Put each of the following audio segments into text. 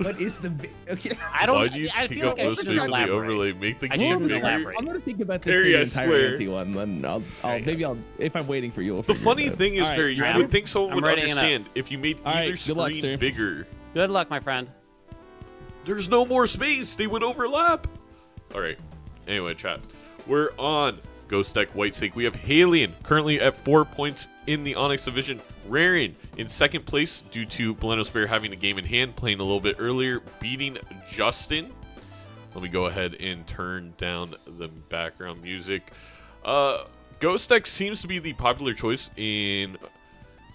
What is the okay? I don't. Why do you I pick feel up like I those should space in the elaborate. overlay? Make the I game shouldn't bigger. elaborate. I'm gonna think about this Harry, for I the entire swear. anti one. Then I'll if I'm waiting for you. We'll The figure funny it out. thing is, All right, Barry, you ready? would think someone I'm would writing it up. understand if you made All right, either good luck, screen sir. bigger. Good luck, my friend. There's no more space. They would overlap. All right. Anyway, chat. We're on Ghost Deck White Snake. We have Halion currently at 4 points in the Onyx division. Rarran in second place due to Buenos Bear having a game in hand, playing a little bit earlier, beating Justin. Let me go ahead and turn down the background music. Ghost Deck seems to be the popular choice in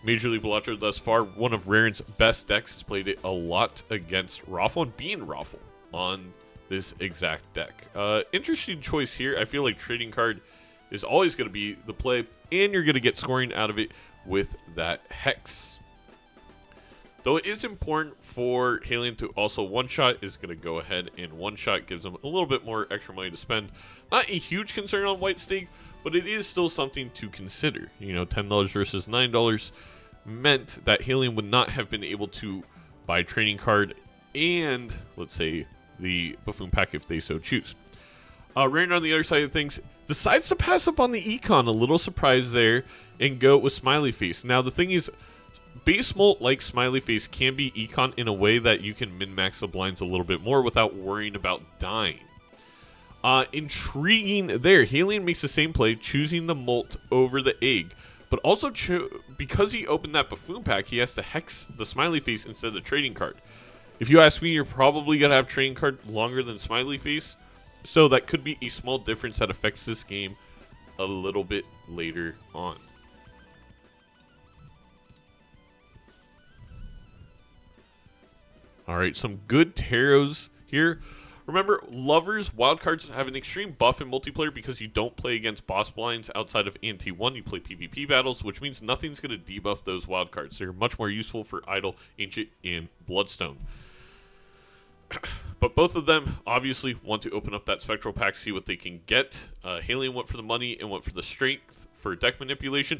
Major League Balatro thus far. One of Rarran's best decks. Has played it a lot against Raffle and being Raffle on this exact deck. Interesting choice here. I feel like trading card is always going to be the play, and you're going to get scoring out of it with that Hex. Though it is important for Halion to also one-shot, is going to go ahead and one-shot, gives them a little bit more extra money to spend. Not a huge concern on White Snake, but it is still something to consider. You know, $10 versus $9 meant that Halion would not have been able to buy a trading card and, let's say, the Buffoon pack if they so choose. Rarran on the other side of things decides to pass up on the Econ, a little surprise there, and go with Smiley Face. Now the thing is, base molt like Smiley Face can be Econ in a way that you can min-max the blinds a little bit more without worrying about dying. Intriguing there. Halion makes the same play, choosing the molt over the egg, but also because he opened that Buffoon pack, he has to Hex the Smiley Face instead of the trading card. If you ask me, you're probably going to have trading card longer than Smiley Face, so that could be a small difference that affects this game a little bit later on. Alright, some good tarots here. Remember, Lovers, wildcards have an extreme buff in multiplayer because you don't play against boss blinds outside of NT1. You play PvP battles, which means nothing's going to debuff those wildcards. They're much more useful for Idol, Ancient, and Bloodstone. But both of them obviously want to open up that Spectral pack, see what they can get. Halion went for the money and went for the strength for deck manipulation.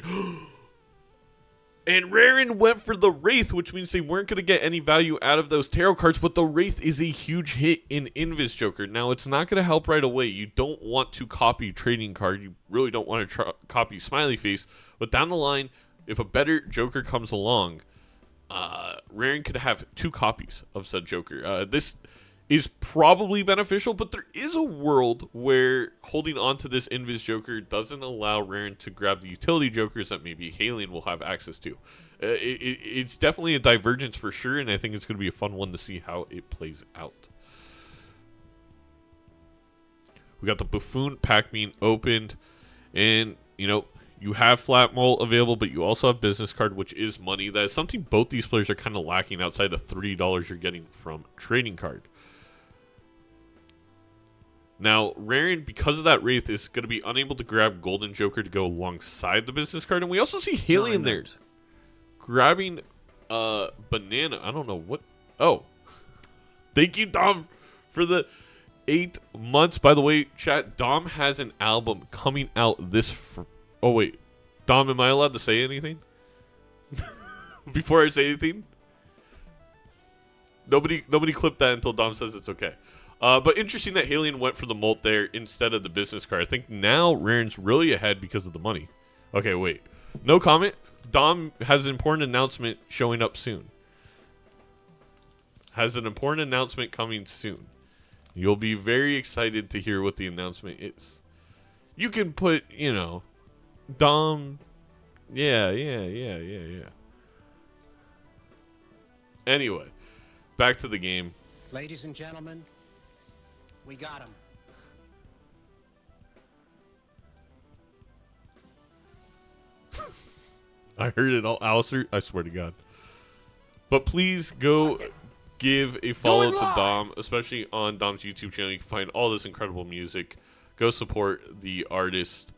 And Rarran went for the Wraith, which means they weren't going to get any value out of those tarot cards, but the Wraith is a huge hit in Invis Joker. Now, it's not going to help right away. You don't want to copy trading card. You really don't want to copy Smiley Face. But down the line, if a better Joker comes along, Rarran could have 2 copies of said Joker. This is probably beneficial, but there is a world where holding on to this Invis Joker doesn't allow Rarran to grab the utility Jokers that maybe Halion will have access to. It's definitely a divergence for sure, and I think it's going to be a fun one to see how it plays out. We got the Buffoon pack being opened, and, you know, you have flat mole available, but you also have business card, which is money. That is something both these players are kind of lacking outside the $3 you're getting from trading card. Now, Rarran, because of that Wraith, is going to be unable to grab Golden Joker to go alongside the business card. And we also see Halion there grabbing Banana. I don't know what. Oh. Thank you, Dom, for the 8 months. By the way, chat, Dom has an album coming out this... Oh, wait. Dom, am I allowed to say anything? Before I say anything? Nobody clip that until Dom says it's okay. But interesting that Halion went for the molt there instead of the business card. I think now Rarran's really ahead because of the money. Okay, wait. No comment. Dom has an important announcement showing up soon. Has an important announcement coming soon. You'll be very excited to hear what the announcement is. You can put, you know, Dom. Yeah. Anyway, back to the game. Ladies and gentlemen, we got him. I heard it all, Alistair. I swear to God. But please go give a follow to Dom, especially on Dom's YouTube channel. You can find all this incredible music. Go support the artist.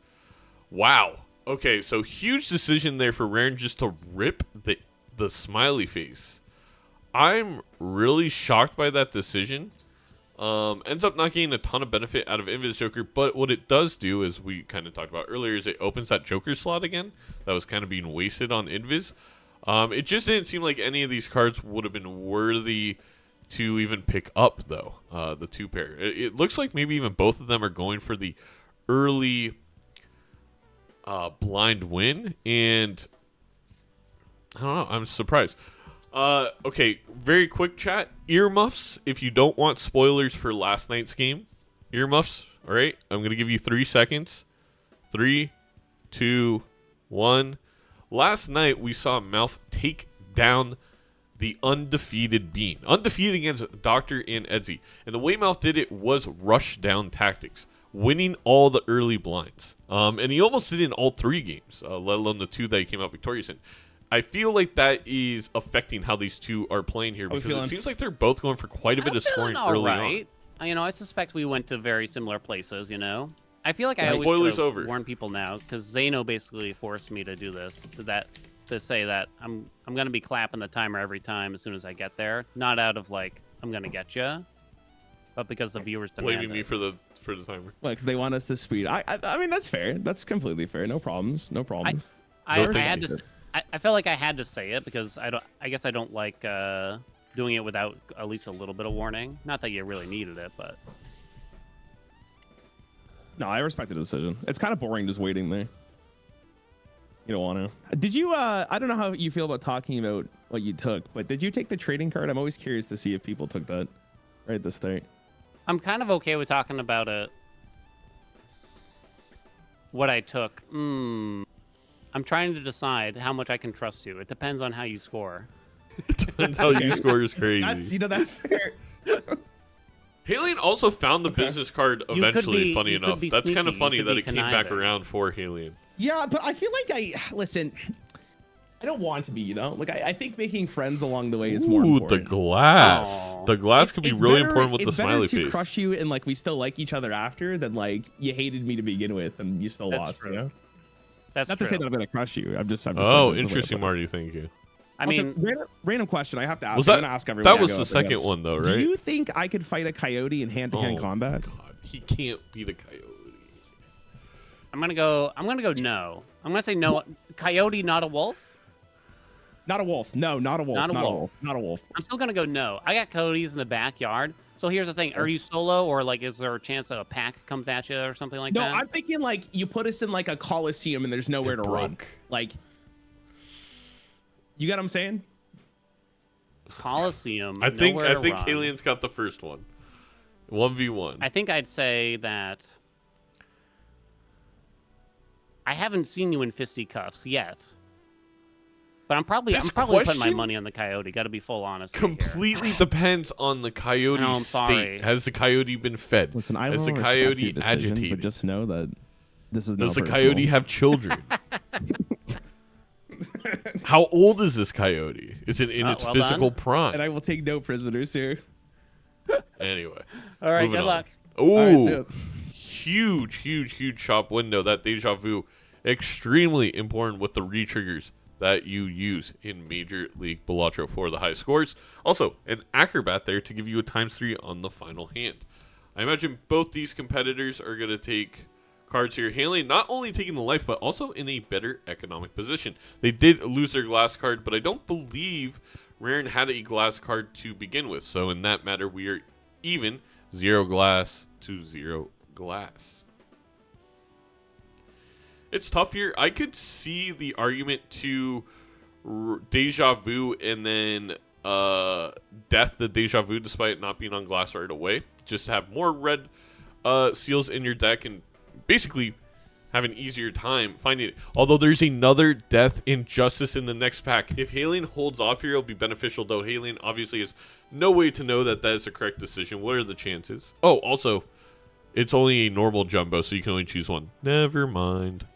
Wow. Okay, so huge decision there for Rarran just to rip the Smiley Face. I'm really shocked by that decision. Ends up not getting a ton of benefit out of Invis Joker, but what it does do, as we kind of talked about earlier, is it opens that Joker slot again that was kind of being wasted on Invis. It just didn't seem like any of these cards would have been worthy to even pick up, though, the 2 pair. It looks like maybe even both of them are going for the early blind win, and I don't know, I'm surprised. Okay, very quick chat. Earmuffs, if you don't want spoilers for last night's game. Earmuffs, all right? I'm going to give you 3 seconds. 3, 2, 1. Last night, we saw Malf take down the undefeated Bean. Undefeated against Doctor and Edsy. And the way Malf did it was rush down tactics, winning all the early blinds. And he almost did it in all 3 games, let alone the 2 that he came out victorious in. I feel like that is affecting how these 2 are playing here, because it seems like they're both going for quite a bit of scoring early on. I suspect we went to very similar places, I feel like I always Spoilers over. warn people now, because Zeno basically forced me to do this, to say that I'm going to be clapping the timer every time as soon as I get there. Not out of, like, I'm going to get you, but because the viewers demand Blaming me for the timer. Well, because they want us to speed. I mean, that's fair. That's completely fair. No problems. No problems. I had to. I felt like I had to say it because I guess I don't like doing it without at least a little bit of warning. Not that you really needed it, but. No, I respect the decision. It's kind of boring just waiting there. You don't want to. Did you? I don't know how you feel about talking about what you took, but did you take the trading card? I'm always curious to see if people took that right at the start. I'm kind of okay with talking about it. What I took. I'm trying to decide how much I can trust you. It depends on how you score. It depends how you score is crazy. That's fair. Halien also found the business card eventually, funny enough. That's kind of funny that it came back around for Halien. Yeah, but I feel like listen, I don't want to be, Like, I think making friends along the way is more important. The glass. Aww. The glass could be really important with the smiley face. It's better to face. crush you and, like, we still like each other after than, like, you hated me to begin with and you still That's lost, true. That's not true. to say that I'm going to crush you. I'm just oh, interesting, Marty. Thank you. I mean, random question. I have to ask. Was I'm going to ask everyone. That was the second one, though, right? Do you think I could fight a coyote in hand-to-hand combat? God, he can't beat a coyote. I'm gonna go no. I'm gonna say no. Coyote, not a wolf. Not a wolf. No, not a wolf. Not a wolf. Not a wolf. I'm still gonna go no. I got coyotes in the backyard. So here's the thing: are you solo, or like, is there a chance that a pack comes at you or something like that? No, I'm thinking like you put us in like a coliseum and there's nowhere to run. Like, you get what I'm saying? Coliseum. I think run. Halien's got the first one. 1v1. I think I'd say that I haven't seen you in fisticuffs yet. But I'm probably putting my money on the coyote. Got to be full honest. Completely depends on the coyote's state. Has the coyote been fed? Listen, I Has will the coyote respect your decision, agitated? but just know that this is Does not the personal. coyote have children? How old is this coyote? Is it in its well physical done. prime? And I will take no prisoners here. Anyway. All right, moving good on. luck. Ooh, huge shop window. That deja vu, extremely important with the re-triggers that you use in Major League Balatro for the high scores. Also, an acrobat there to give you a ×3 on the final hand. I imagine both these competitors are going to take cards here. Halien not only taking the life, but also in a better economic position. They did lose their glass card, but I don't believe Rarran had a glass card to begin with. So in that matter, we are even 0 glass to 0 glass. It's tough here. I could see the argument to deja vu and then death the deja vu despite not being on glass right away. Just to have more red seals in your deck and basically have an easier time finding it. Although there's another death injustice in the next pack. If Halien holds off here, it'll be beneficial, though Halien obviously has no way to know that that is the correct decision. What are the chances? Oh, also, it's only a normal jumbo, so you can only choose one. Never mind.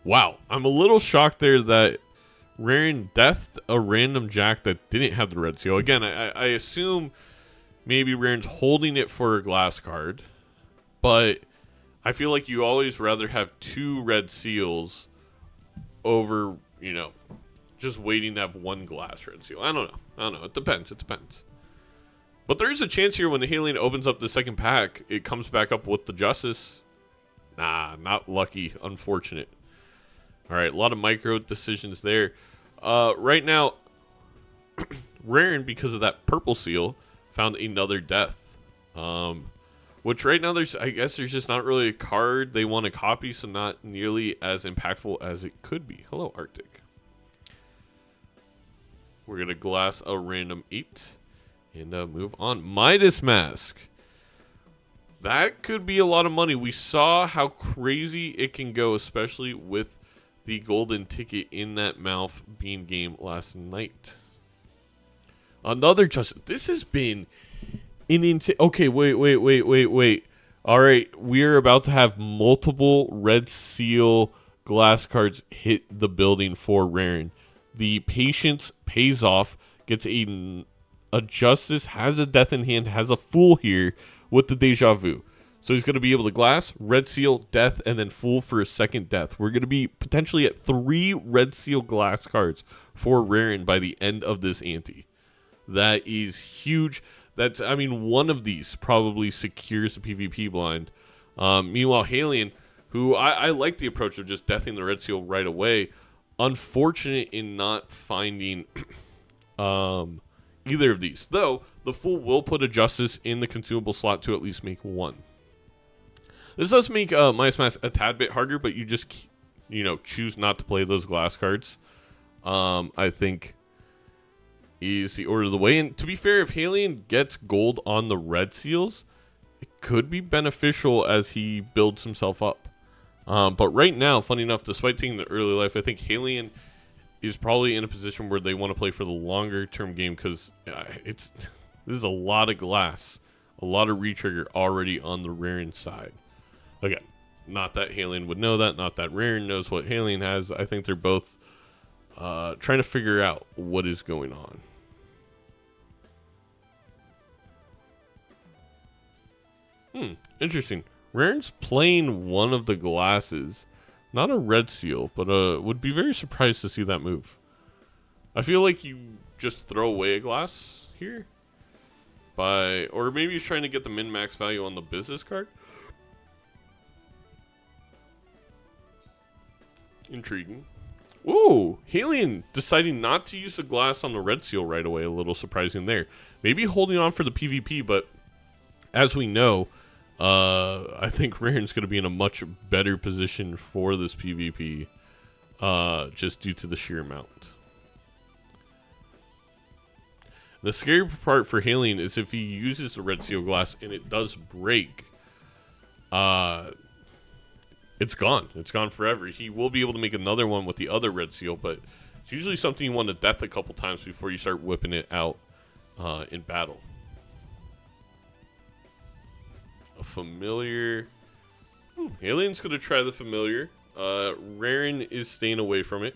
Wow, I'm a little shocked there that Rarran deathed a random jack that didn't have the red seal. Again, I assume maybe Rarran's holding it for a glass card, but I feel like you always rather have 2 red seals over, just waiting to have 1 glass red seal. I don't know. It depends. But there is a chance here when the Halien opens up the second pack, it comes back up with the Justice. Nah, not lucky. Unfortunate. All right, a lot of micro decisions there. Right now, Rarran, because of that purple seal, found another death. Which right now I guess there's just not really a card they want to copy, so not nearly as impactful as it could be. Hello, Arctic. We're gonna glass a random 8 and move on. Midas Mask. That could be a lot of money. We saw how crazy it can go, especially with the golden ticket in that mouth bean game last night. Another this has been an okay, wait. All right, we're about to have multiple red seal glass cards hit the building for Rarran. The patience pays off, gets a justice, has a death in hand, has a fool here with the deja vu. So he's going to be able to glass, red seal, death, and then fool for a second death. We're going to be potentially at 3 red seal glass cards for Rarran by the end of this ante. That is huge. That's, I mean, one of these probably secures the PvP blind. Meanwhile, Halion, who I like the approach of just deathing the red seal right away, unfortunate in not finding either of these. Though, the Fool will put a Justice in the consumable slot to at least make 1. This does make Midas Mask a tad bit harder, but you just, choose not to play those glass cards. I think is the order of the way. And to be fair, if Halion gets gold on the red seals, it could be beneficial as he builds himself up. But right now, funny enough, despite taking the early life, I think Halion is probably in a position where they want to play for the longer term game, because this is a lot of glass, a lot of retrigger already on the Rarran side. Again, not that Halion would know that, not that Rarran knows what Halion has. I think they're both trying to figure out what is going on. Interesting. Rarran's playing one of the glasses. Not a red seal, but would be very surprised to see that move. I feel like you just throw away a glass here. Or maybe he's trying to get the min-max value on the business card. Intriguing. Ooh, Halion deciding not to use the glass on the red seal right away. A little surprising there. Maybe holding on for the PvP, but as we know, I think Rarran's going to be in a much better position for this PvP, just due to the sheer amount. The scary part for Halion is if he uses the red seal glass and it does break, it's gone. It's gone forever. He will be able to make another one with the other red seal, but it's usually something you want to death a couple times before you start whipping it out in battle. A familiar. Halion's going to try the familiar. Rarran is staying away from it.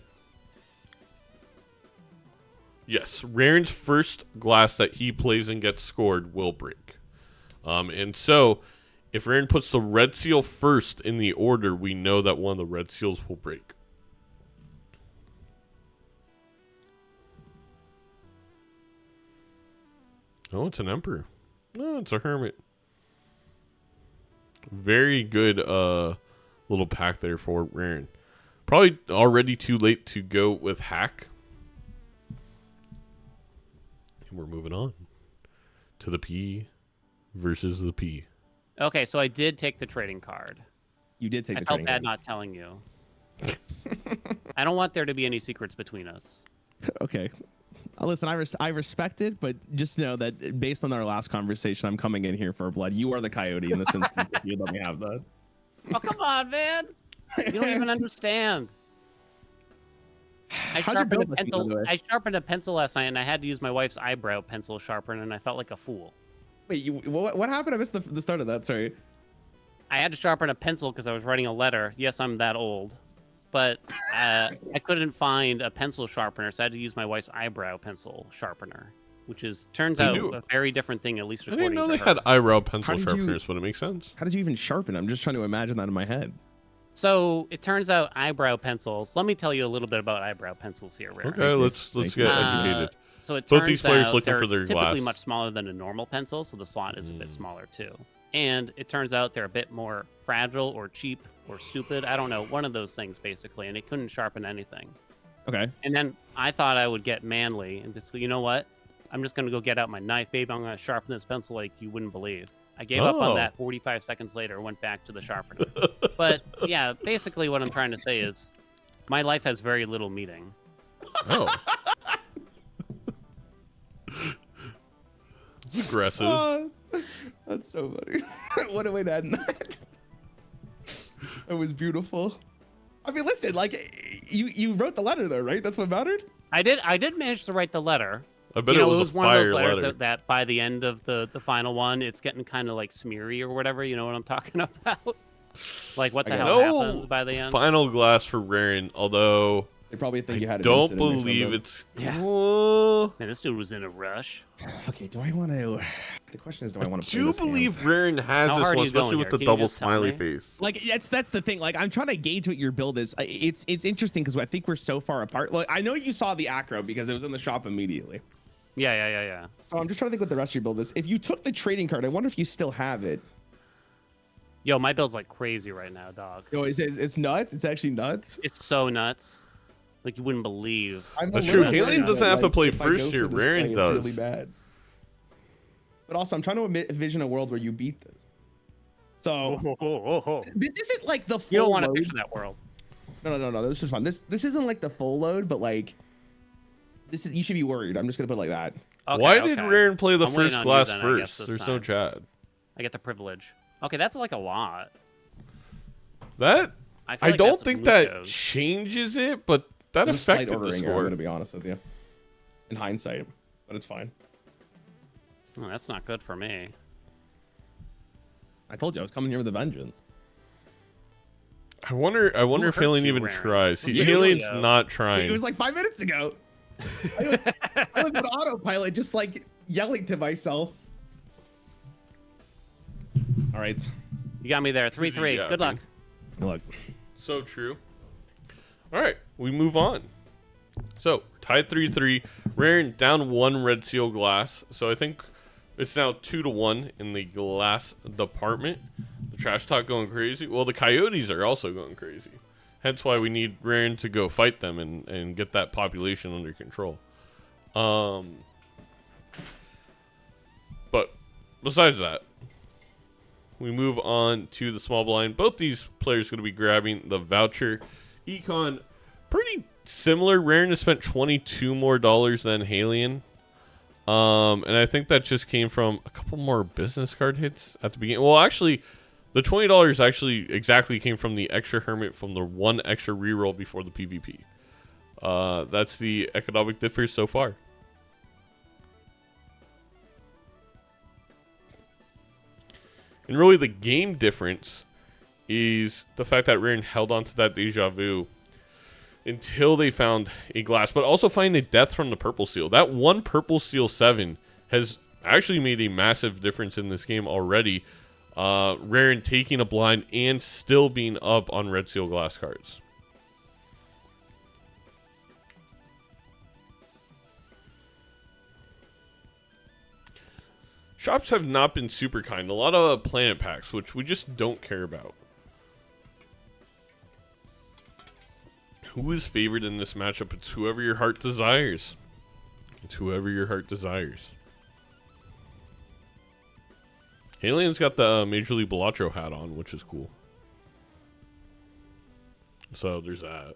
Yes, Rarran's first glass that he plays and gets scored will break. And so, if Rarran puts the red seal first in the order, we know that one of the red seals will break. Oh, it's an Emperor. No, it's a Hermit. Very good little pack there for Rarran. Probably already too late to go with Hack. And we're moving on to the P versus the P. Okay, so I did take the trading card. You did take I the felt trading bad card. not telling you. I don't want there to be any secrets between us. Okay. Listen, I respect it, but just know that based on our last conversation, I'm coming in here for blood. You are the coyote in this instance if you let me have that. Oh, come on, man. You don't even understand. I How's your build looking, by the way? sharpened a pencil last night, and I had to use my wife's eyebrow pencil sharpener, and I felt like a fool. Wait, what happened? I missed the start of that. Sorry. I had to sharpen a pencil because I was writing a letter. Yes, I'm that old. But I couldn't find a pencil sharpener, so I had to use my wife's eyebrow pencil sharpener, which turns out a very different thing, at least I according didn't know to they her. had eyebrow pencil sharpeners, but it makes sense. How did you even sharpen? I'm just trying to imagine that in my head. So it turns out eyebrow pencils. Let me tell you a little bit about eyebrow pencils here, Rarran. Okay, let's get educated. So it Both turns these players out looking they're for their typically glass. much smaller than a normal pencil, so the slot is a bit smaller too. and it turns out they're a bit more fragile or cheap or stupid. I don't know, one of those things basically, and it couldn't sharpen anything. Okay. And then I thought I would get manly and just, you know what? I'm just gonna go get out my knife, babe. I'm gonna sharpen this pencil like you wouldn't believe. I gave up on that 45 seconds later, went back to the sharpener. But yeah, basically what I'm trying to say is my life has very little meaning. Oh. It's aggressive. That's so funny. What a way to end that. It was beautiful. I mean, listen, like you wrote the letter though, right? That's what mattered. I did manage to write the letter. I bet You know, it it was was a one of those fire letters letter. that by the end of the final one, it's getting kind of like smeary or whatever. You know what I'm talking about? Like what the hell No happened by the end? final glass for Rarran, although They probably think I you had. don't believe it's. Yeah. Oh, Man, this dude was in a rush. Okay, do I want to? The question is, do I want to? do you believe Rarran has How this hard one, are you going especially with here? the Can you double just tell smiley me? face? Like that's the thing. Like I'm trying to gauge what your build is. It's interesting because I think we're so far apart. Like I know you saw the acro because it was in the shop immediately. Yeah. So I'm just trying to think what the rest of your build is. If you took the trading card, I wonder if you still have it. Yo, my build's like crazy right now, dog. Yo, it's nuts. It's actually nuts. It's so nuts. Like you wouldn't believe. I'm a That's little true. worried Alien on doesn't it, have to like, play if I first go here. for this Rarran play, does. It's really bad. But also, I'm trying to envision a world where you beat this. So this isn't like the full You don't want to load. picture that world. No. This is fun. This isn't like the full load, but like this is. You should be worried. I'm just gonna put it like that. Okay, Why did okay. Rarran play the I'm waiting first on you glass then, I guess, first? this There's no time. Chad. I get the privilege. Okay, that's like a lot. That I, feel I like don't that's think that muchos. changes it, but that There's a slight affected the ordering error, I'm score. gonna be honest with you. In hindsight, but it's fine. Oh, that's not good for me. I told you I was coming here with a vengeance. I wonder if hurt Alien you, even Rarran? tries. Was See, it Alien's Julio? not trying. It was like 5 minutes ago. I was on autopilot, just like yelling to myself. All right. You got me there. 3-3. Yeah, Good luck. Look. So true. All right, we move on. So tied 3-3. Rarran down 1 red seal glass. So I think it's now 2-1 in the glass department. The trash talk going crazy. Well, the coyotes are also going crazy. Hence why we need Rarran to go fight them and get that population under control. But besides that, we move on to the small blind. Both these players going to be grabbing the voucher. Econ, pretty similar. Rarran has spent $22 more than Halion. And I think that just came from a couple more business card hits at the beginning. Well, actually, the $20 actually exactly came from the extra hermit from the 1 extra reroll before the PvP. That's the economic difference so far. And really the game difference is the fact that Rarran held on to that deja vu until they found a glass, but also find a death from the purple seal. That 1 purple seal 7 has actually made a massive difference in this game already. Rarran taking a blind and still being up on red seal glass cards. Shops have not been super kind. A lot of planet packs, which we just don't care about. Who is favored in this matchup? It's whoever your heart desires. It's whoever your heart desires. Alien's got the Major League Balatro hat on, which is cool. So there's that.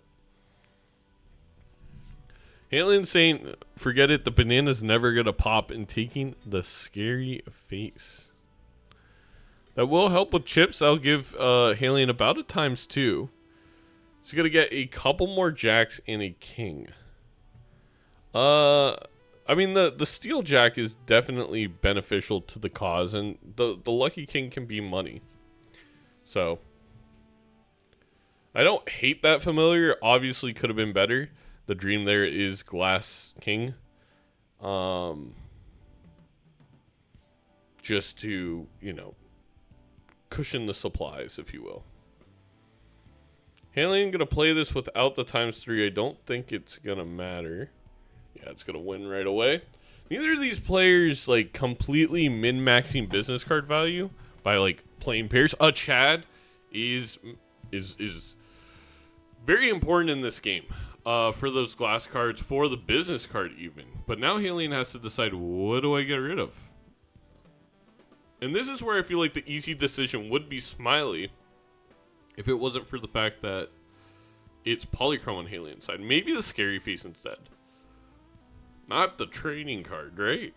Alien saying, forget it, the banana's never going to pop, and taking the scary face. That will help with chips. I'll give Alien about a ×2. He's going to get a couple more jacks and a king. I mean, the steel jack is definitely beneficial to the cause, and the lucky king can be money. So, I don't hate that familiar. Obviously could have been better. The dream there is glass king. Just to, you know, cushion the supplies, if you will. Alien gonna play this without the ×3. I don't think it's gonna matter. Yeah, it's gonna win right away. Neither of these players like completely min-maxing business card value, by like playing pairs. Chad is very important in this game. For those glass cards, for the business card even. But now Alien has to decide, what do I get rid of? And this is where I feel like the easy decision would be Smiley if it wasn't for the fact that it's Polychrome on Alien's side. Maybe the Scary Face instead. Not the trading card, right?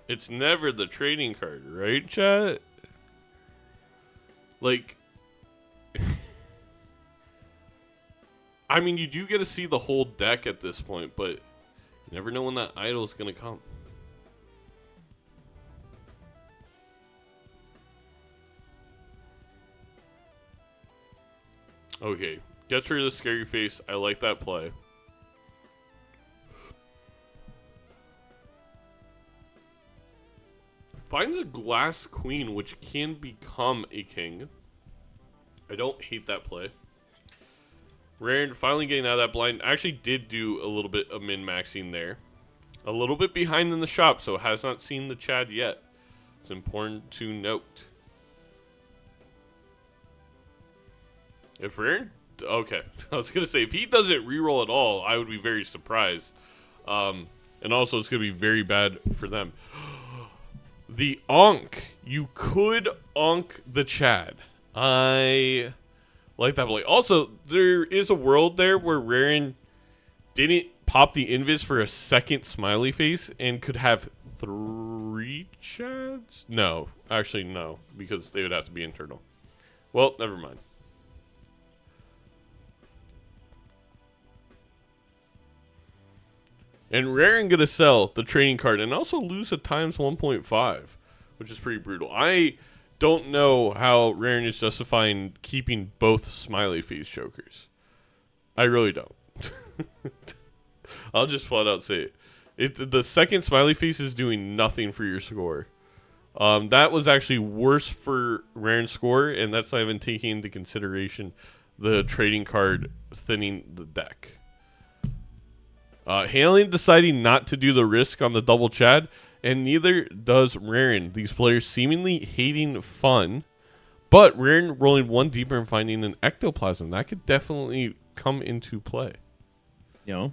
It's never the trading card, right, chat? Like... I mean, you do get to see the whole deck at this point, but you never know when that idol is going to come. Okay, gets rid of the Scary Face. I like that play. Finds a Glass Queen, which can become a king. I don't hate that play. Rarran finally getting out of that blind. Actually did do a little bit of min-maxing there. A little bit behind in the shop, so has not seen the Chad yet. It's important to note. If Rarran... Okay. I was going to say, if he doesn't reroll at all, I would be very surprised. And also, it's going to be very bad for them. The Onk. You could Onk the Chad. I like that play. Also, there is a world there where Rarran didn't pop the invis for a second Smiley Face and could have 3 Chads? No. Actually, no. Because they would have to be internal. Well, never mind. And Rarran gonna sell the trading card and also lose a times 1.5, which is pretty brutal. I don't know how Rarran is justifying keeping both Smiley Face Jokers. I really don't. I'll just flat out say it. The second Smiley Face is doing nothing for your score. That was actually worse for Rarran's score, and that's not even taking into consideration the trading card thinning the deck. Halion deciding not to do the risk on the double Chad, and neither does Rarran. These players seemingly hating fun, but Rarran rolling one deeper and finding an ectoplasm. That could definitely come into play. You know?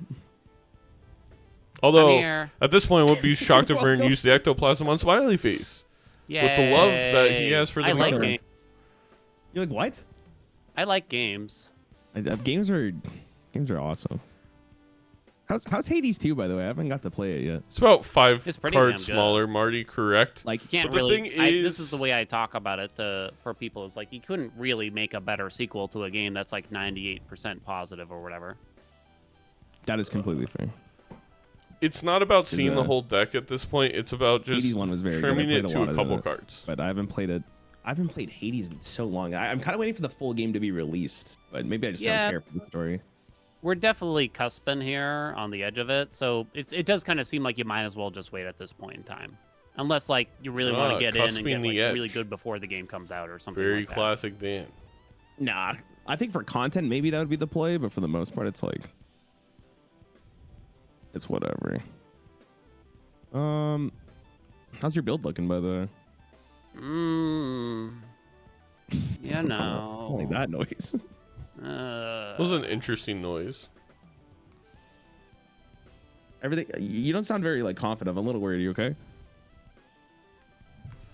Although, at this point, I would be shocked if Rarran used the ectoplasm on Smiley Face. Yay. With the love that he has for the like card. games. You're like, what? I like games. Games are awesome. How's Hades 2, by the way? I haven't got to play it yet. It's about 5 It's pretty cards damn good. smaller, Marty, correct? Like, you can't But the really. thing is- This is the way I talk about it for people. Is like you couldn't really make a better sequel to a game that's like 98% positive or whatever. That is completely fair. It's not about seeing the a- whole deck at this point. It's about just Hades one was very good. I trimming played it a to lot a of couple it. cards. But I haven't played it. I haven't played Hades in so long. I'm kind of waiting for the full game to be released. But maybe I just don't care for the story. We're definitely cusping here on the edge of it, so it does kind of seem like you might as well just wait at this point in time, unless like you really want to get in and cusping get like, the edge. really good before the game comes out or something. Very like that. classic Dan. Nah, I think for content maybe that would be the play, but for the most part it's like it's whatever. How's your build looking, by the way? You know. I don't like that noise. That was an interesting noise. Everything. You don't sound very like confident. I'm a little worried. Are you okay?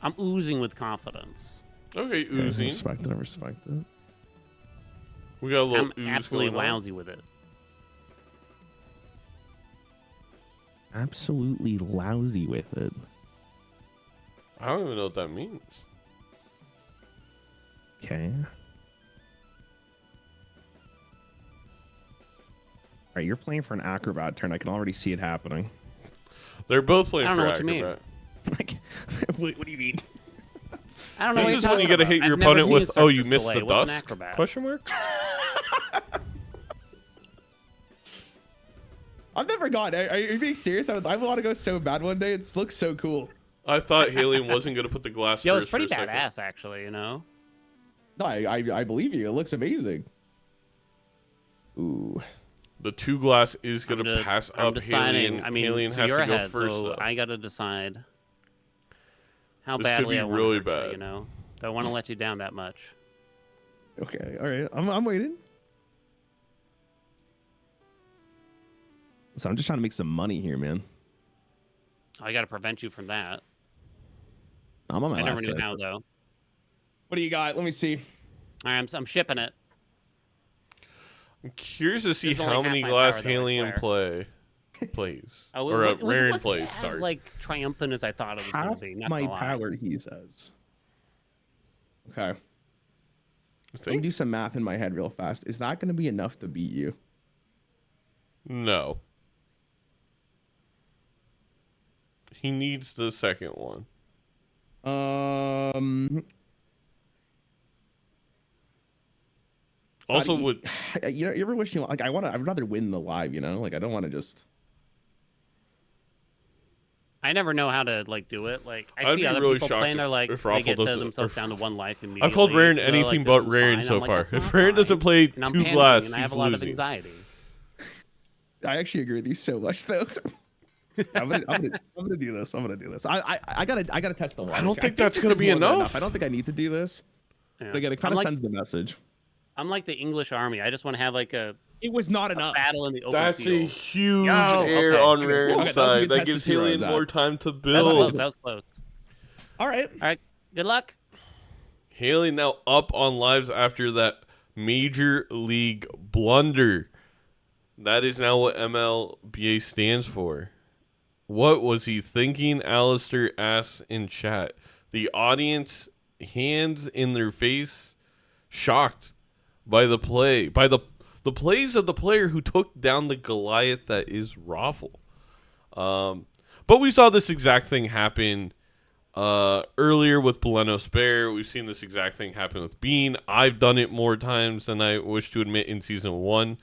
I'm oozing with confidence. Okay, I oozing. respect it. I respect it. We got a little I'm ooze absolutely going on. lousy with it. Absolutely lousy with it. I don't even know what that means. Okay. All right, you're playing for an acrobat turn. I can already see it happening. They're both playing I don't for know what you mean. Acrobat. Like, what do you mean? I don't know. This what is you're when you talking gotta about. hit your I've never opponent seen with, a "Oh, you surface missed delay. the What's an dust?" acrobat? Question mark. I've never gone. Are you being serious? I want to go so bad one day. It looks so cool. I thought Halion wasn't gonna put the glass Yo, first. it's pretty for a second. badass, actually. You know. No, I believe you. It looks amazing. Ooh. The 2 glass is gonna pass I'm up deciding. Halion. I mean, Halion so has you're to go ahead, first. so though. I gotta decide. how This could badly be I want really to hurt bad. you, you know? Don't want to let you down that much. Okay, all right. I'm waiting. So I'm just trying to make some money here, man. I got to prevent you from that. I'm on my I never last knew turn. how, though. What do you got? Let me see. All right, I'm shipping it. I'm curious to see This is only how half many my glass power, though, I Halion swear. plays. Oh, Or it Rarran wasn't plays, as, sorry. like, triumphant as I thought it was going Half to be. Not my gonna lie. power, he says. Okay. I Let me think? do some math in my head real fast. Is that going to be enough to beat you? No. He needs the second one. Also, would you ever wish I'd rather win the live, you know? Like, I don't want to just. I never know how to, like, do it. Like, I I'd see be other really people shocked playing, they're like, if they Raffle get doesn't- themselves if- down to one life immediately. I've called Rarran They're anything like, but "This is Rarran fine." so I'm like, far. "That's If not Rarran doesn't fine." play And I'm 2 panicking, glass, and I have he's a lot of losing. anxiety. I actually agree with you so much, though. I'm gonna do this. I gotta test the water. I don't think this that's gonna is be more than enough. I don't think I need to do this. Yeah. But again, it I'm kind of like, sends the message. I'm like the English army. I just want to have, like, a It was not enough. battle in the open That's a field. huge Yo, error okay. on Okay, Rarran's that was a side. good That test to gives see where I was Halion at. more time to That was build. close. That was close. All right. All right. Good luck. Halion now up on lives after that Major League blunder. That is now what MLBA stands for. What was he thinking? Alistair asks in chat. The audience, hands in their face, shocked by the play, by the plays of the player who took down the Goliath that is Raffle. But we saw this exact thing happen earlier with Boleno Spare. We've seen this exact thing happen with Bean. I've done it more times than I wish to admit in Season 1.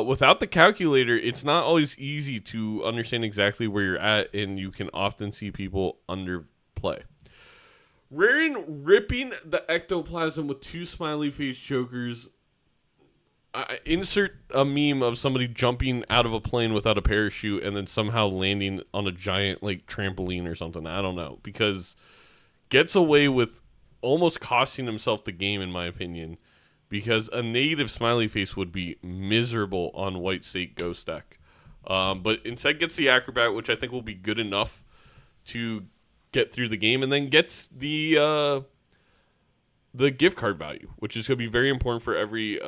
Without the calculator, it's not always easy to understand exactly where you're at, and you can often see people underplay. Rarran ripping the ectoplasm with 2 smiley face jokers. Insert a meme of somebody jumping out of a plane without a parachute and then somehow landing on a giant like trampoline or something. I don't know, because gets away with almost costing himself the game, in my opinion, because a negative smiley face would be miserable on White State Ghost deck. But instead gets the acrobat, which I think will be good enough to get through the game, and then gets the gift card value, which is going to be very important for every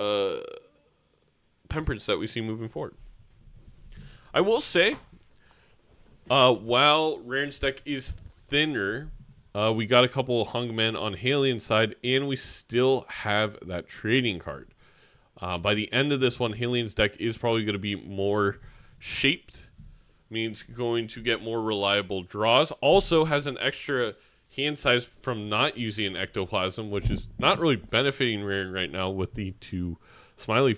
temperance that we see moving forward. I will say, while Rarran's deck is thinner, we got a couple of hung men on Halion's side, and we still have that trading card. By the end of this one, Halion's deck is probably going to be more shaped, means going to get more reliable draws. Also has an extra hand size from not using an ectoplasm, which is not really benefiting Rarran right now with the 2 smiley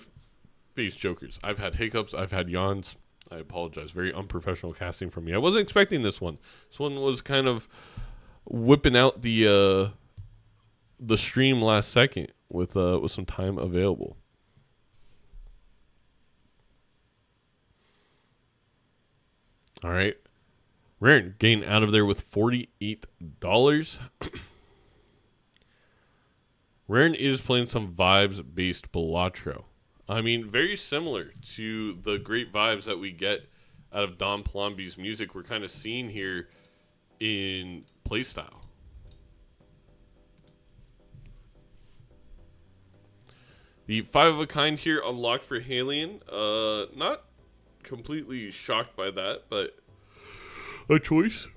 face jokers. I've had hiccups, I've had yawns. I apologize. Very unprofessional casting from me. I wasn't expecting this one. This one was kind of whipping out the stream last second with some time available. All right. Rarran getting out of there with $48. Rarran is playing some vibes-based Balatro. I mean, very similar to the great vibes that we get out of Don Palombi's music. We're kind of seeing here in playstyle. The 5 of a kind here unlocked for Halion. Not completely shocked by that, but a choice.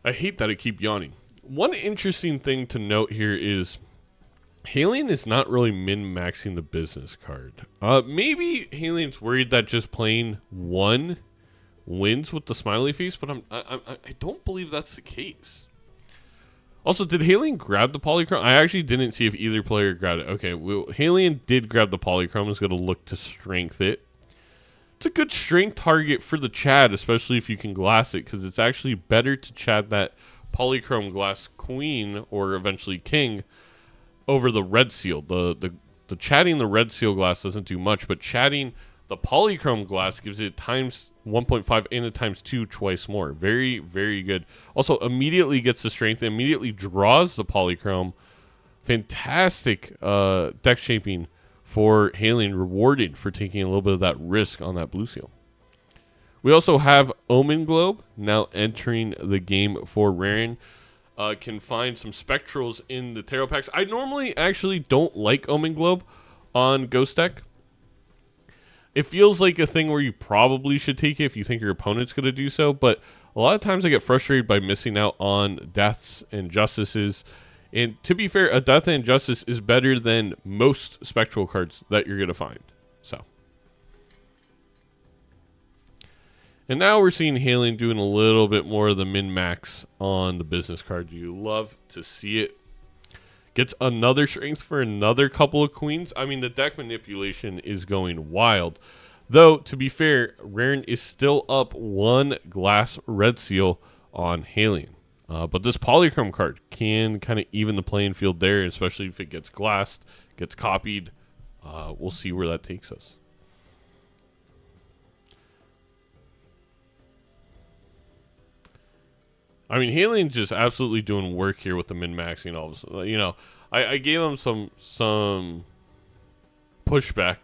I hate that I keep yawning. One interesting thing to note here is Halion is not really min-maxing the business card. Maybe Halion's worried that just playing 1 wins with the smiley face, but I don't believe that's the case. Also, did Halion grab the polychrome? I actually didn't see if either player grabbed it. Okay, well, Halion did grab the polychrome. Is going to look to strength it. It's a good strength target for the Chad, especially if you can glass it, because it's actually better to Chad that polychrome glass queen, or eventually king, over the red seal. The chatting the red seal glass doesn't do much, but chatting The polychrome glass gives it times 1.5 and a times 2 twice more. Very, very good. Also, immediately gets the strength, immediately draws the polychrome. Fantastic deck shaping for Halion, rewarded for taking a little bit of that risk on that blue seal. We also have Omen Globe now entering the game for Rarran. Can find some spectrals in the tarot packs. I normally actually don't like Omen Globe on Ghost deck. It feels like a thing where you probably should take it if you think your opponent's going to do so, but a lot of times I get frustrated by missing out on deaths and justices. And to be fair, a death and justice is better than most spectral cards that you're going to find. So. And now we're seeing Halion doing a little bit more of the min-max on the business card. You love to see it. Gets another strength for another couple of queens. I mean, the deck manipulation is going wild. Though, to be fair, Rarran is still up 1 glass red seal on Halion. But this polychrome card can kind of even the playing field there, especially if it gets glassed, gets copied. We'll see where that takes us. I mean, Halion's just absolutely doing work here with the min-maxing. All of a sudden, you know, I gave him some pushback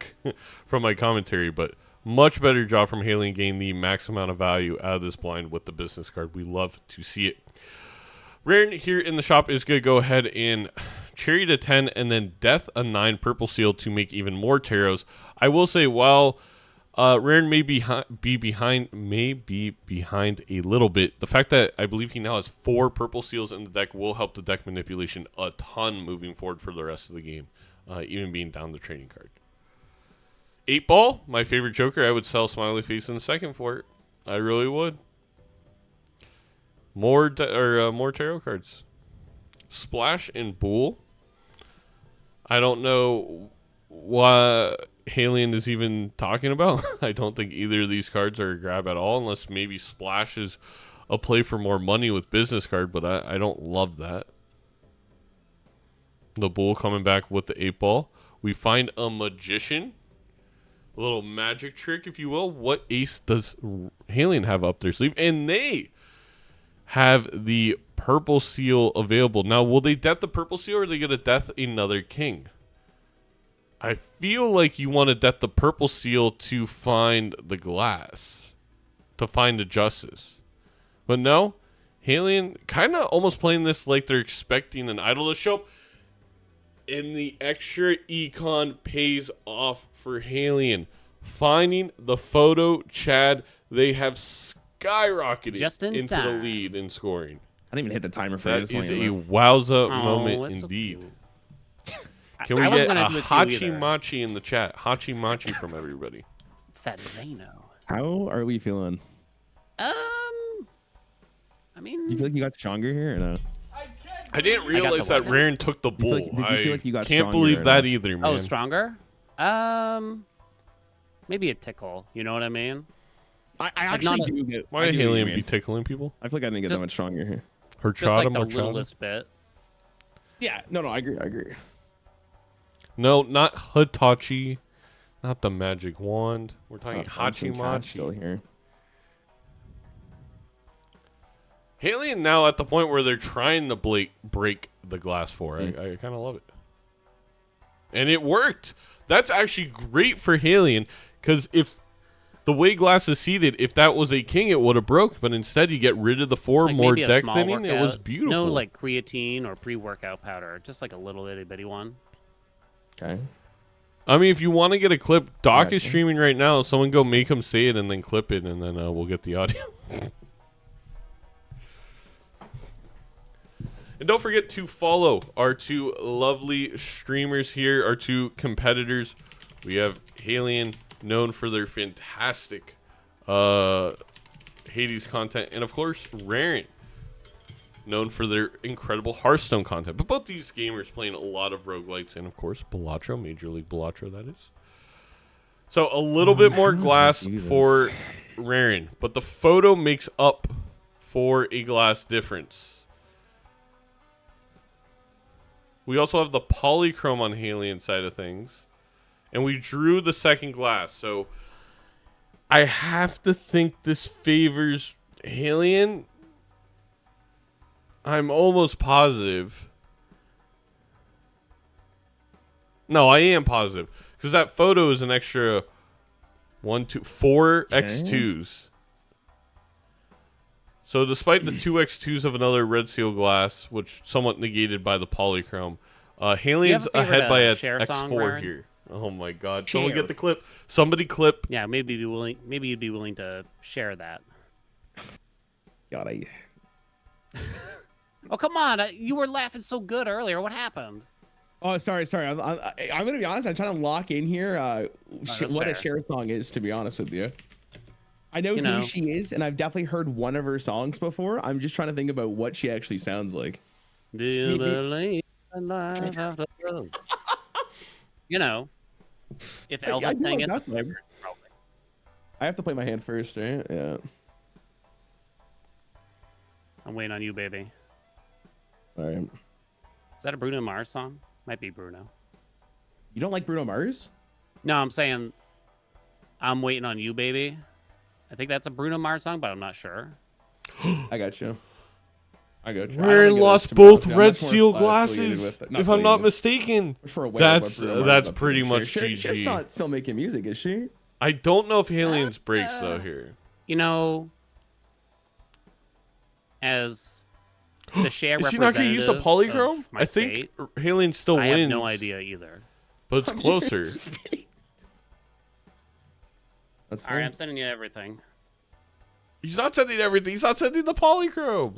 from my commentary, but much better job from Halion getting the max amount of value out of this blind with the business card. We love to see it. Rarran here in the shop is going to go ahead and Chariot a 10 and then Death a 9 purple seal to make even more tarots. I will say, while Rarran may be behind a little bit, the fact that I believe he now has 4 purple seals in the deck will help the deck manipulation a ton moving forward for the rest of the game, even being down the training card. 8-Ball, my favorite Joker. I would sell Smiley Face in a second for it. I really would. More tarot cards. Splash and Bool. I don't know what Halion is even talking about. I don't think either of these cards are a grab at all, unless maybe Splash is a play for more money with business card, but I don't love that. The Bool coming back with the 8-Ball. We find a Magician. A little magic trick, if you will. What ace does Halion have up their sleeve? And they have the purple seal available. Now, will they death the purple seal, or are they going to death another king? I feel like you want to death the purple seal to find the glass, to find the justice. But no, Halion kind of almost playing this like they're expecting an idol to show up. And the extra econ pays off for Halion. Finding the photo Chad, they have skyrocketed Just in into time. the lead in scoring. I didn't even hit the timer for That this is one. a wowza Oh, moment that's so indeed. cute. Can we I wasn't get a gonna do it to you Hachi either. Machi in the chat? Hachi Machi from everybody. It's that Zeno. How are we feeling? I Do you mean, feel like you got stronger here or no? I didn't got the realize that what? Rarran took the You feel bull. like- did you feel like you got I can't stronger believe or that no? either, man. oh, stronger? Maybe a tickle. You know what I mean? I Like, not actually a- do get. Why I did do get what you Halion mean. be tickling people? I feel like I didn't get Just- that much stronger here. Just like Horchata, the Morchata? littlest bit. Yeah, no, I agree. No, not Hitachi. Not the magic wand. We're talking Hachi Hachi still Machi. here. Halion now at the point where they're trying to break the glass for. I kind of love it. And it worked. That's actually great for Halion, because if the way glass is seated, if that was a king, it would have broke. But instead, you get rid of the 4 Like more maybe a deck small thinning. It was workout. beautiful. No, like creatine or pre-workout powder. Just like a little itty bitty one. Okay. I mean, if you want to get a clip, Doc is Gotcha. streaming right now. Someone go make him say it and then clip it, and then we'll get the audio. And don't forget to follow our 2 lovely streamers here, our 2 competitors. We have Halion, known for their fantastic Hades content, and of course, Rarran, known for their incredible Hearthstone content. But both these gamers playing a lot of roguelites, and of course, Balatro, Major League Balatro, that is. So a little bit more glass Jesus. for Rarran, but the photo makes up for a glass difference. We also have the polychrome on Halion side of things. And we drew the second glass. So I have to think this favors Alien. I'm almost positive. No, I am positive. Because that photo is an extra 4 X2s. So despite the 2 X2s of another red seal glass, which somewhat negated by the polychrome, Halien's ahead by a X4 here. Oh my god. Someone get the clip. Somebody clip. Yeah, maybe you'd be willing to share that. God, Oh, come on. You were laughing so good earlier. What happened? Oh, sorry. I'm gonna be honest. I'm trying to lock in here what a share song is. To be honest with you, I know who she is, and I've definitely heard one of her songs before. I'm just trying to think about what she actually sounds like. Do you believe in life after love? You know, if Elvis sang it, probably. I have to play my hand first, right? Yeah. I'm waiting on you, baby. All right. Is that a Bruno Mars song? Might be Bruno. You don't like Bruno Mars? No, I'm saying I'm waiting on you, baby. I think that's a Bruno Mars song, but I'm not sure. I got you. Rarran lost both red seal glasses, if I'm not mistaken. That's pretty much GG. She's not still making music, is she? I don't know if Alien's breaks though here. You know, as the share is she not going to use the polychrome? I think Alien still wins. I have no idea either. But it's closer. All right, I'm sending you everything. He's not sending everything. He's not sending the polychrome.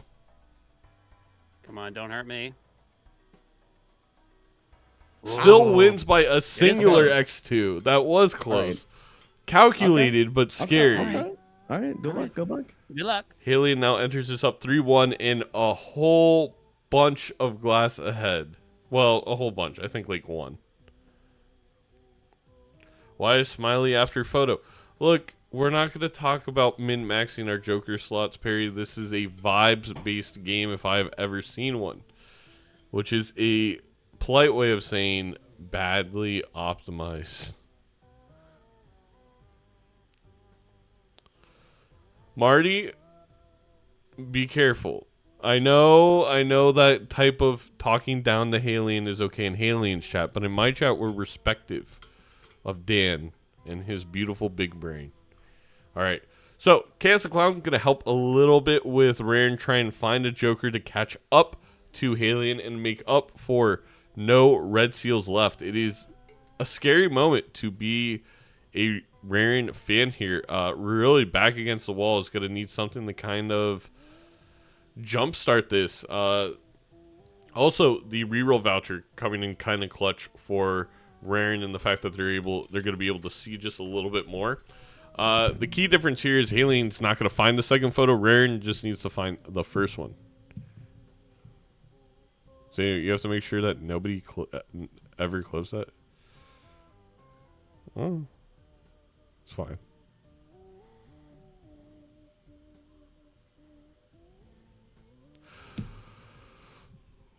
Come on, don't hurt me. Still wins by a singular X2. That was close. Right. Calculated, but scary. Okay. All right, good luck. Good luck. Alien now enters this up 3-1 in a whole bunch of glass ahead. Well, a whole bunch. I think like one. Why is Smiley after photo? Look, we're not going to talk about min-maxing our Joker slots, Perry. This is a vibes-based game if I've ever seen one. Which is a polite way of saying badly optimized. Marty, be careful. I know that type of talking down to Halian is okay in Halian's chat, but in my chat we're respective of Dan and his beautiful big brain. All right, so Chaos the Clown going to help a little bit with Rarran try and find a Joker to catch up to Halian and make up for no red seals left. It is a scary moment to be a Rarran fan here. Really back against the wall. Is going to need something to kind of jumpstart this. Also, the reroll voucher coming in kind of clutch for Rarran, and the fact that they're going to be able to see just a little bit more. The key difference here is Alien's not going to find the second photo. Rarran just needs to find the first one. So you have to make sure that nobody ever close that. Oh, it's fine.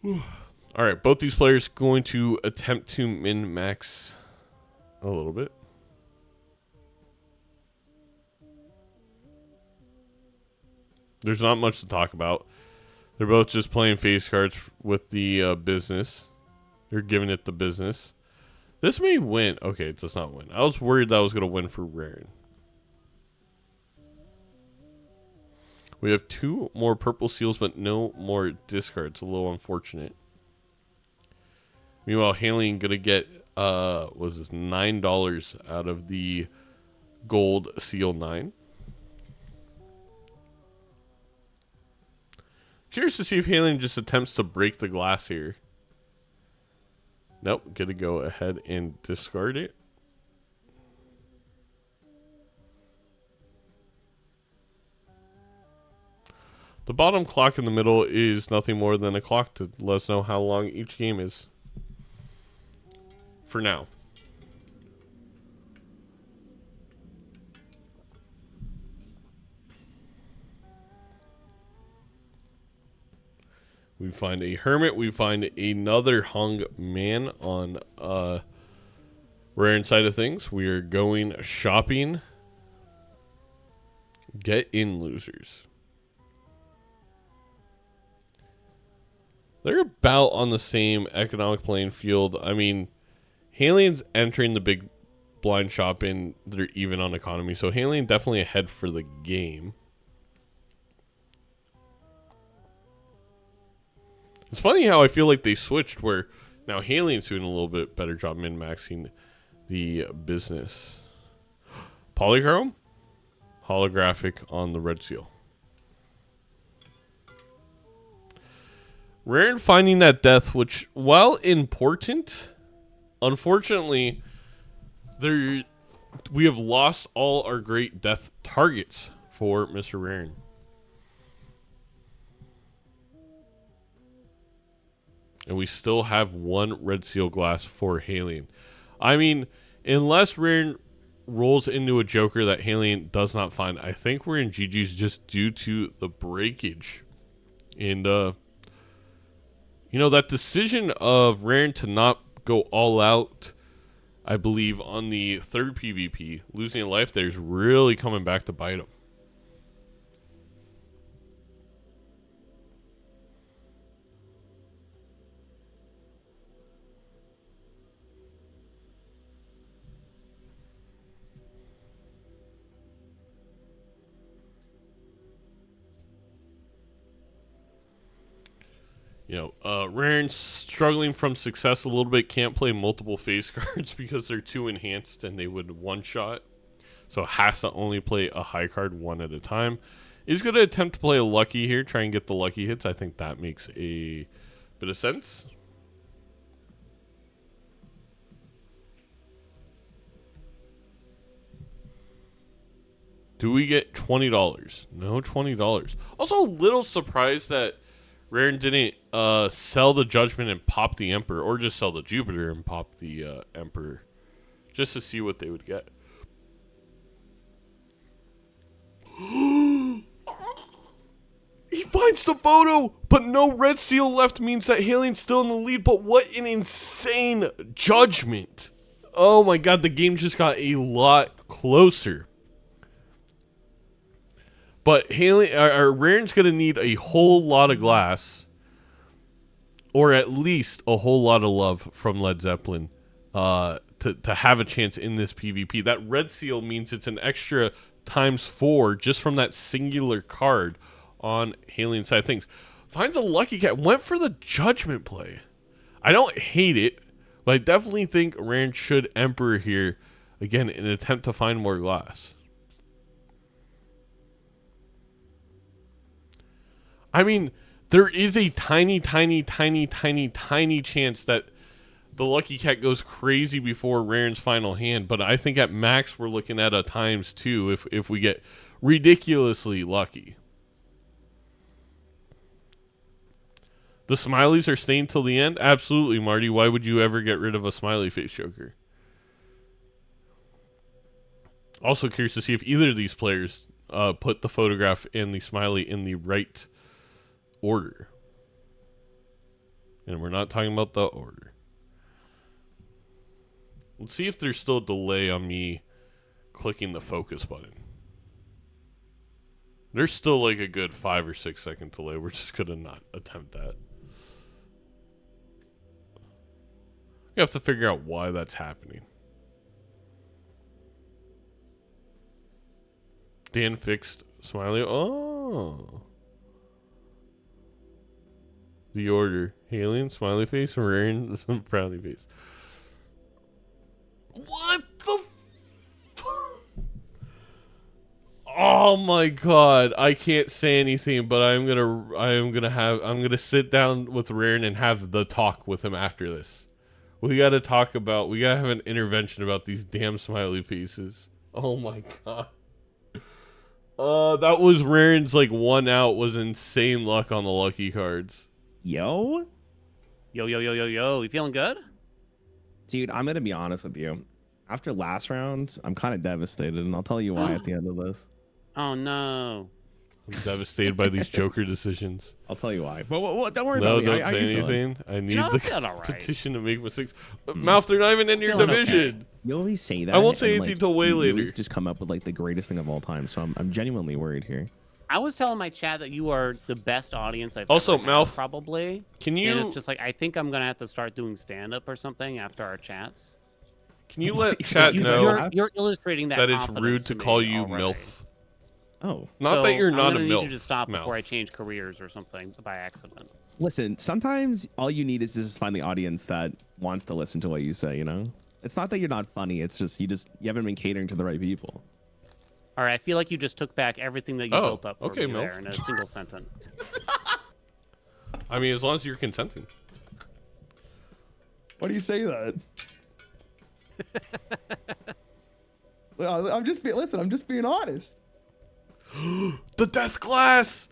All right, both these players going to attempt to min-max a little bit. There's not much to talk about. They're both just playing face cards with the business. They're giving it the business. This may win. Okay, it does not win. I was worried that I was going to win for Rarran. We have 2 more purple seals, but no more discards. A little unfortunate. Meanwhile, Halian going to get, was this $9 out of the gold seal 9. Curious to see if Halian just attempts to break the glass here. Nope, gonna go ahead and discard it. The bottom clock in the middle is nothing more than a clock to let us know how long each game is. For now. We find a hermit. We find another hung man on Rarran side of things. We are going shopping. Get in, losers. They're about on the same economic playing field. I mean, Halien's entering the big blind shop and they're even on economy. So Halien definitely ahead for the game. It's funny how I feel like they switched where now Halien's doing a little bit better job min-maxing the business. Polychrome? Holographic on the red seal. Rarran finding that death, which, while important, unfortunately, we have lost all our great death targets for Mr. Rarran. And we still have one red seal glass for Halien. I mean, unless Rarran rolls into a Joker that Halien does not find, I think we're in GG's just due to the breakage. And, you know, that decision of Rarran to not go all out, I believe, on the third PvP, losing a life there is really coming back to bite him. You know, Rarran's struggling from success a little bit. Can't play multiple face cards because they're too enhanced and they would one-shot. So has to only play a high card one at a time. He's going to attempt to play a lucky here. Try and get the lucky hits. I think that makes a bit of sense. Do we get $20? No $20. Also a little surprised that Rarran didn't sell the Judgment and pop the Emperor, or just sell the Jupiter and pop the Emperor, just to see what they would get. He finds the photo, but no red seal left means that Halien's still in the lead, but what an insane Judgment. Oh my god, the game just got a lot closer. But Rarran's going to need a whole lot of glass, or at least a whole lot of love from Led Zeppelin to have a chance in this PvP. That red seal means it's an extra ×4 just from that singular card on Halien's side of things. Finds a lucky cat. Went for the Judgment play. I don't hate it, but I definitely think Rarran should Emperor here, again, in an attempt to find more glass. I mean, there is a tiny chance that the lucky cat goes crazy before Rarran's final hand, but I think at max we're looking at a ×2 if we get ridiculously lucky. The smileys are staying till the end? Absolutely, Marty. Why would you ever get rid of a smiley face Joker? Also curious to see if either of these players put the photograph and the smiley in the right order. And we're not talking about the order. Let's see if there's still a delay on me clicking the focus button. There's still like a good 5 or 6 second delay. We're just gonna not attempt that. You have to figure out why that's happening. Dan fixed smiley. Oh. The order. Halien, smiley face, Rarran, some frowny face. What the Oh my god. I can't say anything, but I'm gonna sit down with Rarran and have the talk with him after this. We gotta have an intervention about these damn smiley faces. Oh my god. That was Rarran's like one out was insane luck on the lucky cards. Yo, You feeling good? dude, I'm gonna be honest with you. After last round, I'm kind of devastated, and I'll tell you why at the end of this. Oh no. I'm devastated by these Joker decisions. I'll tell you why. But don't worry No, about me. don't I say can feel it. anything. I need know, the I'm feeling all right. petition to make mistakes. Mouth, they're not even in your Feeling okay. division. You always say that. I won't say and, anything till way you later. always just come up with like the greatest thing of all time. So I'm genuinely worried here. I was telling my chat that you are the best audience I've Also, ever had, Mouth, probably. Can And you it's just like I think I'm gonna have to start doing stand-up or something after our chats. let chat You know You're illustrating that. that it's confidence rude to me call you already. MILF? Oh, Not So that you're not I'm a gonna MILF. need you to stop Mouth. before I change careers or something by accident. listen. Sometimes all you need is just find the audience that wants to listen to what you say. You know, it's not that you're not funny. It's just you haven't been catering to the right people. All right, I feel like you just took back everything that you Oh, built up for okay, me Milf. there in a single sentence. I mean, as long as you're consenting. Why do you say that? Well, I'm just being honest. The death glass.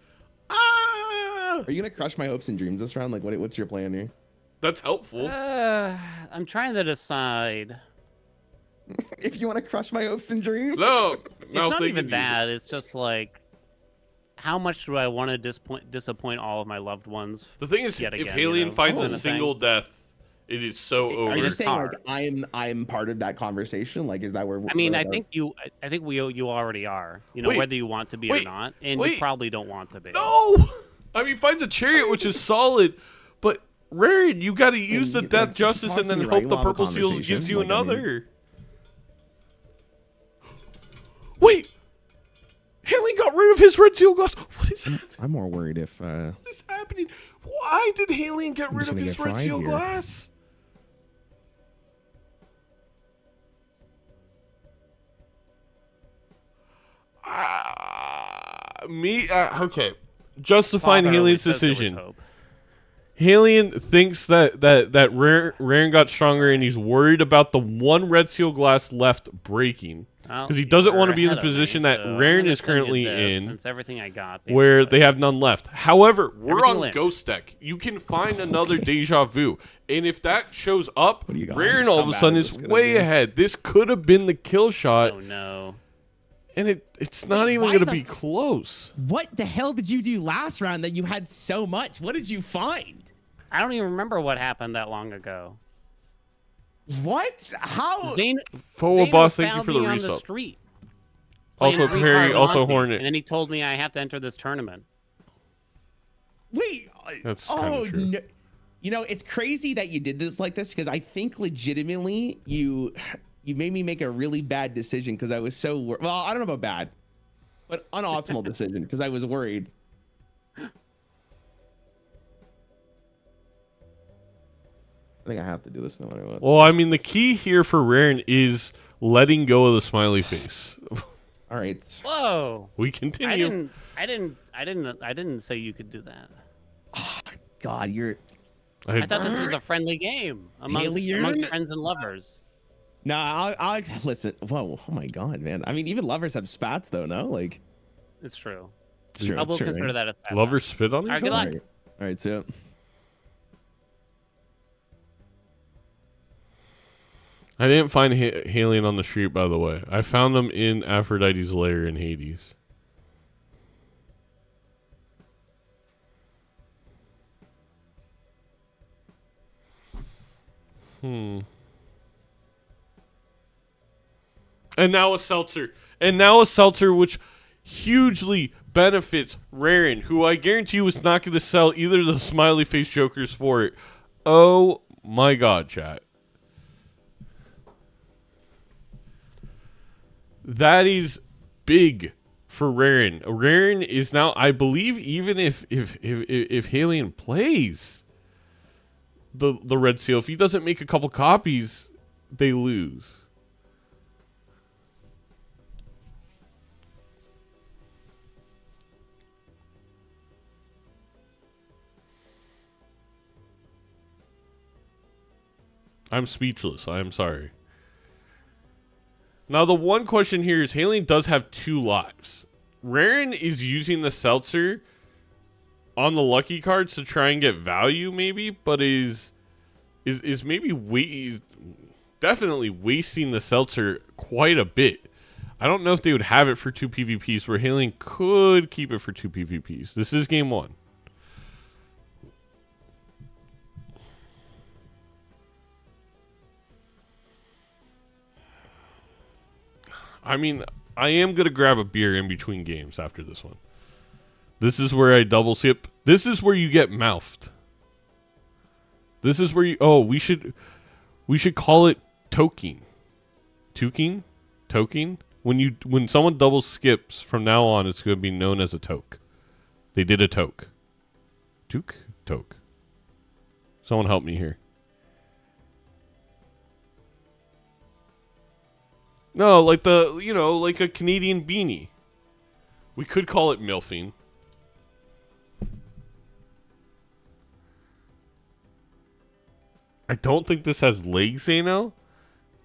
Ah! Are you gonna crush my hopes and dreams this round? Like, what's your plan here? That's helpful. I'm trying to decide. If you want to crush my hopes and dreams. No, It's Mouth, not they even can use it. that. It's just like, how much do I want to disappoint all of my loved ones? The thing is, Yet if again, Halion you know, finds kind a of thing. single death, it is so Are over. you It's saying hard. like I'm part of that conversation? Like, is that where? I mean, where I that- think you already are. You know, Wait, whether you want to be wait, or not, and wait. you probably don't want to be. No! I mean, finds a chariot, which is solid, but Rarran, you got to use the you- death like, justice talk and to then me, hope right? the We'll have a purple seals conversation, gives you like, I mean- another. Wait! Halion got rid of his red seal glass. What is happening? I'm more worried if. What is happening? Why did Halion get rid just of gonna his get red fried seal here. glass? Okay. Justifying Father always Halion's says there was decision. hope. Halion thinks that Rarran got stronger, and he's worried about the one red seal glass left breaking. Well, Because he doesn't you're want to be in the ahead of me, position that so I'm Rarran gonna is send you currently this, in, It's everything I got. where basically. they have none left. However, we're Every on single inch. Ghost Deck. You can find another deja vu, and if that shows up, What do you got? Rarran all How of a bad sudden is is this gonna way be? ahead. This could have been the kill shot, Oh no. and it's not even why going to the be f- close. What the hell did you do last round that you had so much? What did you find? I don't even remember what happened that long ago. What? How? Zane, Foa Zano Boss, thank you found for the me on the resub. street. Also, playing Perry, retard also Monty, Hornet. And then he told me I have to enter this tournament. Wait. That's oh kinda true. no. You know, it's crazy that you did this like this because I think legitimately you made me make a really bad decision because I was so well. I don't know about bad, but unoptimal decision because I was worried. I think I have to do this no matter what. Well, I mean, the key here for Rarran is letting go of the smiley face. All right. Whoa. We continue. I didn't say you could do that. God, you're. I thought this was a friendly game amongst Alien? friends and lovers. No, I'll listen. Whoa, oh my God, man. I mean, even lovers have spats though, no? Like, It's true. it's true. I it's will true, consider right? that a stat. Lovers spit on each All right, other? good luck. All right. All right, so I didn't find Halion on the street, by the way. I found him in Aphrodite's lair in Hades. And now a seltzer. And now a seltzer which hugely benefits Rarran, who I guarantee you is not going to sell either of the smiley face jokers for it. Oh my God, chat. That is big for Rarran. Rarran is now, I believe, even if Halion plays the Red Seal, if he doesn't make a couple copies, they lose. I'm speechless. I am sorry. Now, the one question here is Halion does have 2 lives. Rarran is using the seltzer on the lucky cards to try and get value, maybe, but is maybe definitely wasting the seltzer quite a bit. I don't know if they would have it for 2 PvPs, where Halion could keep it for 2 PvPs. This is game 1. I mean, I am going to grab a beer in between games after this one. This is where I double sip. This is where you get mouthed. This is where you... Oh, we should call it toking. Toking? Toking? When someone double skips, from now on, it's going to be known as a toke. They did a toke. Toke? Toke. Someone help me here. No, like like a Canadian beanie. We could call it milfing. I don't think this has legs, Zano.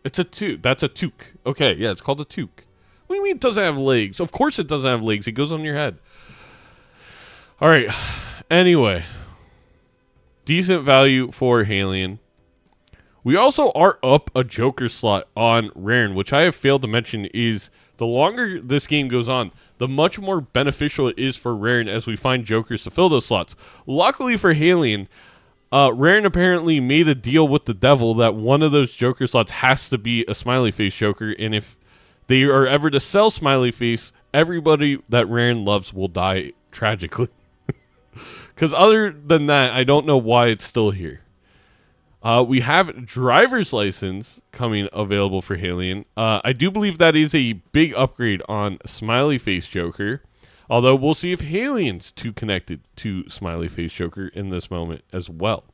It's a toque. That's a toque. Okay, yeah, it's called a toque. What do you mean it doesn't have legs? Of course it doesn't have legs. It goes on your head. All right. Anyway. Decent value for Halion. We also are up a Joker slot on Rarran, which I have failed to mention is the longer this game goes on, the much more beneficial it is for Rarran as we find Jokers to fill those slots. Luckily for Halion, Rarran apparently made a deal with the devil that one of those Joker slots has to be a smiley face Joker, and if they are ever to sell smiley face, everybody that Rarran loves will die tragically. Because other than that, I don't know why it's still here. We have driver's license coming available for Halion. I do believe that is a big upgrade on Smiley Face Joker. Although we'll see if Halion's too connected to Smiley Face Joker in this moment as well.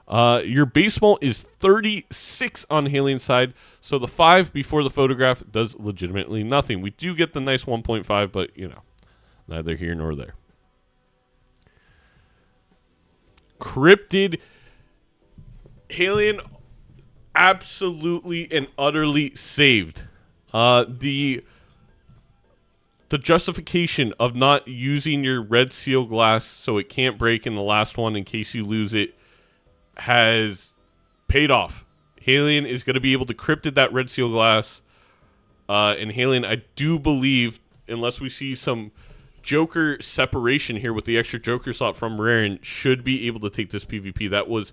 Your baseball is 36 on Halion's side. So the 5 before the photograph does legitimately nothing. We do get the nice 1.5, but neither here nor there. Cryptid. Halion absolutely and utterly saved. The justification of not using your red seal glass so it can't break in the last one in case you lose it has paid off. Halion is going to be able to cryptid that red seal glass. And Halion, I do believe, unless we see some Joker separation here with the extra Joker slot from Rarran, should be able to take this PvP. That was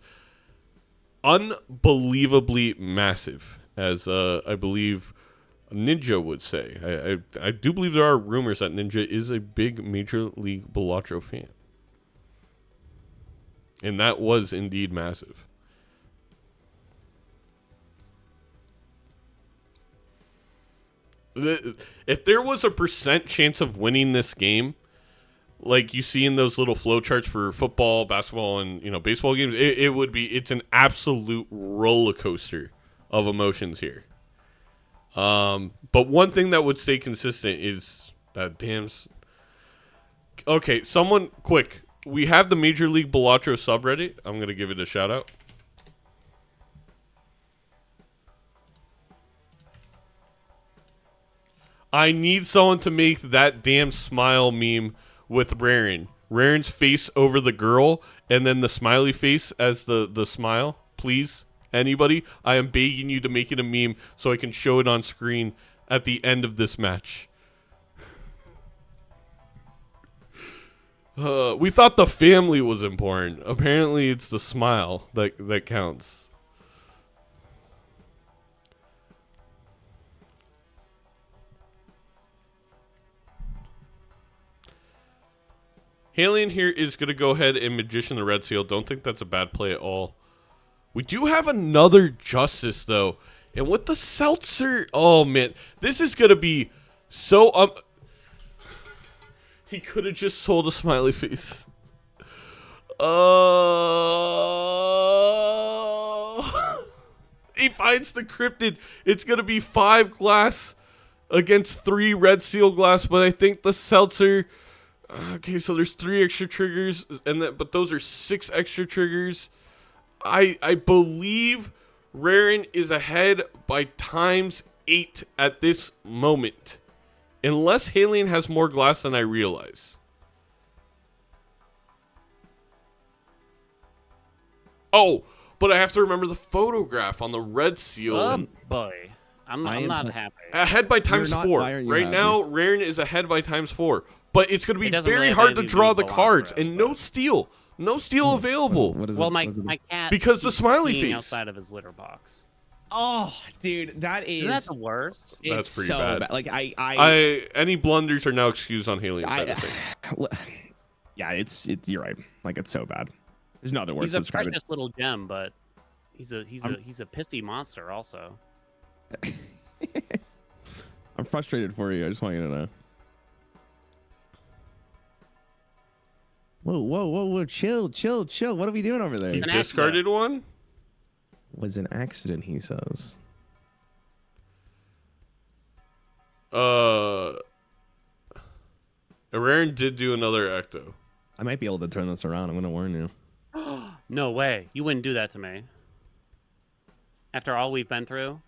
unbelievably massive, as I believe Ninja would say. I do believe there are rumors that Ninja is a big Major League Balatro fan. And that was indeed massive. If there was a % chance of winning this game, like you see in those little flowcharts for football, basketball, and baseball games, it would be. It's an absolute roller coaster of emotions here. But one thing that would stay consistent is that damn. Okay, someone quick. We have the Major League Balatro subreddit. I'm gonna give it a shout out. I need someone to make that damn smile meme with Rarran. Rarran's face over the girl, and then the smiley face as the smile. Please, anybody, I am begging you to make it a meme so I can show it on screen at the end of this match. We thought the family was important. Apparently, it's the smile that counts. Halion here is going to go ahead and Magician the Red Seal. Don't think that's a bad play at all. We do have another Justice, though. And with the Seltzer... Oh, man. This is going to be so... He could have just sold a smiley face. He finds the Cryptid. It's going to be 5 glass against 3 Red Seal glass. But I think the Seltzer... Okay, so there's 3 extra triggers, but those are 6 extra triggers. I believe Rarran is ahead by ×8 at this moment. Unless Halion has more glass than I realize. Oh, but I have to remember the photograph on the Red Seal. Oh, boy. I'm not happy. Ahead by times not- 4. why aren't you Right happy? now, Rarran is ahead by times 4. But it's going to be It doesn't very really have hard to anything to do draw with the Balatro, cards, and no but- steal. No steal available. What is Well, it? my What is it? cat Because the keeps smiley peeing face. outside of his litter box. Oh, dude, that is. Isn't that the worst? It's That's pretty so bad. Like Any blunders are now excused on Halien's side of things. yeah, it's. You're right. Like it's so bad. There's no other words He's to a describe precious little gem, but he's a pissy monster also. it. I'm frustrated for you. I just want you to know. Whoa! Chill. What are we doing over there? He's You an discarded one? Was an accident, he says. Rarran did do another ecto. I might be able to turn this around. I'm gonna warn you. No way. You wouldn't do that to me. After all we've been through.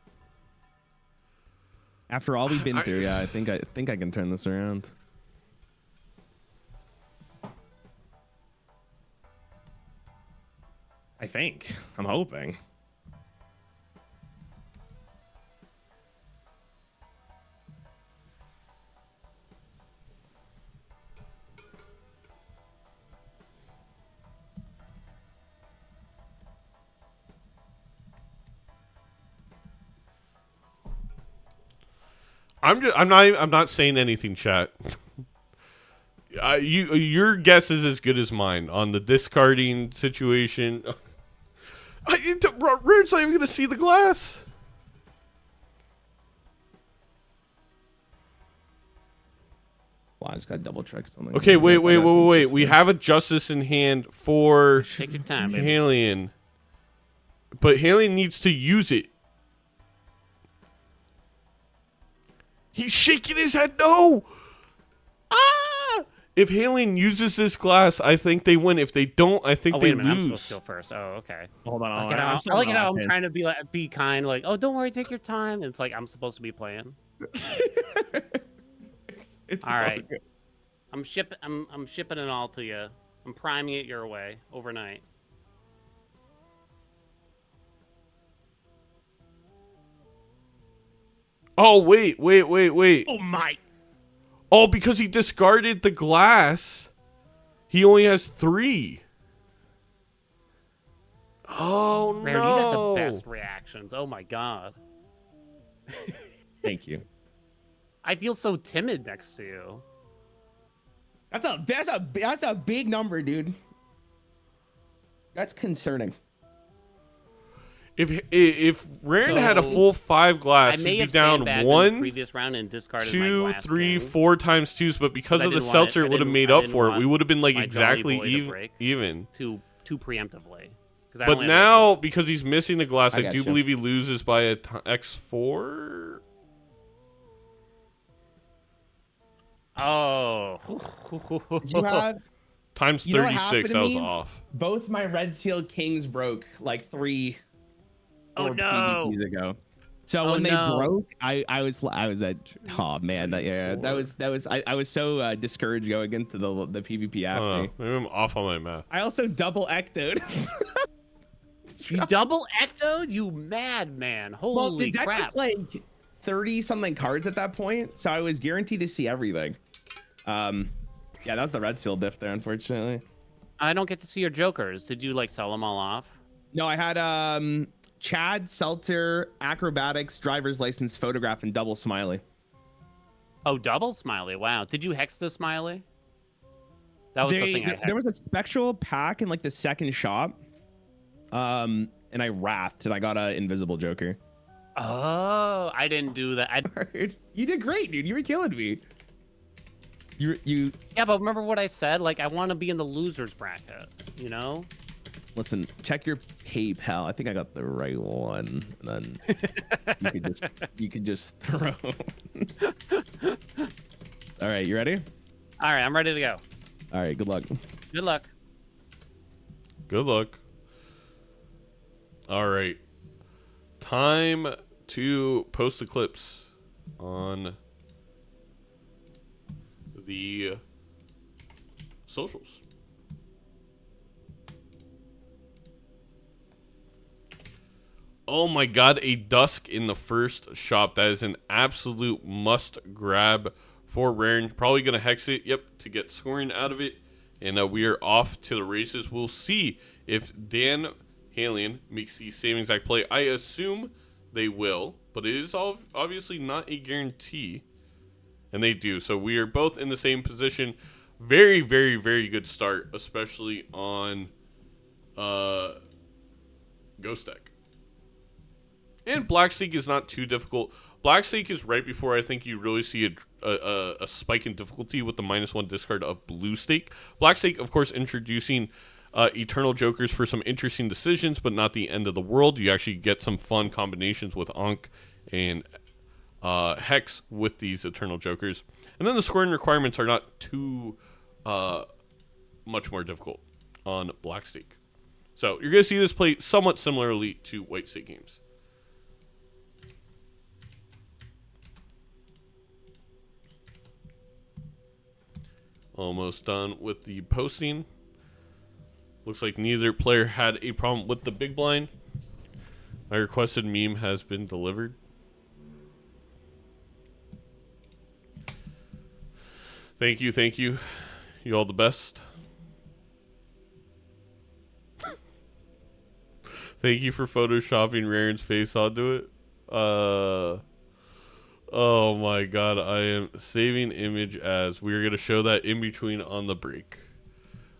After all we've been through, yeah, I think I can turn this around. I think. I'm hoping. I'm not saying anything, chat. Your guess is as good as mine on the discarding situation. Rarran's not even gonna see the glass. Well, I just got double check something. Okay, wait. We have a justice in hand for Take your time, baby. Halien, but Halien needs to use it. He's shaking his head. No. Ah! If Halien uses this glass, I think they win. If they don't, I think Oh, they wait a minute. I'm lose. supposed to go first. Oh, okay. Hold on. I like it how I'm trying to be kind, like, oh, don't worry, take your time. It's like I'm supposed to be playing. All right. I'm shipping it all to you. I'm priming it your way overnight. Oh, wait. Oh my! Oh, because he discarded the glass, he only has 3. Oh, Man, no. you got the best reactions. Oh my god. Thank you. I feel so timid next to you. That's a big number, That's concerning. If Rarran had a So, full 5 glass, I may he'd be have down sandbagged in the 1, previous round and discarded my 2, glass 3, king. 4 times 2s, but because I of the didn't want it- seltzer, I it would have didn't- made I up didn't for it. want We would have been like my exactly Jolly Boy to break. even. Too preemptively. 'Cause I But only had now, one. because he's missing the glass, I I do gotcha. believe he loses by a X4. Oh. Did you have Times You know what happened 36, to I was me? off. both my Red Seal Kings broke like 3 Oh, or no. PvPs ago. So Oh, when they no. broke, I was at oh man, I was so discouraged going into the PvP after. Maybe I'm off on my math. I also double ectoed. You double ectoed? You madman. Well, the Holy deck crap. was like 30 something cards at that point, so I was guaranteed to see everything. Yeah, that was the Red Seal diff there, unfortunately. I don't get to see your jokers. Did you like sell them all off? No, I had Chad, Seltzer, Acrobatics, Driver's License, Photograph, and double Smiley. Oh, double smiley. Wow. Did you hex the smiley? That was the thing I hexed. There was a spectral pack in like the second shop. And I wrathed and I got an invisible Joker. Oh, I didn't do that. You did great, dude. You were killing me. You Yeah, but remember what I said? Like, I want to be in the losers bracket, you know? listen, check your PayPal. I think I got the right one. And then you could just throw. All right, you ready? All right, I'm ready to go. All right, good luck. Good luck. Good luck. All right. Time to post the clips on the socials. Oh my god, a Dusk in the first shop. That is an absolute must grab for Rarran. Probably going to hex it, yep, to get scoring out of it. And we are off to the races. We'll see if Dan Halion makes the same exact play. I assume they will, but it is obviously not a guarantee. And they do. So we are both in the same position. Very, very, very good start, especially on Ghost Deck. And Black Stake is not too difficult. Black Stake is right before I think you really see a spike in difficulty with the -1 discard of Blue Stake. Black Stake, of course, introducing Eternal Jokers for some interesting decisions, but not the end of the world. You actually get some fun combinations with Ankh and Hex with these Eternal Jokers. And then the scoring requirements are not too much more difficult on Black Stake. So you're going to see this play somewhat similarly to White Stake games. Almost done with the posting. Looks like neither player had a problem with the big blind. My requested meme has been delivered. Thank you, thank you. You all the best. Thank you for photoshopping Rarran's face onto it. Oh my god, I am saving image as we're going to show that in between on the break.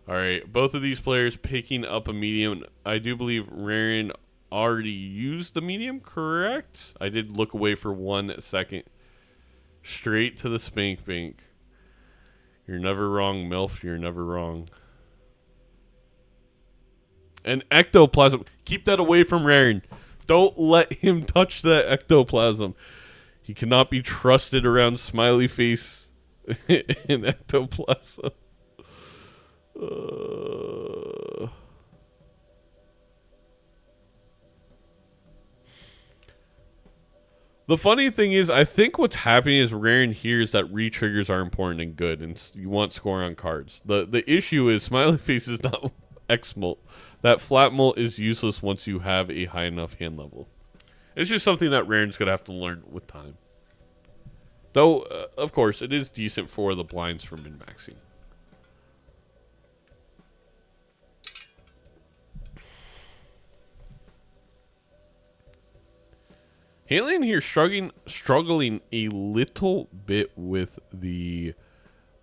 Alright, both of these players picking up a medium. I do believe Rarran already used the medium, correct? I did look away for 1 second. Straight to the spank bank. You're never wrong, MILF. You're never wrong. An ectoplasm. Keep that away from Rarran. Don't let him touch that ectoplasm. He cannot be trusted around smiley face and ectoplasm. The funny thing is, I think what's happening is Rarran hears that re-triggers are important and good, and you want score on cards. The issue is smiley face is not X-molt. That flat molt is useless once you have a high enough hand level. It's just something that Rarran's going to have to learn with time. Though, of course, it is decent for the blinds for min-maxing. Halion here struggling a little bit with the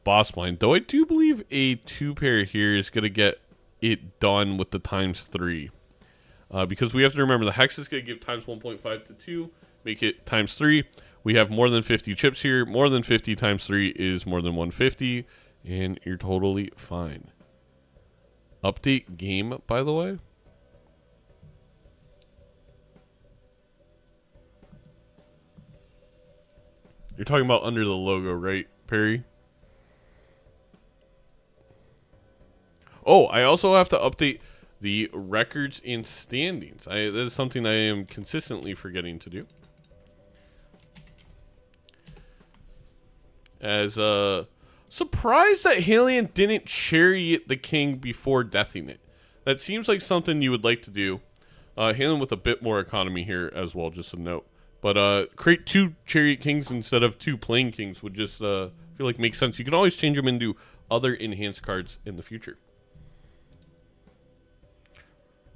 boss blind. Though I do believe a 2-pair here is going to get it done with the ×3. Because we have to remember the hex is going to give ×1.5 to 2, make it ×3. We have more than 50 chips here. More than 50 ×3 is more than 150, and you're totally fine. Update game, by the way. You're talking about under the logo, right, Perry? Oh, I also have to update the records and standings. That is something I am consistently forgetting to do. As surprised that Halion didn't chariot the king before deathing it. That seems like something you would like to do. Halion with a bit more economy here as well, just a note. But create 2 chariot kings instead of 2 plain kings would just feel like makes sense. You can always change them into other enhanced cards in the future.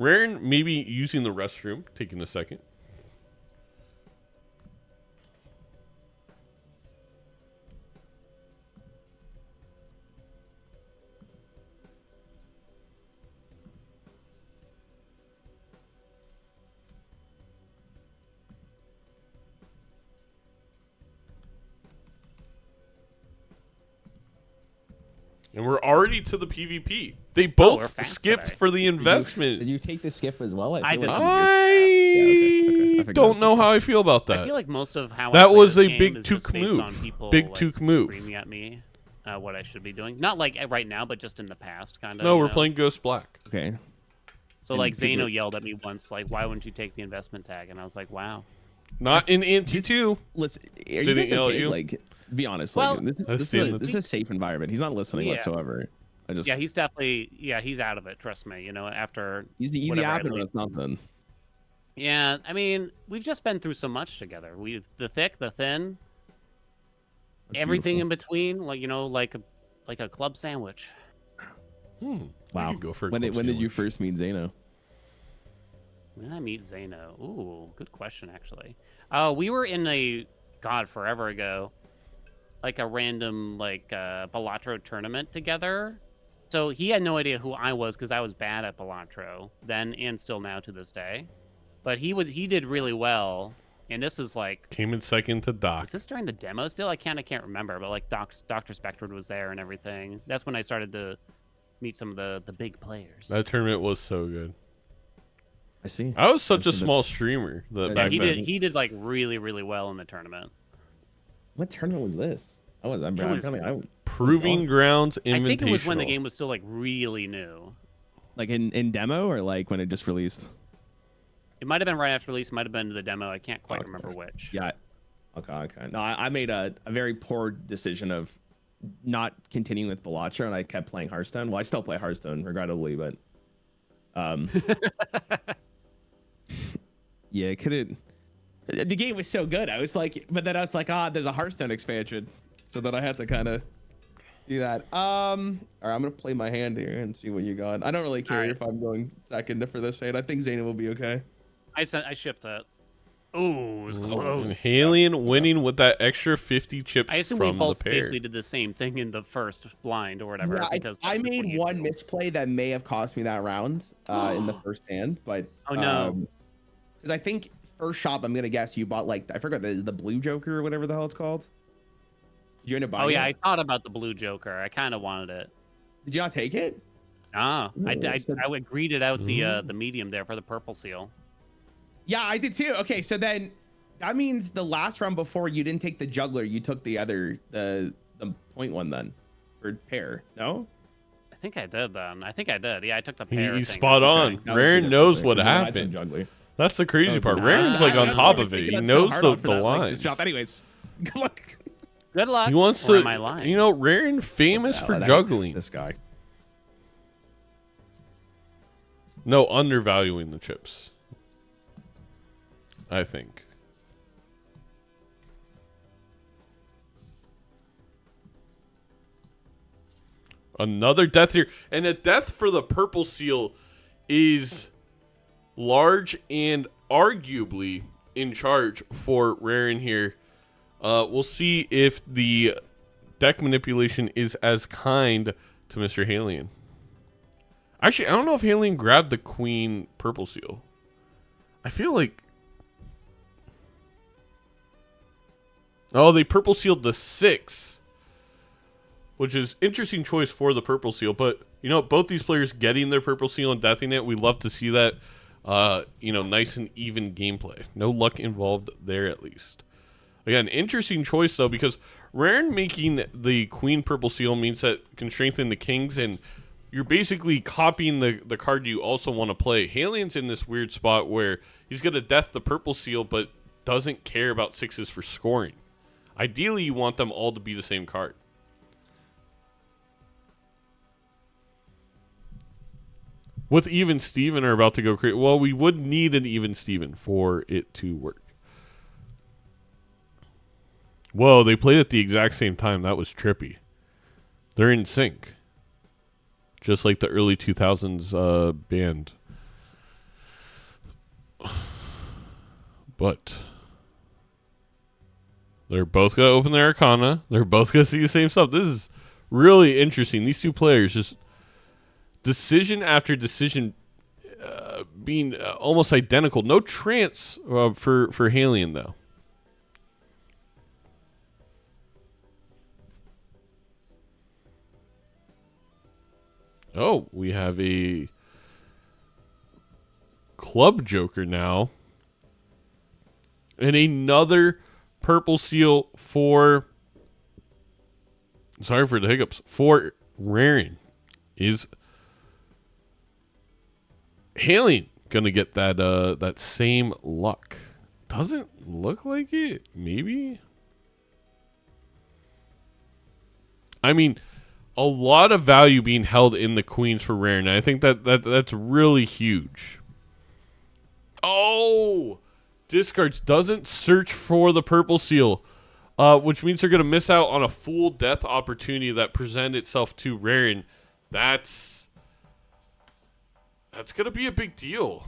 Rarran maybe using the restroom, taking a second. And we're already to the PvP. They both skipped today. for the investment. Did you take the skip as well? I did. I don't know how I feel about that. I feel like most of how That I play was this a game big is took just based move. on people, Big like, took move. screaming at me what I should be doing. Not like right now, but just in the past, kind of. No, we're playing Ghost Black. Okay. So and like people- Zano yelled at me once, like, "Why wouldn't you take the investment tag?" And I was like, "Wow." Not in Ante 2. Listen, are Did you he guys yell at okay? you? Like, be honest. Well, Like, this I've is seen a, the- this is a safe environment. He's not listening Yeah. whatsoever. I just Yeah, he's definitely he's out of it. Trust me. You know, after he's whatever I yapping leave- about something. Yeah, I mean, we've just been through so much together. We've the thick, the thin, That's everything beautiful. in between. Like like a club sandwich. I Wow. could go for a When club did you sandwich. first meet Zeno? When did I meet Zeno? Ooh, good question, actually. We were in forever ago, like a random, Balatro tournament together. So he had no idea who I was because I was bad at Balatro then and still now to this day. But he did really well. And this is like, Came in second to Doc. was this during the demo still? I can't remember. But like Dr. Spectred was there and everything. That's when I started to meet some of the big players. That tournament was so good. I see. I was such a That's- small that's- streamer that Yeah, back he then. did. He did like really, really well in the tournament. What tournament was this? Proving Grounds Invitational. I think it was when the game was still like really new. Like in demo or like when it just released? It might have been right after release. Might have been the demo. I can't quite remember which. Yeah. Okay. No, I made a very poor decision of not continuing with Balatro, and I kept playing Hearthstone. Well, I still play Hearthstone, regrettably, but yeah, couldn't. The game was so good. I was like, but then I was like, there's a Hearthstone expansion, so then I had to kind of do that. All right, I'm gonna play my hand here and see what you got. I don't really care if I'm going second for this fade. I think Zayna will be okay. I shipped it. Ooh, it was And close. Halion winning with that extra 50 chips I assume we from the both pair. basically did the same thing in the first blind or whatever. Yeah, because I that's what made you one do. misplay that may have cost me that round in the first hand, but Oh, no. because I think first shop, I'm gonna guess you bought like I forgot the blue Joker or whatever the hell it's called. Did you end up buying Oh yeah, it? I thought about the blue Joker. I kind of wanted it. Did you not take it? I would greeted out the medium there for the purple seal. Yeah, I did too. Okay, so then that means the last round before you didn't take the juggler, you took the other the point one then for pair. No? I think I did then. I think I did. Yeah, I took the pair. He's thing. spot Okay. on. That was Rare the knows difference what there, 'cause I took happened. juggler. That's the crazy part. Nah, Raren's like on that's top why I of was it. thinking He that's so knows hard the on for that, like, this lines. shop. Anyways, good luck. Good luck. He wants Or to, am I lying? you know, Raren famous Yeah, for that- juggling. This guy. No, undervaluing the chips. I think. Another death here. And a death for the purple seal is large and arguably in charge for Raren here. We'll see if the deck manipulation is as kind to Mr. Halion. Actually, I don't know if Halion grabbed the queen purple seal. I feel like... Oh, they purple sealed the 6. Which is interesting choice for the purple seal. But, you know, both these players getting their purple seal and deathing it, we love to see that, you know, nice and even gameplay. No luck involved there, at least. Again, interesting choice, though, because Raren making the queen purple seal means that can strengthen the kings, and you're basically copying the card you also want to play. Halion's in this weird spot where he's going to death the purple seal, but doesn't care about 6s for scoring. Ideally, you want them all to be the same card. With even Steven are about to go crazy. Well, we would need an even Steven for it to work. Whoa, they played at the exact same time. That was trippy. They're in sync. Just like the early 2000s band. But they're both going to open their Arcana. They're both going to see the same stuff. This is really interesting. These two players just decision after decision being almost identical. No trance for Halion, though. Oh, we have a club joker now. And another purple seal for... Sorry for the hiccups. For Raren. Is Halion gonna get that same luck? Doesn't look like it. Maybe. I mean, a lot of value being held in the queens for Raren. And I think that's really huge. Oh, discards, doesn't search for the purple seal, which means they're going to miss out on a full death opportunity that presented itself to Rarran. That's going to be a big deal.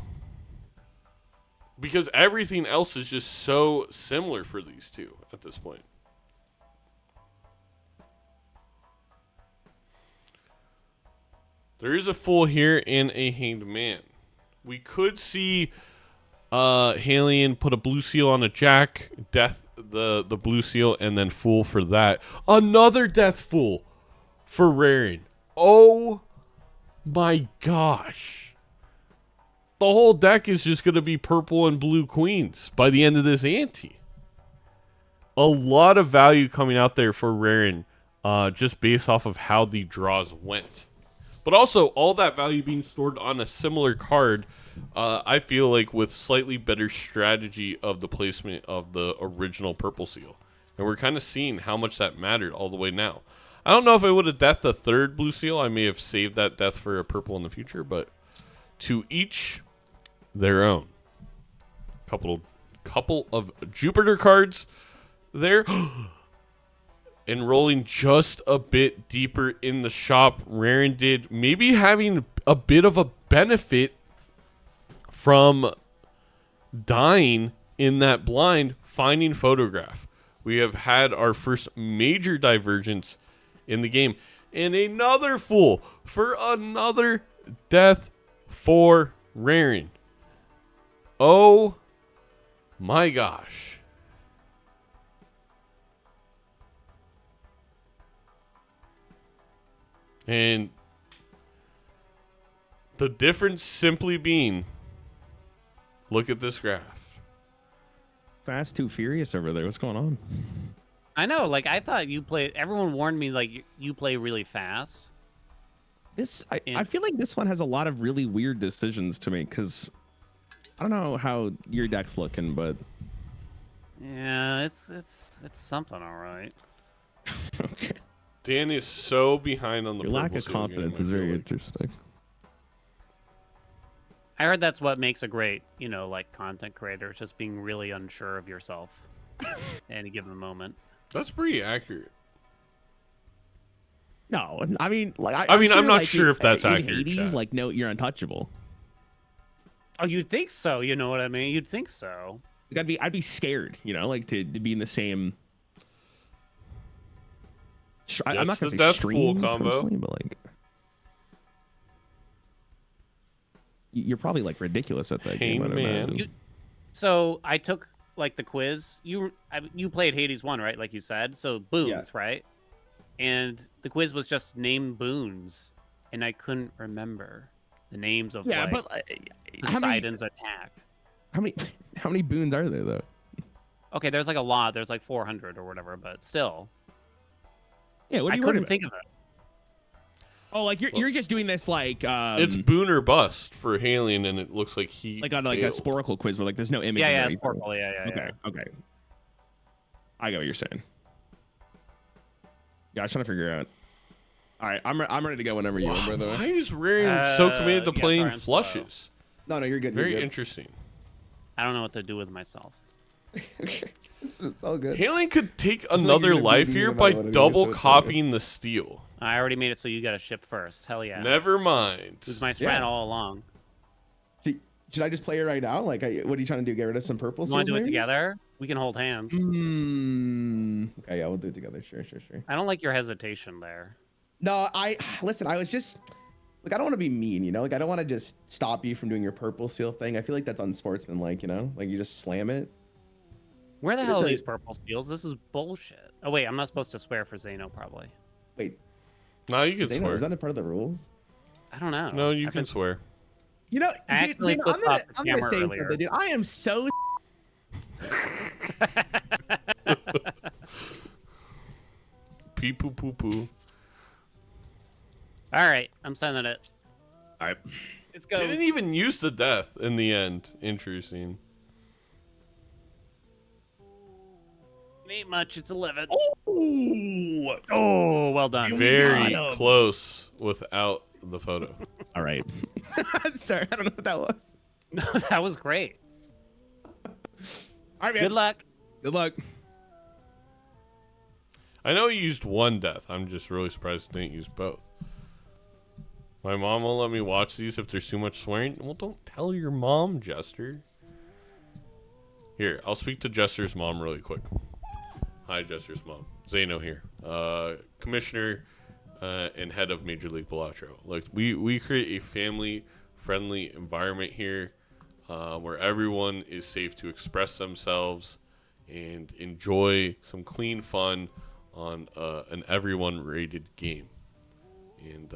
Because everything else is just so similar for these two at this point. There is a full here and a hanged man. We could see Halion put a blue seal on a jack, death the blue seal, and then fool for that. Another death fool for Rarran. Oh my gosh. The whole deck is just going to be purple and blue queens by the end of this ante. A lot of value coming out there for Rarran, just based off of how the draws went. But also, all that value being stored on a similar card, I feel like with slightly better strategy of the placement of the original purple seal. And we're kind of seeing how much that mattered all the way now. I don't know if I would have deathed the third blue seal. I may have saved that death for a purple in the future, but to each their own. Couple of Jupiter cards there. And rolling just a bit deeper in the shop, Rarran did maybe having a bit of a benefit from dying in that blind, finding photograph. We have had our first major divergence in the game. And another fool for another death for Rarran. Oh my gosh. And the difference simply being, look at this graph. Fast too furious over there. What's going on? I know, like, I thought you played... Everyone warned me, like, you play really fast. I feel like this one has a lot of really weird decisions to make, because I don't know how your deck's looking, but... Yeah, it's something, all right. Okay. Dan is so behind on the Your lack purple of seal confidence game, is I feel very like. interesting. I heard that's what makes a great, like, content creator, is just being really unsure of yourself at any given moment. That's pretty accurate. No, I mean, like, I'm not like, sure if that's in accurate, Hades, chat. like, no, you're untouchable. Oh, you'd think so. You know what I mean? You'd think so. Like, I'd be scared, like, to be in the same. I'm not That's gonna the say death stream fool combo. personally, but like, you're probably like ridiculous at that game. I'd Hangman. imagine. So I took, like, the quiz. You played Hades 1, right? Like you said. So boons, Yeah. right? And the quiz was just name boons, and I couldn't remember the names of Yeah, like, but how many Poseidon's attack. how many boons are there though? Okay, there's like a lot. There's like 400 or whatever, but still, Yeah, what are I you worried couldn't about? think of it. Oh, like you're just doing this like It's boon or bust for Halion, and it looks like he like on like a failed. Sporkle quiz where like there's no image. Yeah, Sporkle. Yeah. Okay. I get what you're saying. Yeah, I was trying to figure out. All right, I'm ready to go whenever you are, Why brother. is Rarran so committed to yeah, playing sorry, I'm slow. flushes? No, you're good. Very you're good. interesting. I don't know what to do with myself. It's all good. Halion could take like another you're gonna life beat me here no by matter what it is, double so it's copying the steal. I already made it so you got to ship first. Hell yeah. Never mind. It was my strat Yeah. all along. Should I just play it right now? Like, what are you trying to do? Get rid of some purple? You want to do it seals, maybe? together? We can hold hands. Okay, yeah, we'll do it together. Sure. I don't like your hesitation there. No, listen. I was just like, I don't want to be mean, Like, I don't want to just stop you from doing your purple seal thing. I feel like that's unsportsmanlike, Like, you just slam it. Where the It hell is are a- these purple steals? This is bullshit. Oh, wait, I'm not supposed to swear for Zeno, probably. Wait, No, you can Zeno, swear. is that a part of the rules? I don't know. No, you I've can been- swear. I accidentally flipped off the I'm gonna camera say earlier. something, dude. I am so. Pee poo poo poo. All right, I'm sending it. All right. Let's go. Didn't even use the death in the end. Interesting. Ain't much. It's 11. Oh, Oh, well done. Very got him. close without the photo. all right. Sorry, I don't know what that was. No, that was great. All right, man. Good luck. Good luck. I know you used one death. I'm just really surprised you didn't use both. My mom won't let me watch these if there's too much swearing. Well, don't tell your mom, Jester. Here, I'll speak to Jester's mom really quick. Hi, Jester's mom. Zeno here. Commissioner and head of Major League Balatro. Like, we create a family-friendly environment here where everyone is safe to express themselves and enjoy some clean fun on an everyone rated game. And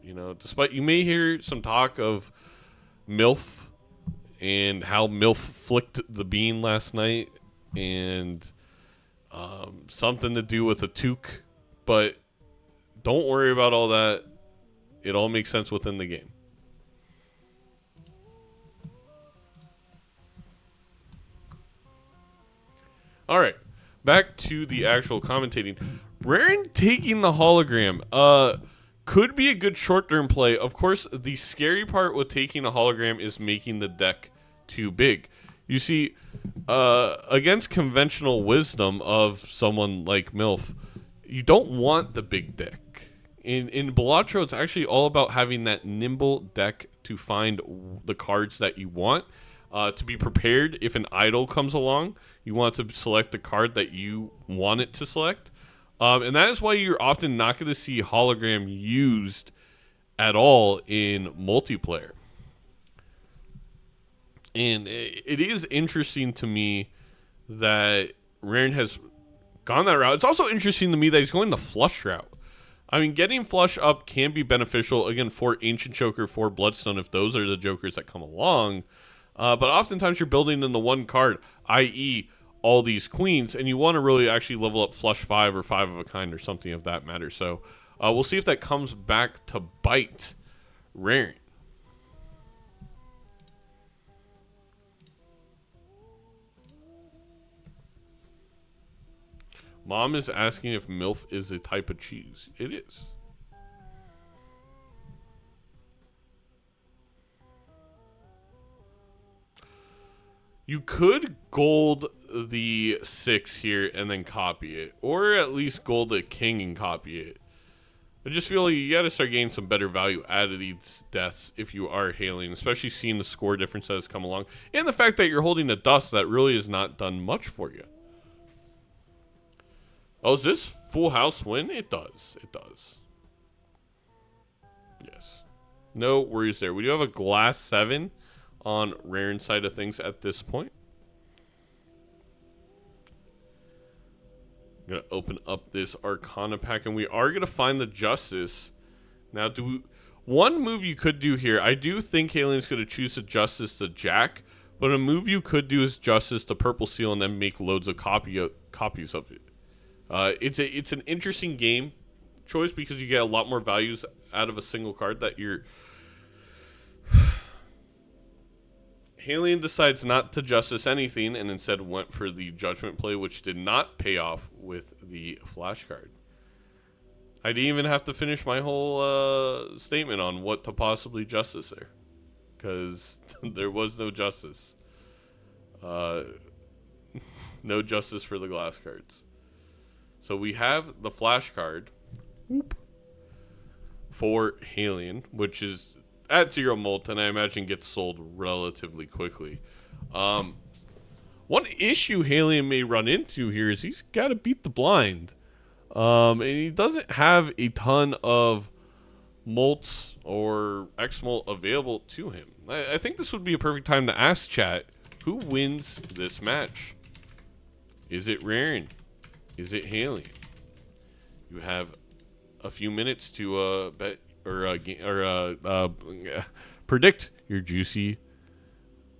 you know, despite you may hear some talk of MILF and how MILF flicked the bean last night and something to do with a toque, but don't worry about all that. It all makes sense within the game. All right, back to the actual commentating. Rarran taking the hologram could be a good short-term play. Of course, the scary part with taking a hologram is making the deck too big. You see, against conventional wisdom of someone like MILF, you don't want the big deck. In Balatro, it's actually all about having that nimble deck to find the cards that you want. To be prepared if an idol comes along, you want to select the card that you want it to select. And that is why you're often not going to see hologram used at all in multiplayer. And it is interesting to me that Rarran has gone that route. It's also interesting to me that he's going the flush route. I mean, getting flush up can be beneficial, again, for Ancient Joker, for Bloodstone, if those are the Jokers that come along. But oftentimes you're building in the one card, i.e. all these queens, and you want to really actually level up flush 5 or 5 of a kind or something of that matter. So we'll see if that comes back to bite Rarran. Mom is asking if MILF is a type of cheese. It is. You could gold the 6 here and then copy it. Or at least gold the king and copy it. I just feel like you got to start getting some better value out of these deaths if you are hailing. Especially seeing the score difference that has come along. And the fact that you're holding a dust that really has not done much for you. Oh, is this full house win? It does. It does. Yes. No worries there. We do have a glass 7 on Rarran's side of things at this point. I'm going to open up this Arcana pack, and we are going to find the Justice. Now, one move you could do here, I do think Alien's going to choose the Justice to Jack, but a move you could do is Justice to Purple Seal and then make loads of copies of it. It's an interesting game choice because you get a lot more values out of a single card that you're... Alien decides not to Justice anything and instead went for the Judgment play, which did not pay off with the Flash card. I didn't even have to finish my whole statement on what to possibly Justice there, because there was no Justice. No Justice for the glass cards. So we have the Flash card for Alien, which is at 0 mult, and I imagine gets sold relatively quickly. One issue Alien may run into here is he's got to beat the blind. And he doesn't have a ton of mults or X-Molt available to him. I think this would be a perfect time to ask chat, who wins this match? Is it Rarran? Is it Alien? You have a few minutes to bet or predict your juicy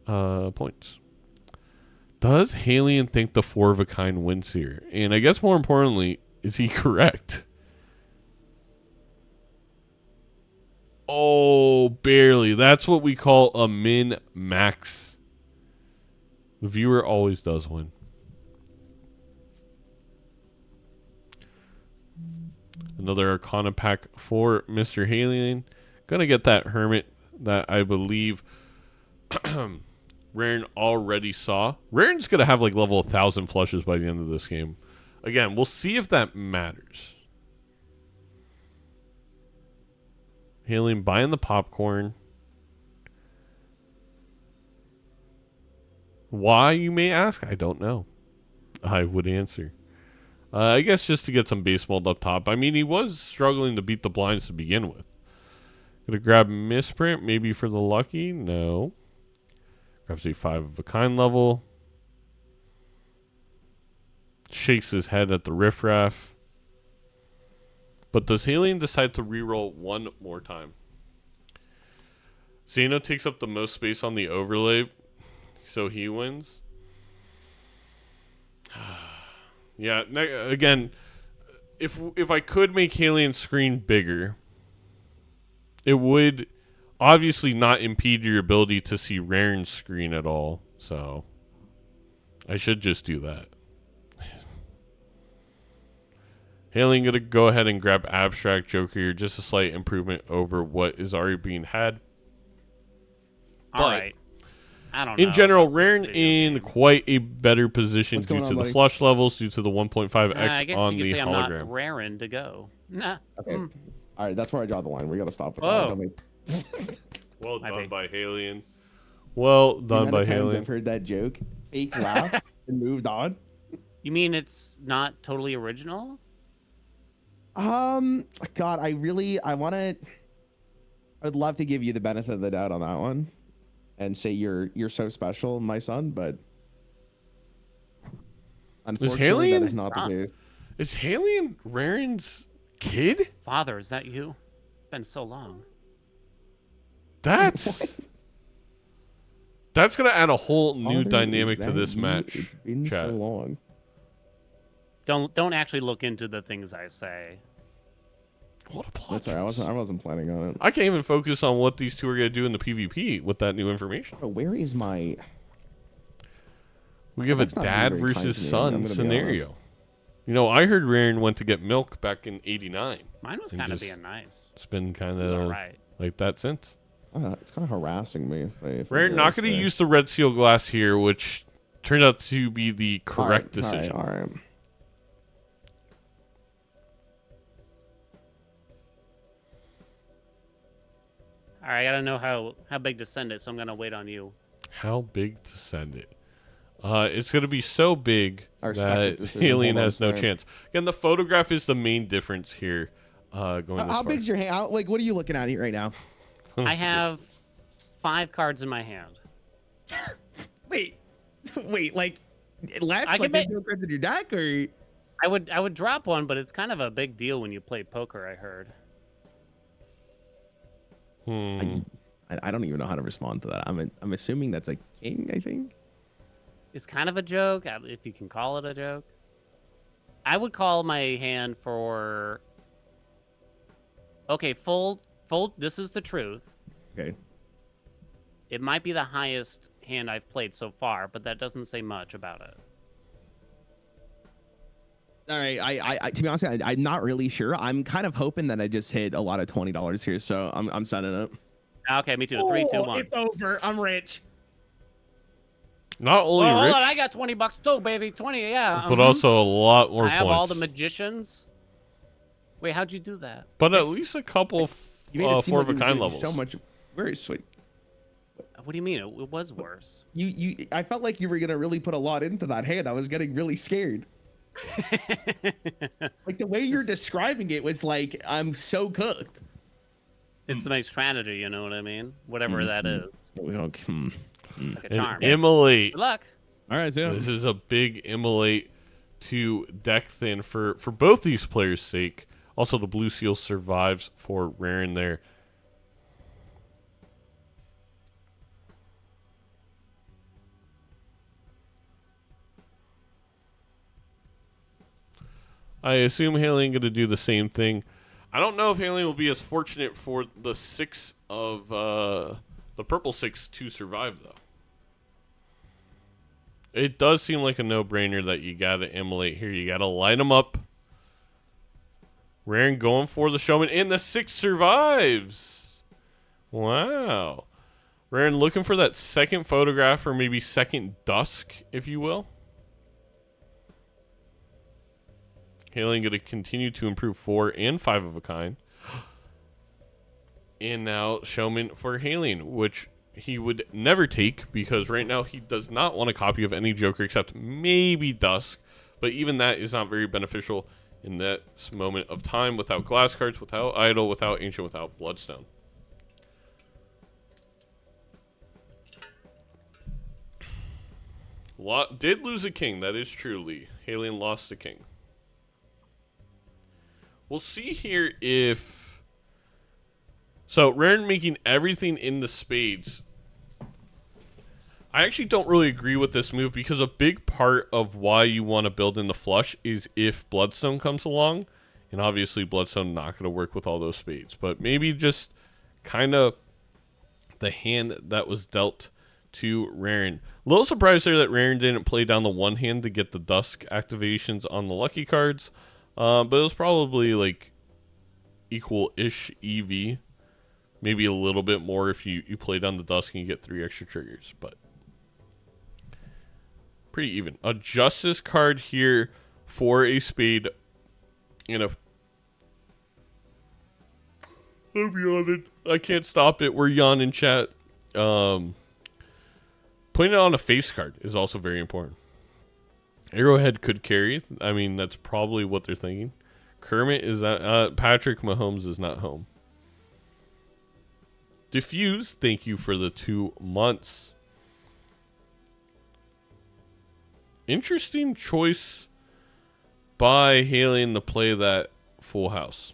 points. Does Alien think the 4 of a kind wins here? And I guess more importantly, is he correct? Oh, barely. That's what we call a min-max. The viewer always does win. Another Arcana pack for Mr. Alien. Gonna get that Hermit that I believe Rarran already saw. Rarran's going to have like level 1,000 flushes by the end of this game. Again, we'll see if that matters. Alien buying the popcorn. Why, you may ask? I don't know. I would answer. I guess just to get some base mold up top. I mean, he was struggling to beat the blinds to begin with. Gonna grab misprint, maybe for the lucky? No. Grabs a 5 of a kind level. Shakes his head at the riffraff. But does Alien decide to reroll one more time? Zeno takes up the most space on the overlay, so he wins. Yeah, again, if I could make Alien's screen bigger, it would obviously not impede your ability to see Rarran's screen at all. So I should just do that. Alien gonna go ahead and grab Abstract Joker here, just a slight improvement over what is already being had. All right. I don't know. In general, about this Rarran video in game. quite a better position What's due going to on, the buddy? flush levels, due to the 1.5x I guess on you could the say I'm not hologram. raring to go. Nah. Okay. Mm. All right, that's where I draw the line. We gotta stop with Whoa. that. Well I done think- by Alien. Well The done amount by of times Alien. I've heard that joke, fake laugh, and moved on. You mean it's not totally original? God, I would love to give you the benefit of the doubt on that one, and say you're so special, my son, but unfortunately, Alien- that is not the Stop. case. Is Alien Rarran's kid? Father, is that you? Been so long. That's gonna add a whole new Father, dynamic is to that this you? match. It's been chat. so long. Don't actually look into the things I say. What a plot That's all right. I wasn't planning on it. I can't even focus on what these two are gonna do in the PvP with that new information. Bro, where is my? We give a That's not being dad very kind versus to me, I'm son gonna be scenario. honest. You know, I heard Rarran went to get milk back in '89. Mine was And kind of just- being nice. It's been kind It was of alright. like that since. It's kind of harassing me. If I Rarran dare not going to say. use the red seal glass here, which turned out to be the correct decision. All right. All right, I gotta know how big to send it, so I'm gonna wait on you. How big to send it? It's going to be so big I respect that the decision. Alien Hold on, has no sorry. chance. Again, the photograph is the main difference here. Going this How far. big's your hand? Like, what are you looking at here right now? I have 5 cards in my hand. Wait, like left? I Like can there's make- no cards in your deck, or I would drop one, but it's kind of a big deal when you play poker. I heard. I don't even know how to respond to that. I'm assuming that's a king. I think. It's kind of a joke, if you can call it a joke. I would call my hand for. Okay, fold. This is the truth. Okay. It might be the highest hand I've played so far, but that doesn't say much about it. All right. I to be honest, I'm not really sure. I'm kind of hoping that I just hit a lot of $20 here, so I'm setting it. Okay, me too. 3, 2, 1. It's over. I'm rich. Not only Well, hold rich, on, I got $20 too, baby. 20, yeah. but mhm. also a lot more I have points. all the magicians. Wait, how'd you do that? But at It's- least a couple of You made it seem 4 like of it a was kind gonna be levels. so much. Very sweet. What do you mean? It was worse. I felt like you were gonna really put a lot into that hand. I was getting really scared. Like the way you're describing it was like I'm so cooked. It's my strategy, you know what I mean? Whatever that is. Like a And charm. immolate. Good luck. All right, so This is a big immolate to deck thin for both these players' sake. Also, the blue seal survives for Rarran there. I assume Alien going to do the same thing. I don't know if Alien will be as fortunate for the 6 of the purple 6 to survive though. It does seem like a no-brainer that you got to immolate here. You got to light them up. Rarran going for the showman, and the 6 survives. Wow. Rarran looking for that second photograph, or maybe second dusk, if you will. Halion going to continue to improve 4 and 5 of a kind. And now Showman for Halion, which he would never take, because right now he does not want a copy of any Joker except maybe Dusk. But even that is not very beneficial in that moment of time without glass cards, without Idol, without Ancient, without Bloodstone. Did lose a king, that is true, Lee. Halion lost a king. We'll see here if... So, Rarran making everything in the spades. I actually don't really agree with this move, because a big part of why you want to build in the flush is if Bloodstone comes along. And obviously, Bloodstone not going to work with all those spades. But maybe just kind of the hand that was dealt to Rarran. A little surprised there that Rarran didn't play down the one hand to get the Dusk activations on the lucky cards. But it was probably like equal-ish EV. Maybe a little bit more if you play down the Dusk and you get 3 extra triggers. But pretty even. A Justice card here for a spade. And a... I'm yawning. I can't stop it. We're yawning, chat. Putting it on a face card is also very important. Arrowhead could carry. I mean, that's probably what they're thinking. Kermit is that. Patrick Mahomes is not home. Diffuse, thank you for the 2 months. Interesting choice by Halion to play that full house.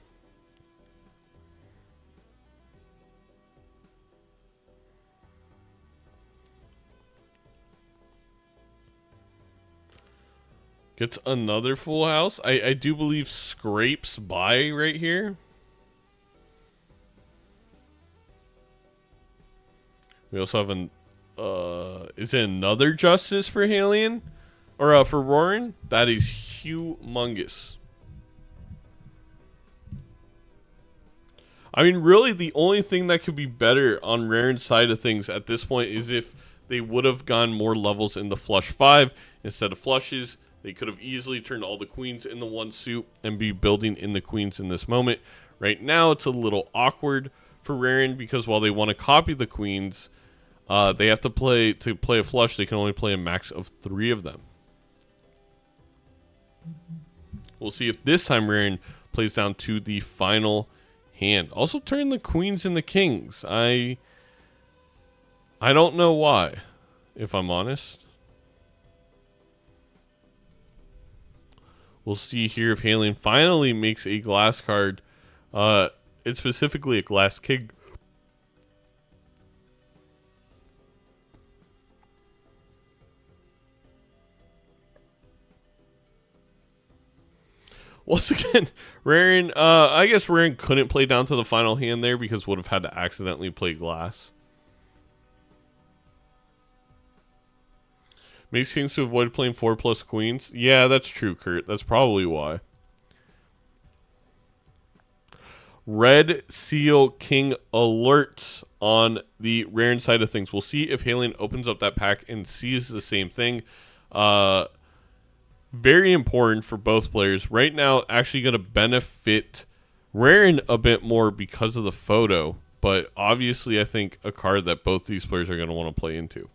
Gets another full house. I do believe scrapes by right here. We also have an... is it another Justice for Halion? Or for Rarran? That is humongous. I mean, really, the only thing that could be better on Rarran's side of things at this point is if they would have gone more levels in the flush 5 instead of flushes. They could have easily turned all the queens into one suit and be building in the queens in this moment. Right now, it's a little awkward for Rarran because while they want to copy the queens, they have to play a flush. They can only play a max of 3 of them. We'll see if this time Rarran plays down to the final hand. Also turn the queens into kings. I don't know why, if I'm honest. We'll see here if Halion finally makes a glass card. It's specifically a glass king. Once again, Rarran, I guess Rarran couldn't play down to the final hand there because would have had to accidentally play glass. Makes kings to avoid playing 4+ queens. Yeah, that's true, Kurt. That's probably why. Red Seal King alerts on the Rarran side of things. We'll see if Halion opens up that pack and sees the same thing. Very important for both players. Right now, actually going to benefit Rarran a bit more because of the photo. But obviously, I think a card that both these players are going to want to play into.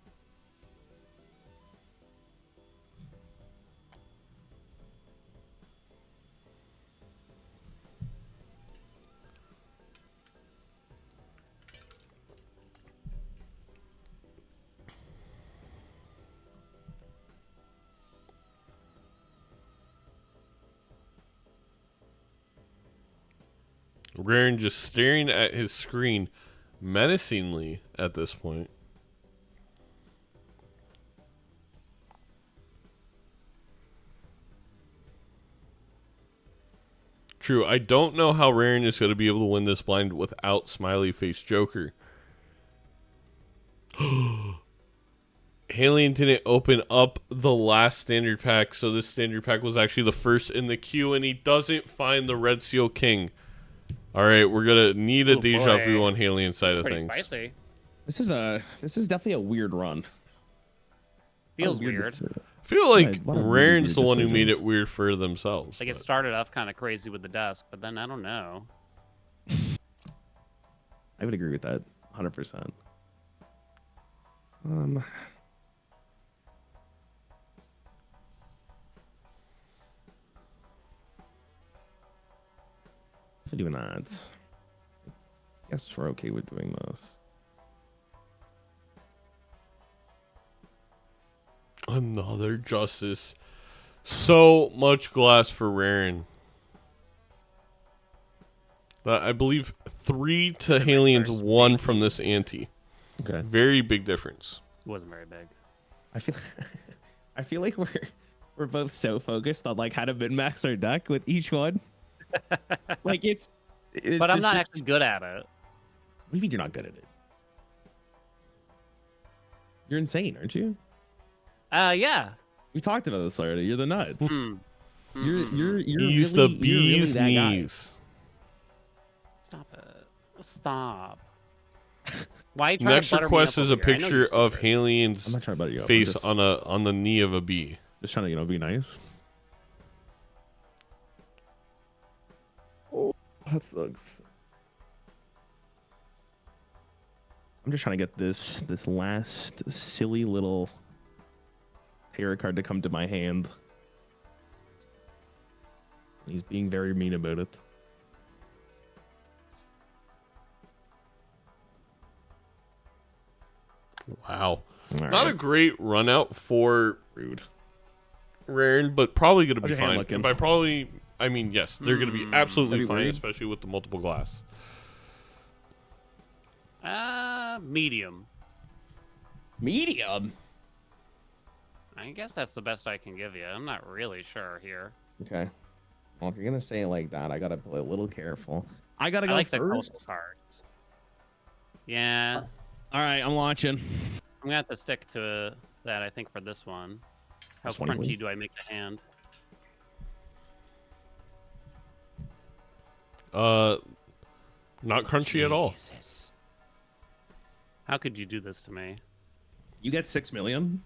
Rarran just staring at his screen menacingly at this point. True, I don't know how Rarran is going to be able to win this blind without Smiley Face Joker. Halion didn't open up the last standard pack, so this standard pack was actually the first in the queue, and he doesn't find the Red Seal King. All right, we're gonna need a deja vu on Halion's side of Pretty things. spicy. This is definitely a weird run. Feels weird. I feel like A lot of really Rarran's weird the one who made it decisions. weird for themselves. Like it but- started off kind of crazy with the desk, but then I don't know. I would agree with that 100%. For doing that, I guess we're okay with doing this. Another justice. So much glass for Rarran. But I believe 3 to They're my Halien's first 1 big from team. this ante. Okay. Very big difference. It wasn't very big. I feel I feel like we're both so focused on like how to min max our deck with each one. Like it's But I'm not just- actually good at it. What do you mean you're not good at it? You're insane, aren't you? Yeah. We talked about this already. You're the nuts. Hmm. You're He's really, the you're really bee's that guy. knees. Stop it. Stop. Why you trying Next to butter me request up is a over here? I know picture you're of serious. I'm Halien's not trying to butter you up. I'm face just, on the knee of a bee. just trying to be nice. Oh, that sucks. I'm just trying to get this last silly little tarot card to come to my hand. He's being very mean about it. Wow. All Not a right. great run out for Rude. Rarran, but probably going to How's be your hand fine. looking? And by probably, I mean, yes, they're going to be absolutely That'd be fine, weird. especially with the multiple glass. Medium. Medium. I guess that's the best I can give you. I'm not really sure here. Okay. Well, if you're gonna say it like that, I gotta play a little careful. I gotta I go like the first. colorful cards. Yeah. All right, I'm launching. I'm gonna have to stick to that, I think, for this one. How This one, crunchy please. do I make the hand? Not crunchy at all. How could you do this to me? You get 6 million.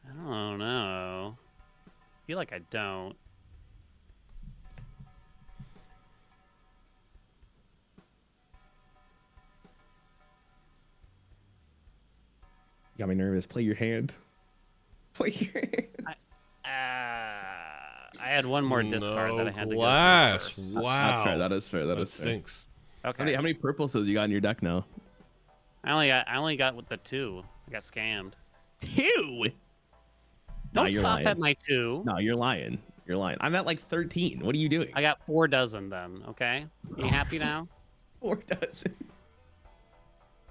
I don't know. I feel like I don't. You got me nervous. Play your hand. Play your hand. I had one more discard that I had to glass. go through first. Wow. That's fair. That is fair. That That is fair. stinks. Okay. How many purples you got in your deck now? I only got with the 2. I got scammed. 2. Don't you're scoff lying. at my 2. No, you're lying. You're lying. I'm at like 13. What are you doing? I got 4 dozen then. Okay. You happy now? 4 dozen.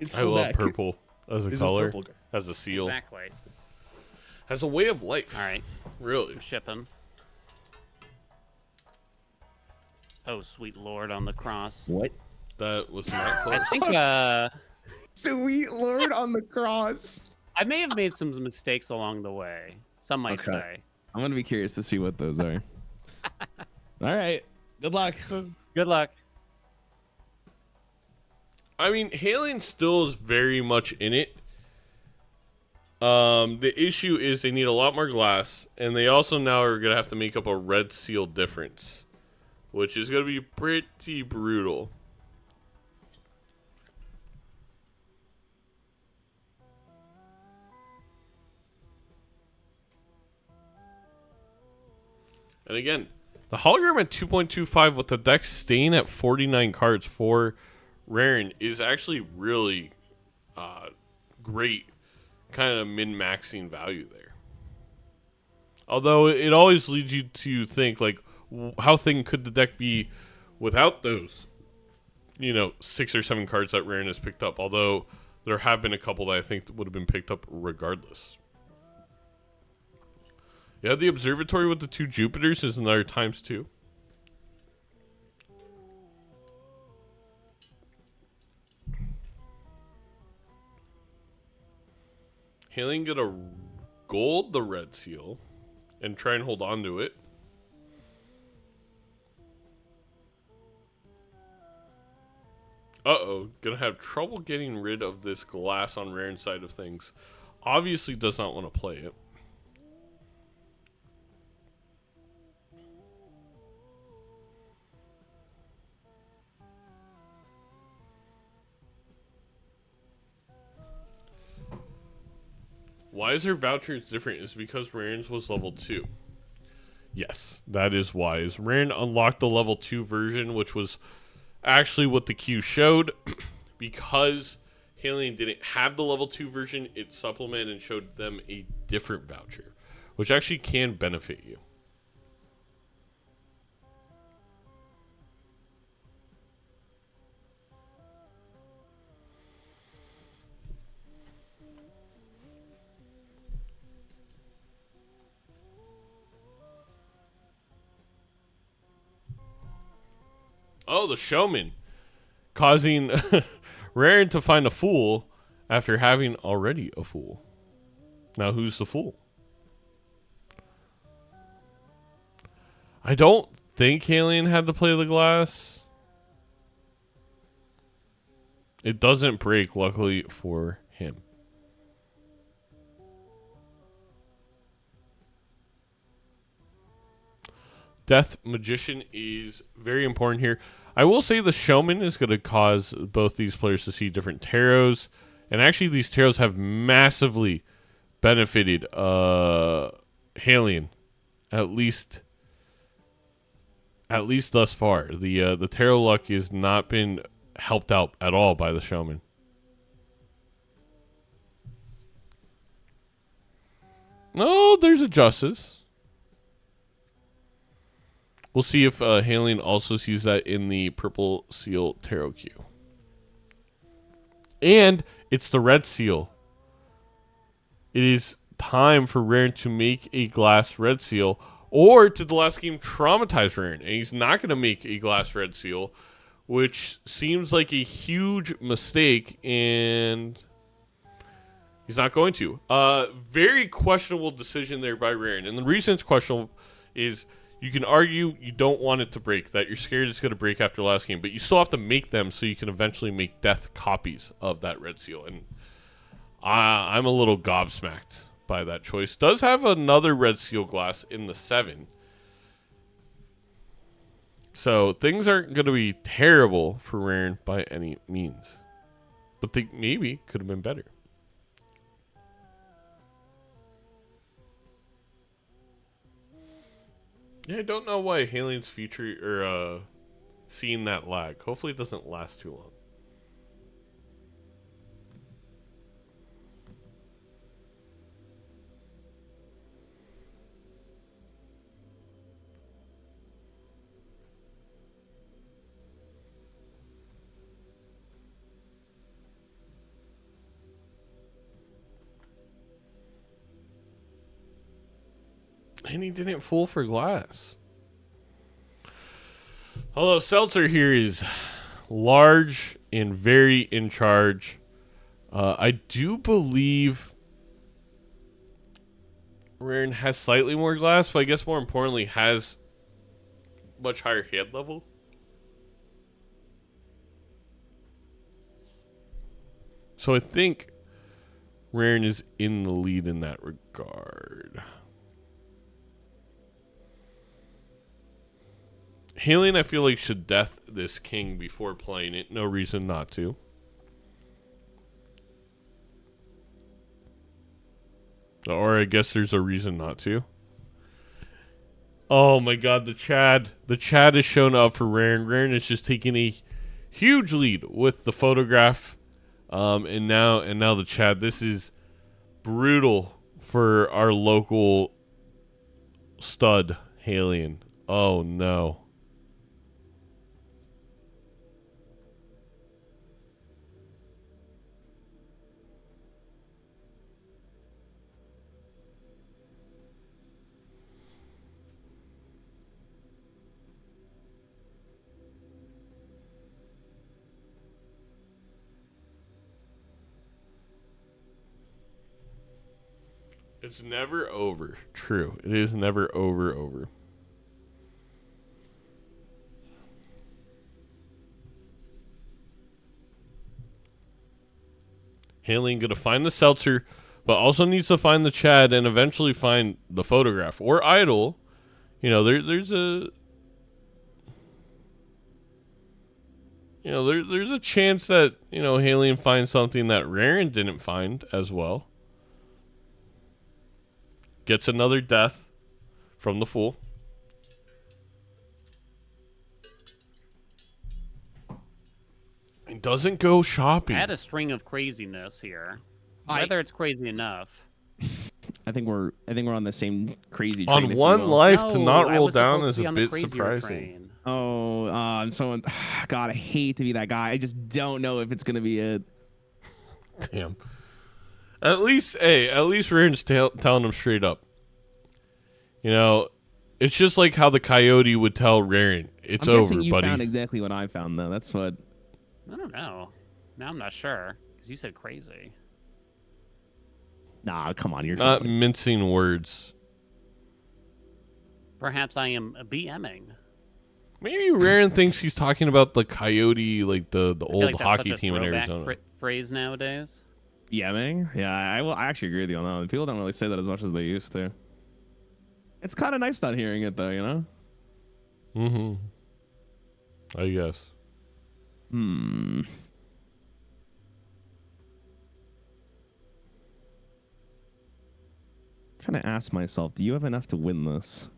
It's I full love deck. purple as a This is color, purple. as a seal, Exactly. as a way of life. All right. Really. I'm shipping. Oh, sweet lord on the cross. What? That was not I close. think Sweet Lord on the cross. I may have made some mistakes along the way. Some might Okay. say. I'm gonna be curious to see what those are. All right. Good luck. Good luck. I mean, Halien still is very much in it. The issue is they need a lot more glass, and they also now are gonna have to make up a red seal difference, which is gonna be pretty brutal. And again, the hologram at 2.25 with the deck staying at 49 cards for Rarran is actually really great kind of min-maxing value there. Although it always leads you to think, like, how thin could the deck be without those, 6 or 7 cards that Rarran has picked up. Although there have been a couple that I think would have been picked up regardless. Yeah, the observatory with the 2 Jupiters is another ×2. Halion gonna gold the red seal and try and hold on to it. Uh-oh. Gonna have trouble getting rid of this glass on Rarran's side of things. Obviously does not want to play it. Why is their vouchers different? Is because Rarran's was level 2. Yes, that is wise. Rarran unlocked the level 2 version, which was actually what the queue showed. Because Halion didn't have the level 2 version, it supplemented and showed them a different voucher, which actually can benefit you. Oh, the showman. Causing Rarran to find a fool after having already a fool. Now who's the fool? I don't think Halion had to play the glass. It doesn't break, luckily for him. Death Magician is very important here. I will say the Showman is going to cause both these players to see different tarots. And actually, these tarots have massively benefited Halion. At least thus far. The tarot luck has not been helped out at all by the Showman. Oh, there's a Justice. We'll see if Halion also sees that in the Purple Seal Tarot queue. And it's the Red Seal. It is time for Rarran to make a glass Red Seal, or did the last game traumatize Rarran? And he's not going to make a glass Red Seal, which seems like a huge mistake, and he's not going to. Very questionable decision there by Rarran. And the reason it's questionable is you can argue you don't want it to break, that you're scared it's going to break after the last game, but you still have to make them so you can eventually make death copies of that Red Seal. And I'm a little gobsmacked by that choice. Does have another Red Seal glass in the 7. So things aren't going to be terrible for Rarran by any means. But they maybe could have been better. Yeah, I don't know why Halion's feature or seeing that lag. Hopefully it doesn't last too long. And he didn't fool for glass. Although Seltzer here is large and very in charge. I do believe Rarran has slightly more glass, but I guess more importantly has much higher hand level. So I think Rarran is in the lead in that regard. Halion, I feel like, should death this king before playing it. No reason not to. Or I guess there's a reason not to. Oh my god, the Chad. The Chad has shown up for Rarran. Rarran is just taking a huge lead with the photograph. And now the Chad. This is brutal for our local stud, Halion. Oh no. It's never over. True. It is never over. Haley gonna find the seltzer, but also needs to find the Chad and eventually find the photograph or idol. You know, there's a there's a chance that, you know, Haley finds something that Rarran didn't find as well. Gets another death from the Fool. And doesn't go shopping. I had a string of craziness here. I- Whether it's crazy enough. I think we're on the same crazy train. On if one you will. life No, to not I roll was down supposed is to be a on the bit crazier surprising. train. Oh, I'm so God. I hate to be that guy. I just don't know if it's gonna be it. Damn. At least Rarran's telling him straight up. You know, it's just like how the coyote would tell Rarran, "It's I'm over, guessing you buddy." found exactly what I found, though. That's what. I don't know. Now I'm not sure because you said crazy. Nah, come on, you're Not totally- mincing words. Perhaps I am BMing. Maybe Rarran thinks he's talking about the coyote, like the I feel old like that's hockey such a team in throwback Arizona. phrase nowadays. DMing. Yeah, I will. I actually agree with you on that one. People don't really say that as much as they used to. It's kind of nice not hearing it, though. You know. Mm-hmm. I guess. Hmm. I'm trying to ask myself, do you have enough to win this?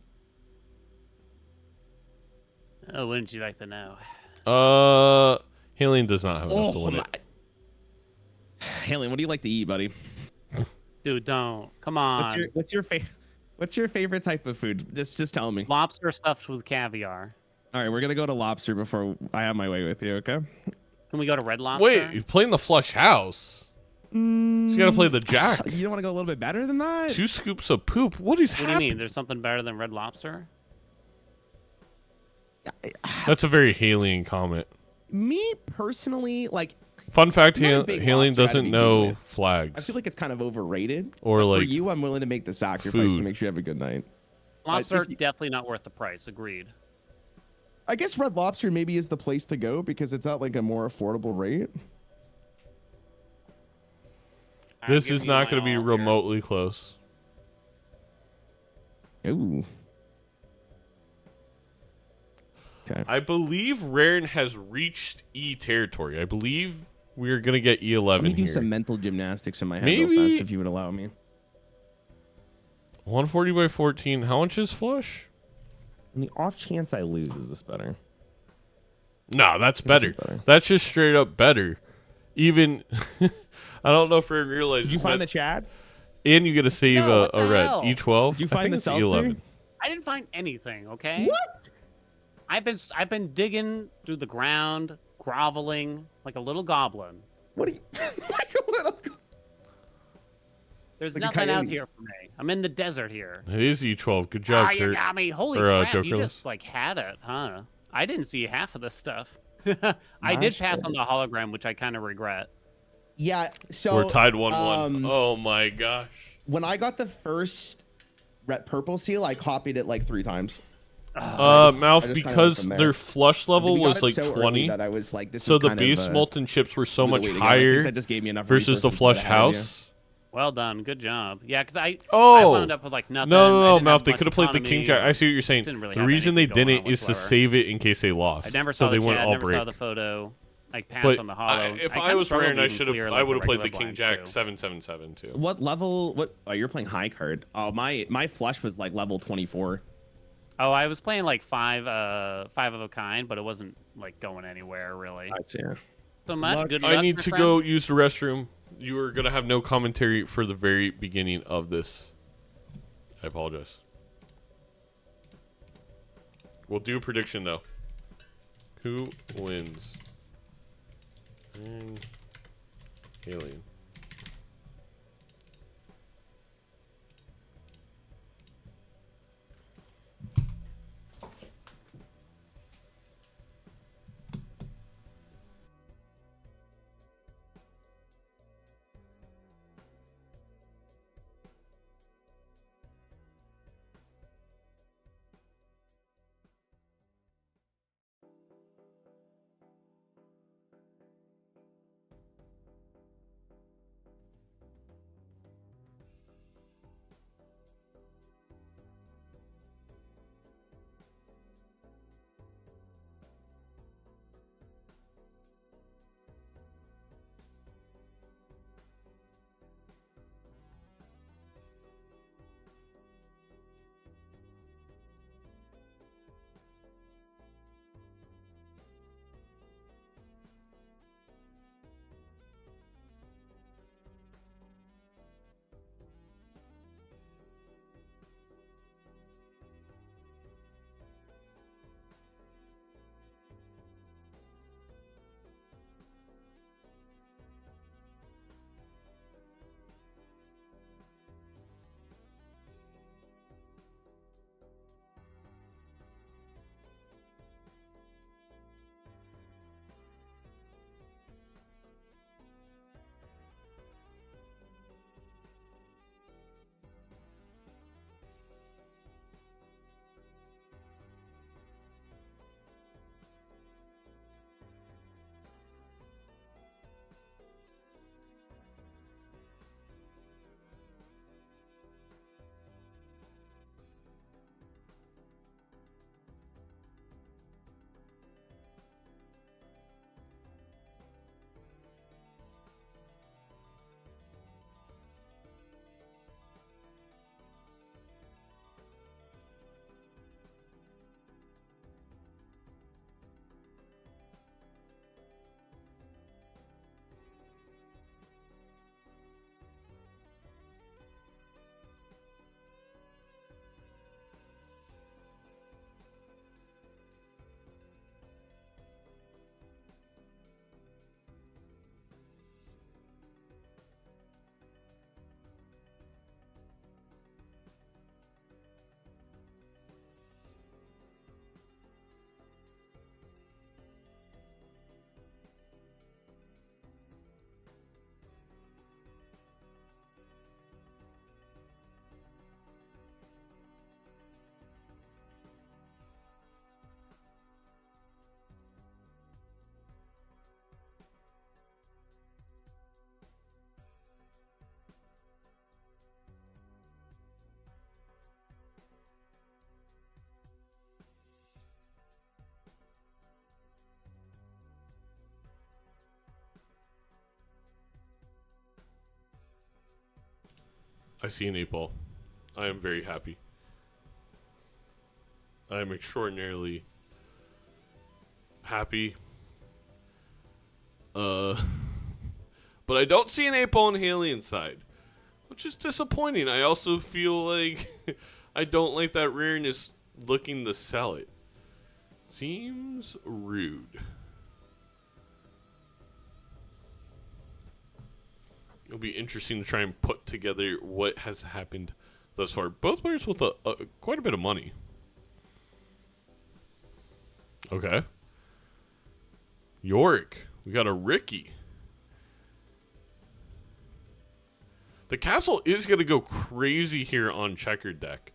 Oh, wouldn't you like to know? Haley does not have enough to win it. Haley, what do you like to eat, buddy? Dude, don't. Come on. What's your favorite type of food? Just tell me. Lobster stuffed with caviar. All right, we're gonna go to lobster before I have my way with you. Okay. Can we go to Red Lobster? Wait, you're playing the flush house. So you gotta play the jack. You don't want to go a little bit better than that? 2 scoops of poop. What is What do you happening? mean? There's something better than Red Lobster? That's a very Haley comment. Me personally, like, Fun fact: I'm not a big Haley lobster guy to doesn't begin know with. flags. I feel like it's kind of overrated. Or But like for you, I'm willing to make the sacrifice food. to make sure you have a good night. Lobster, if you- definitely not worth the price. Agreed. I guess Red Lobster maybe is the place to go because it's at like a more affordable rate. I'm This giving is you not my going to be all here. remotely close. Ooh. Okay. I believe Rarran has reached E territory. I believe we're going to get E11 Let me do here. some mental gymnastics in my head Maybe- real fast, if you would allow me. 140 by 14. How much is flush? On the off chance I lose, is this better? No, that's This better. is better. That's just straight up better. Even I don't know if Rarran realizes. Did you find the Chad? And you get to save No, what a the red. hell? E12. Did you I find think the it's seltzer? E11. I didn't find anything. Okay. What? I've been digging through the ground, groveling like a little goblin. What are you? Like a little. There's Like a nothing out coyote. here for me. I'm in the desert here. It is E12. Good job, Ah, you Kurt. got me. Holy Or, crap! You Jokerless. just like had it, huh? I didn't see half of this stuff. I did Gosh, pass Kurt. on the hologram, which I kind of regret. Yeah. So We're tied 1-1. um, Oh my gosh. when I got the first red purple seal, I copied it like 3 times. Mouth, I just kinda went because from there. their flush level We got was it like so early 20. that I was like, this So is the kind base of, molten chips were so the much way to go. I think higher That just gave me enough versus the resources to flush get ahead of you. house. Well done, good job. Yeah, because I Oh. wound up with like nothing. No, I didn't Mouth. have They much could have played the king economy, jack. I see what you're saying. didn't really The have reason they anything going didn't on is to whatsoever. save it in case they lost. I never so saw they the wouldn't chat, all never break. saw the photo. Like passed But on the hollow. if I kinda was struggled Rarran, to I even should have. clear, I like, would the have played the regular king blinds, jack too. 777 too. What level? What? Oh, you're playing high card. Oh, my flush was like level 24. Oh, I was playing like five of a kind, but it wasn't like going anywhere really. I see. So much. luck. Good luck. I need my to friend. go use the restroom. You are gonna have no commentary for the very beginning of this. I apologize. We'll do a prediction though. Who wins? Alien. I see an 8-ball. I am very happy. I am extraordinarily happy. But I don't see an 8-ball on Halien's side, which is disappointing. I also feel like I don't like that Rarran is looking to sell it. Seems rude. It'll be interesting to try and put together what has happened thus far. Both players with quite a bit of money. Okay. Yorick. We got a Ricky. The castle is going to go crazy here on Checkered deck.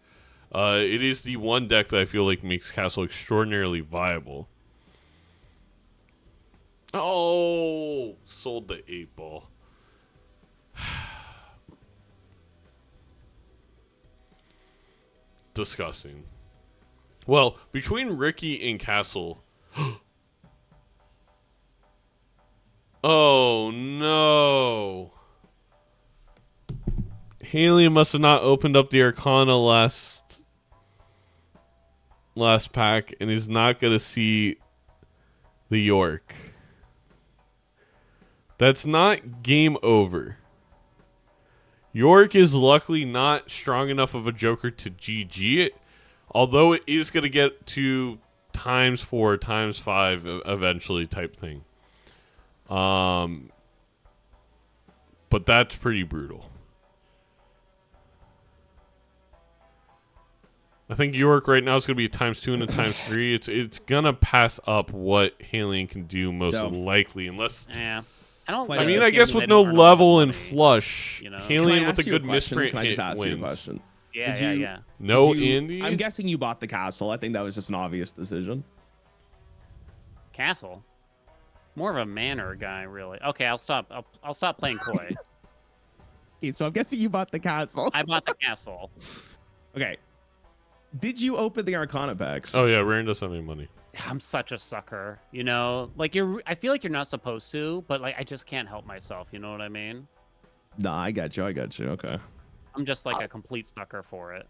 It is the one deck that I feel like makes castle extraordinarily viable. Oh, sold the 8-ball. Disgusting. Well, between Ricky and Castle. Oh no. Haley must have not opened up the Arcana last pack and is not going to see the York. That's not game over. York is luckily not strong enough of a Joker to GG it, although it is going to get to ×4, ×5 eventually type thing. But that's pretty brutal. I think York right now is going to be a ×2 and a ×3. It's going to pass up what Halion can do most likely, unless... Yeah. I don't. I like mean, this I game guess because with I no don't earn level enough and money, flush, you know? Halion with a good misprint Can I just hit ask you a wins. question? Yeah, Did you- yeah. No Did you- Andy? I'm guessing you bought the castle. I think that was just an obvious decision. Castle. More of a manor guy, really. Okay, I'll stop. I'll stop playing coy. Okay, so I'm guessing you bought the castle. I bought the castle. Okay. Did you open the Arcana packs? Oh yeah, Rarran doesn't have any money. I'm such a sucker, you know. Like I feel like you're not supposed to, but like I just can't help myself. You know what I mean? Nah, I got you. Okay. I'm just like a complete sucker for it.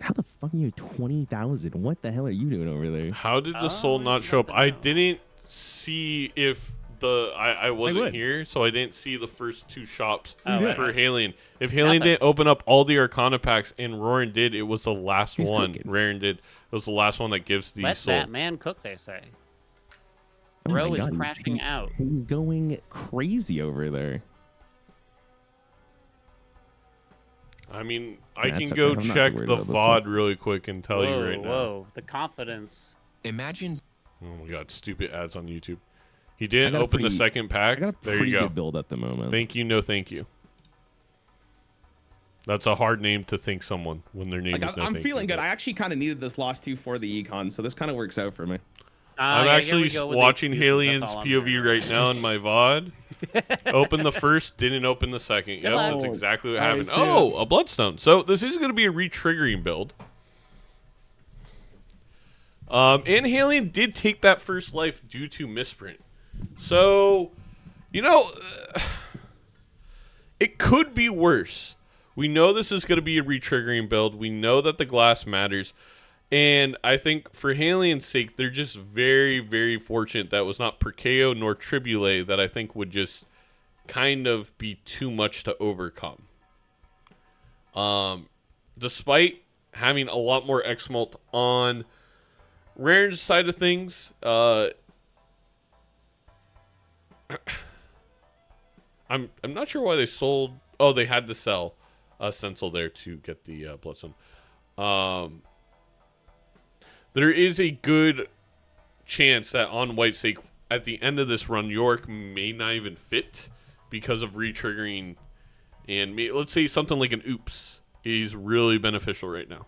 How the fuck are you 20,000? What the hell are you doing over there? How did the soul not you show up? never I know. didn't see if I wasn't would. here, so I didn't see the first two shops Oh, did. for Halion. If Nothing. Halion didn't open up all the Arcana packs and Roran did, it was the last He's one. cooking. Rarran did. It was the last one that gives the Let soul. that man cook, they say. Oh my Bro is God, crashing out. He's going crazy over there. I mean, I That's can okay. go I'm not too check worried the about this VOD really quick and tell you Whoa, right now. whoa, the confidence. Imagine Oh my god, stupid ads on YouTube. He I didn't got a open the pretty- second I pack. got a There pretty you go. good build at the moment. Thank you, no thank you. That's a hard name to thank someone when their name Like, is no I'm thank feeling you, good. but- I actually kind of needed this loss 2 for the econ, so this kind of works out for me. I'm Yeah, here actually we go with the watching excuses, Halien's that's all I'm POV doing. right now in my VOD. Open the first, didn't open the second. Yep, luck. that's exactly what I happened. see Oh, a Bloodstone. So this is going to be a re-triggering build. And Halion did take that first life due to misprint. So, you know, it could be worse. We know this is going to be a re-triggering build. We know that the glass matters. And I think for Halion's sake, they're just very, very fortunate that was not Perkeo nor Tribule that I think would just kind of be too much to overcome. Despite having a lot more X-Mult on Rarran's side of things, I'm not sure why they sold. Oh, they had to sell a stencil there to get the Bloodstone. There is a good chance that on White's sake, at the end of this run, York may not even fit because of re-triggering. And let's say something like an oops is really beneficial right now.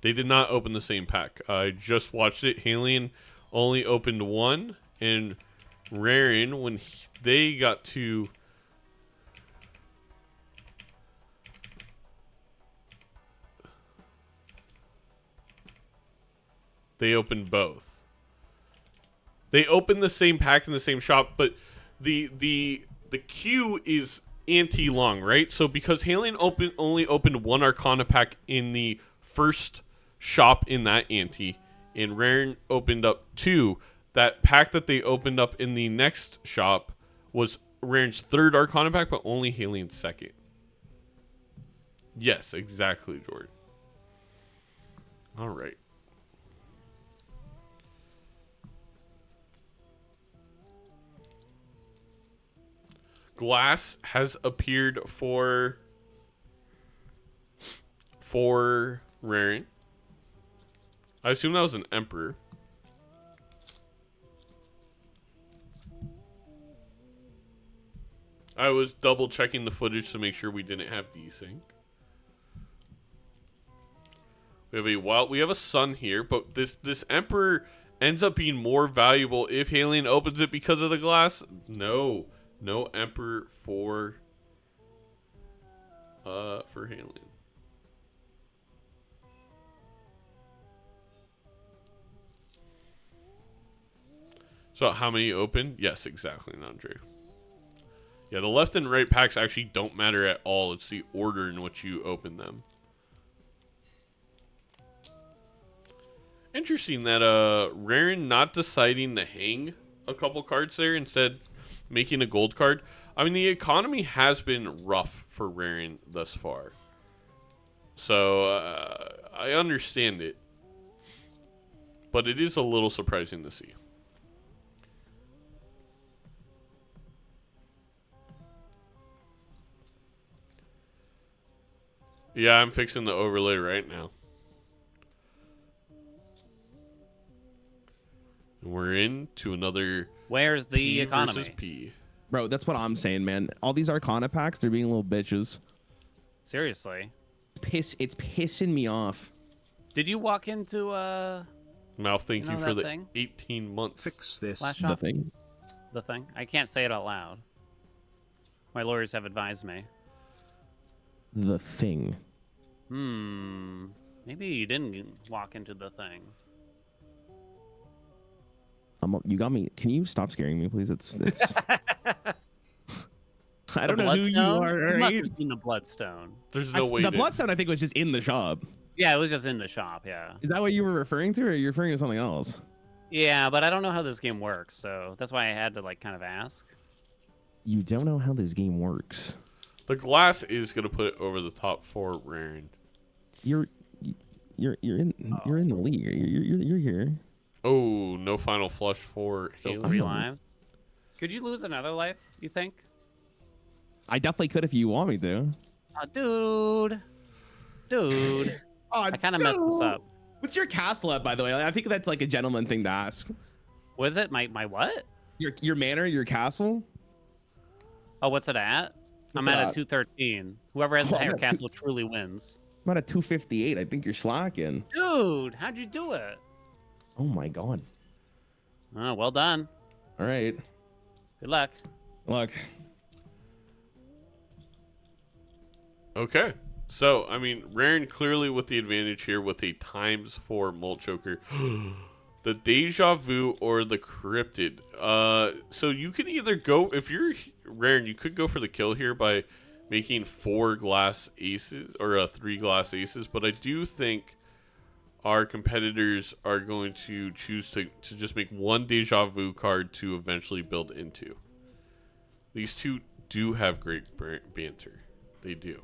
They did not open the same pack. I just watched it. Halion only opened one, and Rarran, when they got to... They opened both. They opened the same pack in the same shop, but the queue is ante long, right? So because Halion only opened one Arcana pack in the first shop in that ante, and Rarran opened up 2, that pack that they opened up in the next shop was Rarran's 3rd Arcana pack, but only Halion's 2nd. Yes, exactly, Jordan. All right. Glass has appeared for Rarran. I assume that was an Emperor. I was double checking the footage to make sure we didn't have desync. We have a Sun here, but this Emperor ends up being more valuable if Halion opens it because of the glass. No Emperor for Halion. So how many open? Yes, exactly, Andre. Yeah, the left and right packs actually don't matter at all. It's the order in which you open them. Interesting that Rarran not deciding to hang a couple cards there, instead making a gold card. I mean, the economy has been rough for Rarran thus far. So I understand it. But it is a little surprising to see. Yeah, I'm fixing the overlay right now. And we're into another Where's the P economy? versus P. Bro, that's what I'm saying, man. All these Arcana packs, they're being little bitches. Seriously. It's pissing me off. Did you walk into Mouth, thank You you know for that the thing? 18 months. Fix this. last The shop? thing. The thing? I can't say it out loud. My lawyers have advised me. The thing. Maybe you didn't walk into the thing. You got me. Can you stop scaring me, please? It's I don't know who you Bloodstone? are. You must Right? have seen the Bloodstone. There's no way The to... Bloodstone, I think, was just in the shop. Yeah, it was just in the shop, yeah. Is that what you were referring to, or are you referring to something else? Yeah, but I don't know how this game works, so that's why I had to, like, kind of ask. You don't know how this game works. The glass is going to put it over the top for Rarran. You're in the league. You're here. Oh, no final flush for Still Halion. 3 Oh. lives. Could you lose another life, you think? I definitely could if you want me to. Oh, dude. I kind of messed this up. What's your castle at, by the way? I think that's like a gentleman thing to ask. Was it my what? Your manor, your castle. Oh, what's it at? I'm What's at it a at? 213. Whoever has Oh, the I'm higher at castle truly wins. I'm at a 258. I think you're slacking. Dude, how'd you do it? Oh my god. Oh, well done. All right. Good luck. Look. Okay. So, I mean, Rarran clearly with the advantage here with a ×4 Molt Choker. The Deja Vu or the Cryptid. So you can either go, if you're Rarran, you could go for the kill here by making 4 glass aces, or 3 glass aces, but I do think our competitors are going to choose to just make 1 Deja Vu card to eventually build into. These two do have great banter. They do.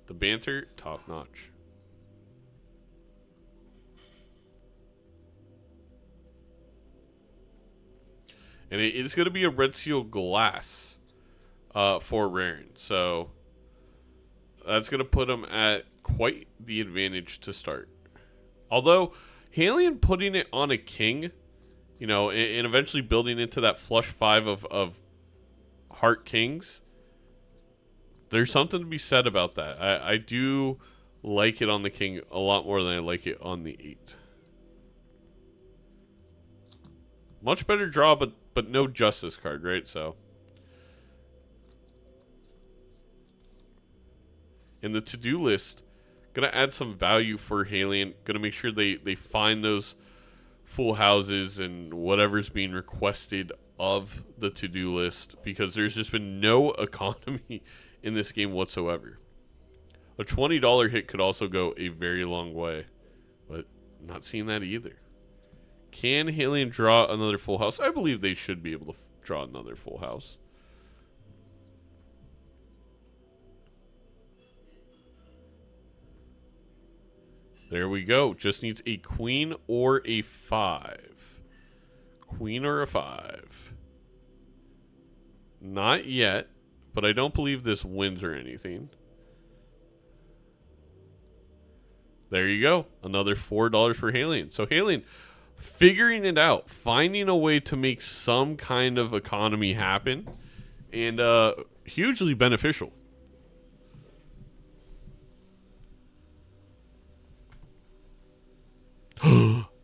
The banter, top notch. And it is going to be a Red Seal glass for Rarran. So that's going to put him at quite the advantage to start. Although, Halion putting it on a king, you know, and eventually building into that flush 5 of Heart Kings, there's something to be said about that. I do like it on the king a lot more than I like it on the 8. Much better draw, but no justice card, right? So in the to-do list, gonna add some value for Halion. Gonna make sure they find those full houses and whatever's being requested of the to-do list, because there's just been no economy in this game whatsoever. A $20 hit could also go a very long way, but not seeing that either. Can Halion draw another full house? I believe they should be able to draw another full house. There we go. Just needs a queen or a 5. Queen or a 5. Not yet, but I don't believe this wins or anything. There you go. Another $4 for Halion. So Halion figuring it out, finding a way to make some kind of economy happen, and hugely beneficial.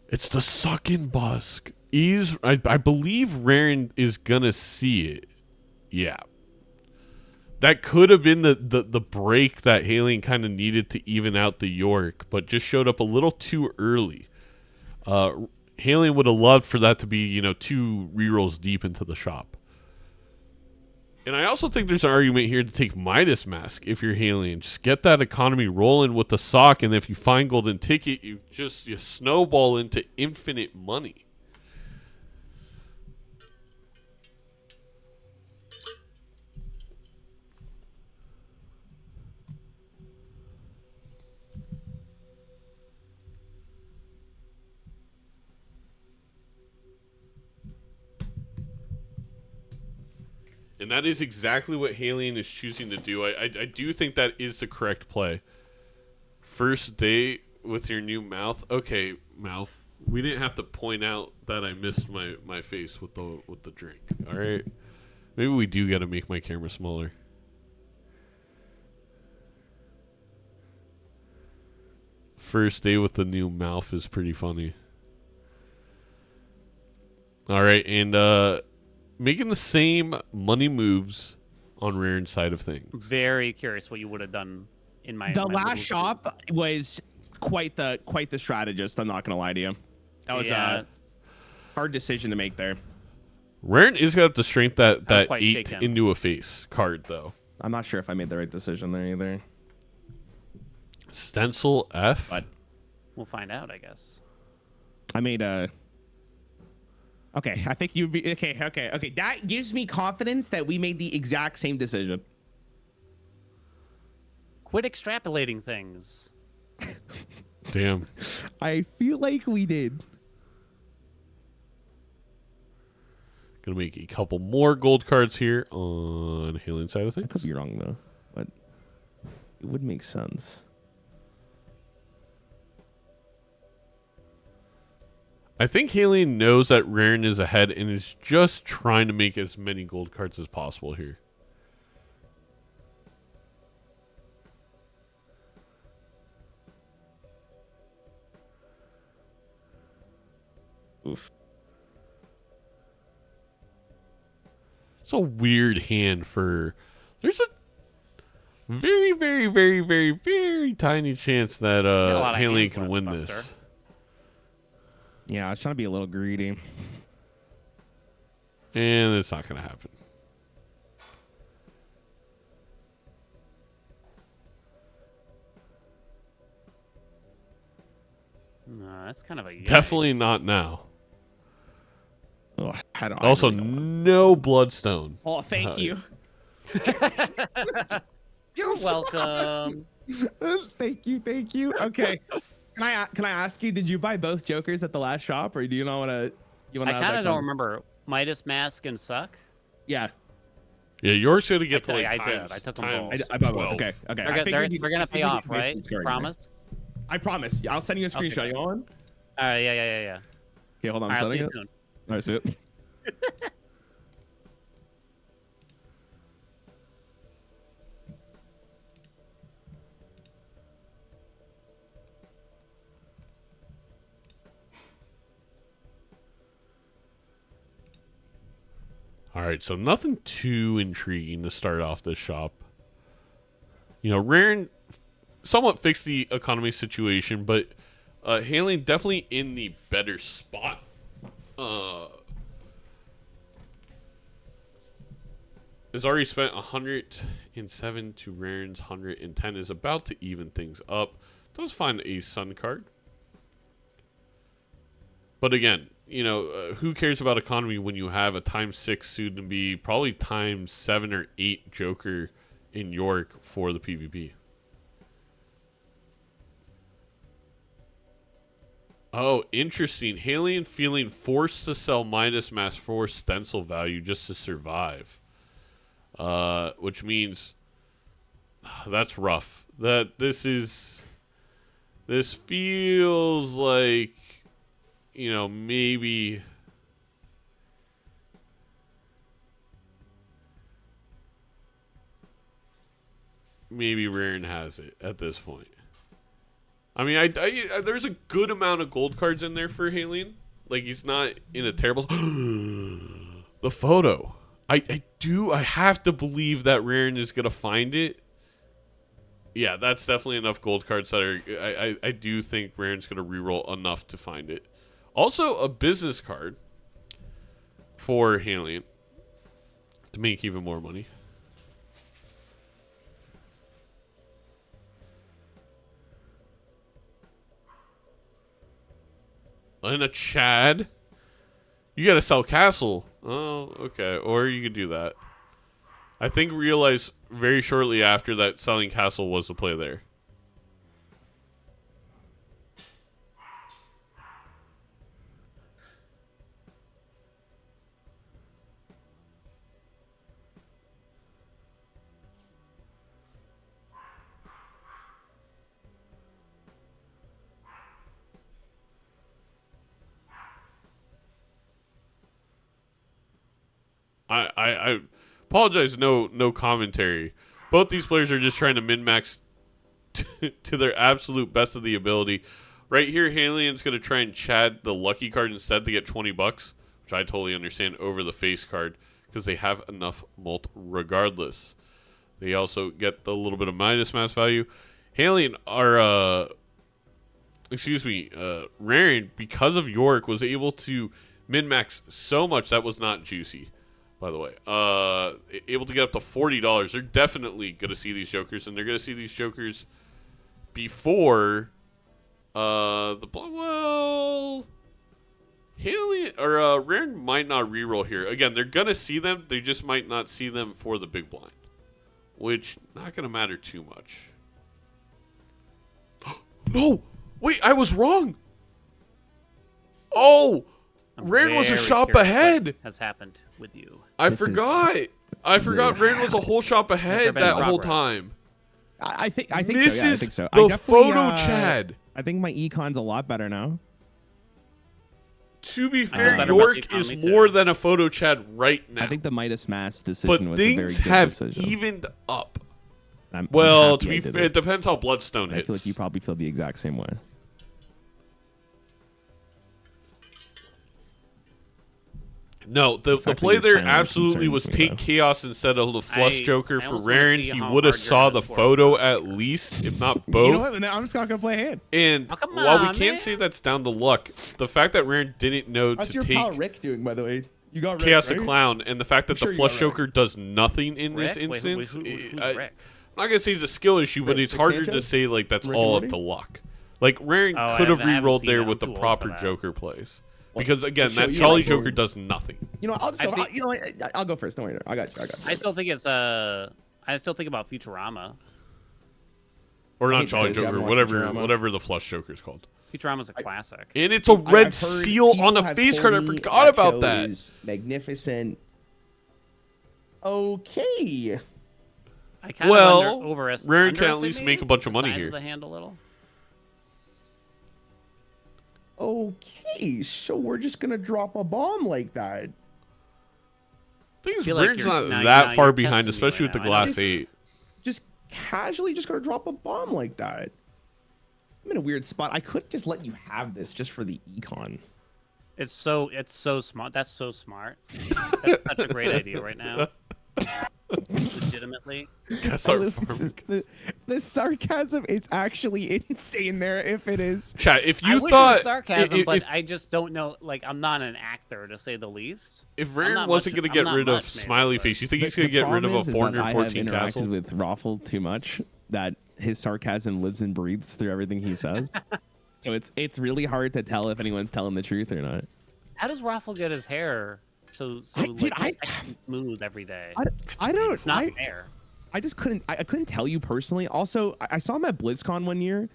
It's the sucking busk. I believe Rarran is gonna see it. Yeah. That could have been the break that Halion kind of needed to even out the York, but just showed up a little too early. Halion would have loved for that to be, 2 rerolls deep into the shop. And I also think there's an argument here to take Midas Mask if you're Halion. Just get that economy rolling with the sock, and if you find golden ticket, you snowball into infinite money. And that is exactly what Halion is choosing to do. I do think that is the correct play. First day with your new mouth. Okay, mouth. We didn't have to point out that I missed my face with the drink. All right. Maybe we do got to make my camera smaller. First day with the new mouth is pretty funny. All right, and making the same money moves on Rarran's side of things. Very curious what you would have done in my. The my last little shop was quite the strategist. I'm not gonna lie to you. That was a hard decision to make there. Rarran is got the strength that 8 shaken. into a face card though. I'm not sure if I made the right decision there either. Stencil F. But We'll find out, I guess. I made a. Okay, I think you'd be okay. That gives me confidence that we made the exact same decision. Quit extrapolating things. Damn. I feel like we did. Gonna make a couple more gold cards here on Halion's side of I things. could be wrong though, but it would make sense. I think Halion knows that Rarran is ahead and is just trying to make as many gold cards as possible here. Oof. It's a weird hand for... There's a very, very, very, very, very tiny chance that Halion can win this. Buster. Yeah, I was trying to be a little greedy. And it's not going to happen. No, that's kind of a yikes. Definitely not now. Oh, I don't. Also, I really don't. no bloodstone. Oh, thank you. You're welcome. Thank you. Okay. Can I ask you? Did you buy both Jokers at the last shop, or do you not want to? I kind of don't remember. Midas Mask and Suck. Yeah. Yeah, yours going to get to I like did. times, I took them times both. I bought 12. both. Okay. They're going to pay off, right? Promise? I promise. I'll send you a screenshot. Okay. You on? All right, yeah. Okay, hold on. All I'm right, I'll see sending you it. soon. All right, see it. All right, so nothing too intriguing to start off this shop. Rarran somewhat fixed the economy situation, but Hailing definitely in the better spot. Has already spent 107 to Rarran's 110. Is about to even things up. Does find a Sun card. But again, you know, who cares about economy when you have a ×6 soon to be probably ×7 or 8 Joker in York for the PvP? Oh, interesting. Halion feeling forced to sell Midas Mask for stencil value just to survive. Which means that's rough. This feels like, you know, maybe Rarran has it at this point. I mean, I there's a good amount of gold cards in there for Halion. Like, he's not in a terrible... The photo. I have to believe that Rarran is going to find it. Yeah, that's definitely enough gold cards that are... I do think Rarran's going to reroll enough to find it. Also, a business card for Halion to make even more money. And a Chad. You gotta sell Castle. Oh, okay. Or you could do that. I think realized very shortly after that selling Castle was the play there. I apologize, no commentary. Both these players are just trying to min-max to their absolute best of the ability. Right here, Halion's going to try and Chad the lucky card instead to get 20 bucks, which I totally understand, over the face card, because they have enough mult regardless. They also get the little bit of Midas Mask value. Halion are, Rarran, because of York, was able to min-max so much that was not juicy. By the way, able to get up to $40. They're definitely going to see these Jokers, and they're going to see these Jokers before Halion or Rarran might not reroll here. Again, they're going to see them. They just might not see them for the big blind, which not going to matter too much. No, wait, I was wrong. Oh. Rarran was a shop ahead. Has happened with you? I forgot Rarran was a whole shop ahead that whole time. I think so. This Yeah, I is think so. the photo Chad. I think my econ's a lot better now. To be fair, York is more than a photo Chad right now. I think the Midas Mask decision was a very good decision. But things have evened up. Well, to be fair, it depends how Bloodstone hits. I feel like you probably feel the exact same way. No, the play there absolutely was take Chaos instead of the Flush Joker for Rarran. He would have saw the photo at least, if not both. You know what? I'm just not going to play a hand. And while we can't say that's down to luck, the fact that Rarran didn't know How's to your take pal Rick doing, by the way? You got Rick, Chaos right? the Clown, and the fact that the Flush Joker does nothing in this instance, who's Rick? I'm not going to say it's a skill issue, but it's harder to say like that's all up to luck. Like, Rarran could have re-rolled there with the proper Joker plays. Because again, that Jolly Joker does nothing. You know, I'll go first. Don't worry, I got you. I still think it's I still think about Futurama. Or not Jolly Joker, whatever the Flush Joker is called. Futurama's a classic. And it's a red seal on the face card. I forgot about that. Magnificent. Okay. I kind of Rarran can at least make a bunch of money here. The hand a little. Okay, so we're just gonna drop a bomb like that. Thing is, Rarran's not that far behind, especially with the glass 8. Just casually just gonna drop a bomb like that. I'm in a weird spot. I could just let you have this just for the econ. It's so smart. That's so smart. That's such a great idea right now. Legitimately. Gotta start farming. The sarcasm is actually insane there. If it is, Chat, if I you wish it thought was sarcasm, if, but I just don't know. Like, I'm not an actor, to say the least. if I'm Rarran not wasn't much- gonna I'm get not rid of much, maybe, Smiley but- Face, you think he's the gonna get rid of problem a is that 414 I have castle? interacted with Raffle too much that his sarcasm lives and breathes through everything he says. So it's really hard to tell if anyone's telling the truth or not. How does Raffle get his hair so Dude, sexy smooth every day? I don't. It's not fair. I just couldn't. I couldn't tell you personally. Also, I saw him at BlizzCon one year.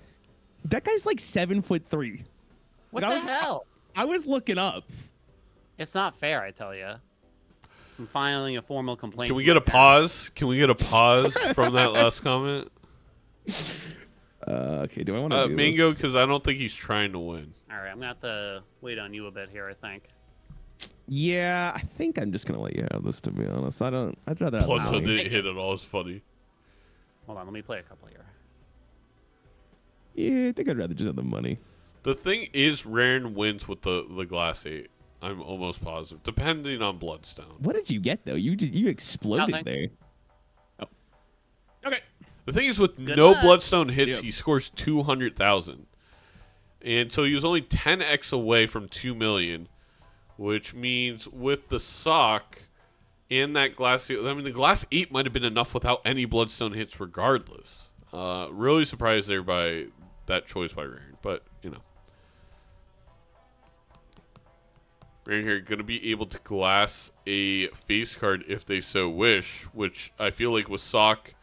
That guy's like 7'3". What Like, the hell? I was looking up. It's not fair, I tell you. I'm filing a formal complaint. Can we to get my a parents. pause? Can we get a pause from that last comment? Okay, do I want to do Mango, this? because I don't think he's trying to win. All right, I'm gonna have to wait on you a bit here, I think. Yeah, I think I'm just gonna let you have this. To be honest, I'd rather. have Plus, the I money. didn't hit at all. It's funny. Hold on, let me play a couple here. Yeah, I think I'd rather just have the money. The thing is, Rarran wins with the glass 8. I'm almost positive, depending on Bloodstone. What did you get though? You exploded Nothing. there. Oh, okay. The thing is, with Good no luck. Bloodstone hits, Yep. he scores 200,000, and so he was only 10x away from 2 million, which means with the sock and that glass, I mean, the glass 8 might have been enough without any Bloodstone hits, regardless. Really surprised there by that choice by Rarran, but you know. Right here, going to be able to glass a face card if they so wish, which I feel like with Sock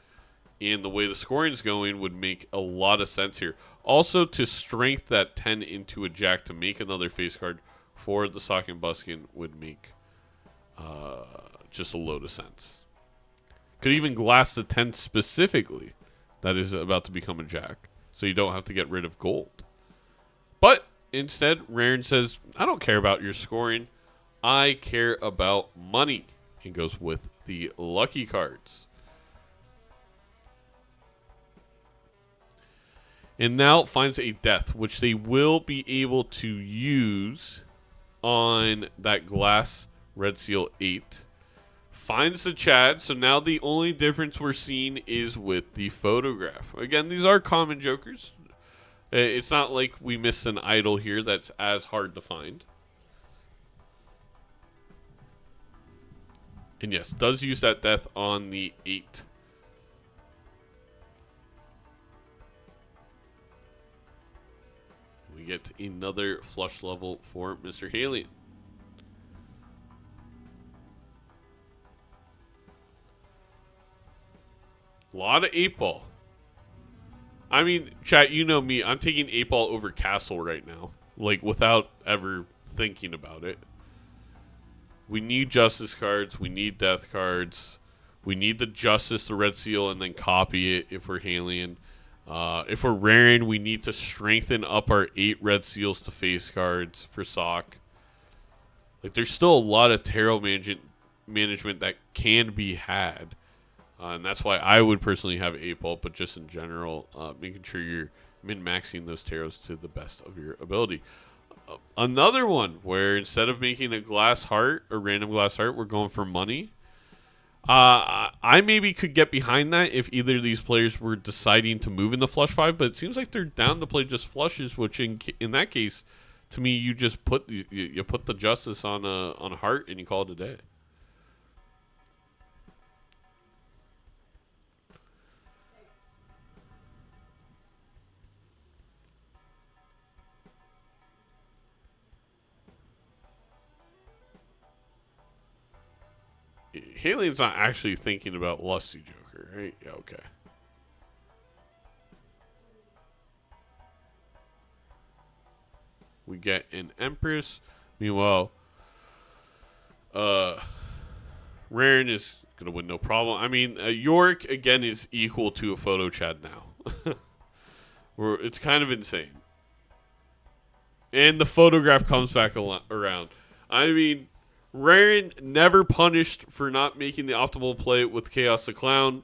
and the way the scoring's going would make a lot of sense here. Also, to strength that 10 into a Jack to make another face card for the Sock and Buskin would make just a load of sense. Could even glass the 10 specifically that is about to become a Jack, so you don't have to get rid of gold. But instead, Rarran says, I don't care about your scoring. I care about money. And goes with the lucky cards. And now finds a death, which they will be able to use on that glass Red Seal 8. Finds the Chad, so now the only difference we're seeing is with the photograph. Again, these are common jokers. It's not like we missed an idol here that's as hard to find. And yes, does use that death on the 8. We get another flush level for Mr. Haley. A lot of 8-ball. I mean, chat, you know me. I'm taking 8-ball over Castle right now. Like, without ever thinking about it. We need Justice cards. We need Death cards. We need the Justice, the Red Seal, and then copy it if we're Halion. If we're Rarran, we need to strengthen up our 8 Red Seals to face cards for Sock. Like, there's still a lot of tarot management that can be had. And that's why I would personally have 8-ball, but just in general, making sure you're min-maxing those tarots to the best of your ability. Another one where instead of making a glass heart, a random glass heart, we're going for money. I maybe could get behind that if either of these players were deciding to move in the flush 5, but it seems like they're down to play just flushes, which in that case, to me, you just put you put the Justice on a heart and you call it a day. Haley's not actually thinking about Lusty Joker, right? Yeah, okay. We get an Empress. Meanwhile, Rarran is going to win no problem. I mean, York, again, is equal to a photo chat now. It's kind of insane. And the photograph comes back around. I mean, Rarran never punished for not making the optimal play with Chaos the Clown.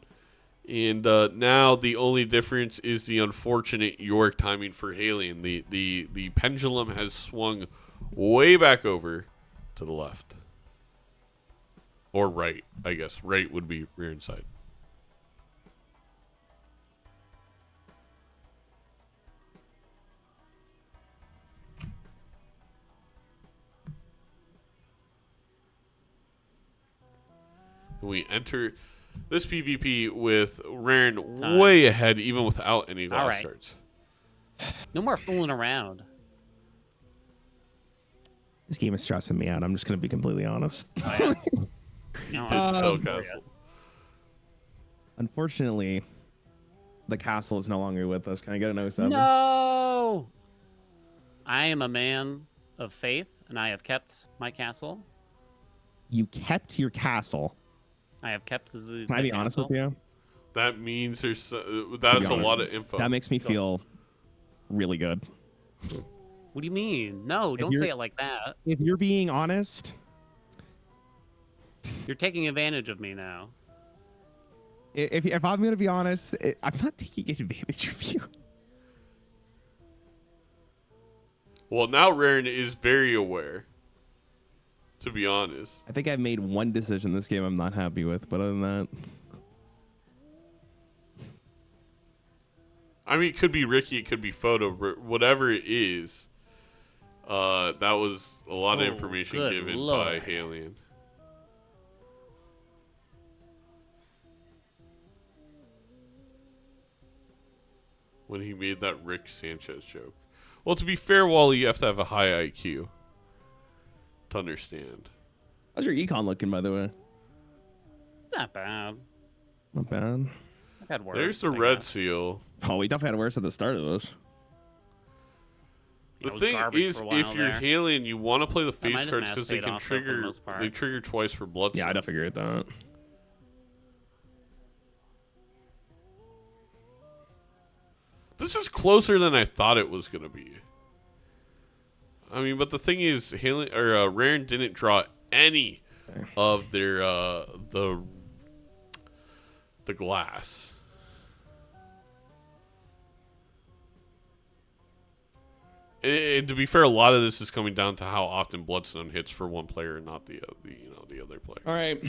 And now the only difference is the unfortunate York timing for Halion. The pendulum has swung way back over to the left. Or right, I guess. Right would be rear and side. We enter this PvP with Rarran Time. way ahead, even without any glass Alright. cards. No more fooling around. This game is stressing me out. I'm just gonna be completely honest. Oh, yeah. No, Did I'm sell for ya. castle. Unfortunately, the castle is no longer with us. Can I get a no 7? No! I am a man of faith, and I have kept my castle. You kept your castle. I have kept the Can I be honest with you? That means there's To that's be a honest, lot of info. That makes me feel really good. What do you mean? No, don't say it like that. If you're being honest, You're taking advantage of me now. if I'm gonna be honest, I'm not taking advantage of you. Well, now Rarran is very aware. To be honest. I think I've made one decision this game I'm not happy with, but other than that, I mean, it could be Ricky, it could be Photo, whatever it is. That was a lot of information good given Lord. by Halion. When he made that Rick Sanchez joke. Well, to be fair, Wally, you have to have a high IQ to understand. how's your econ looking, by the way? It's not bad. Not bad. I've had worse. There's the I red guess. seal. Oh, we definitely had worse at the start of this. The It was thing garbage is, for a while if you're there. Halion, you want to play the face Minus cards Mass because they paid can off, though, for the trigger. most part. They trigger twice for blood. Yeah, I definitely agree with that. This is closer than I thought it was gonna be. I mean, but the thing is, Rarran didn't draw any of their the glass. And to be fair, a lot of this is coming down to how often Bloodstone hits for one player and not the other player. All right.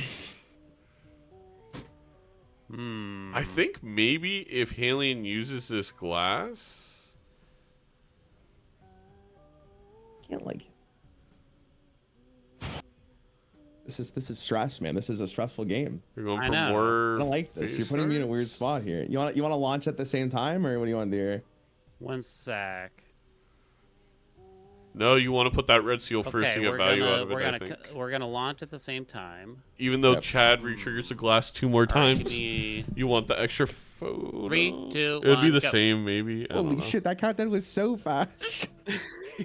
I think maybe if Halion uses this glass, Can't like. This is stress, man. This is a stressful game. you're going I for know. more. I don't like this. face You're putting me in a weird cards? spot here. You want to launch at the same time, or what do you want to do here? 1 sec. No, you want to put that red seal first to get value out of it. I think. We're gonna launch at the same time. Even though Yep. Chad retriggers the glass 2 more All right, times, give me you want the extra photo. 3, 2, It'd be 1, the go. same, maybe. I don't Holy know. shit, that countdown was so fast.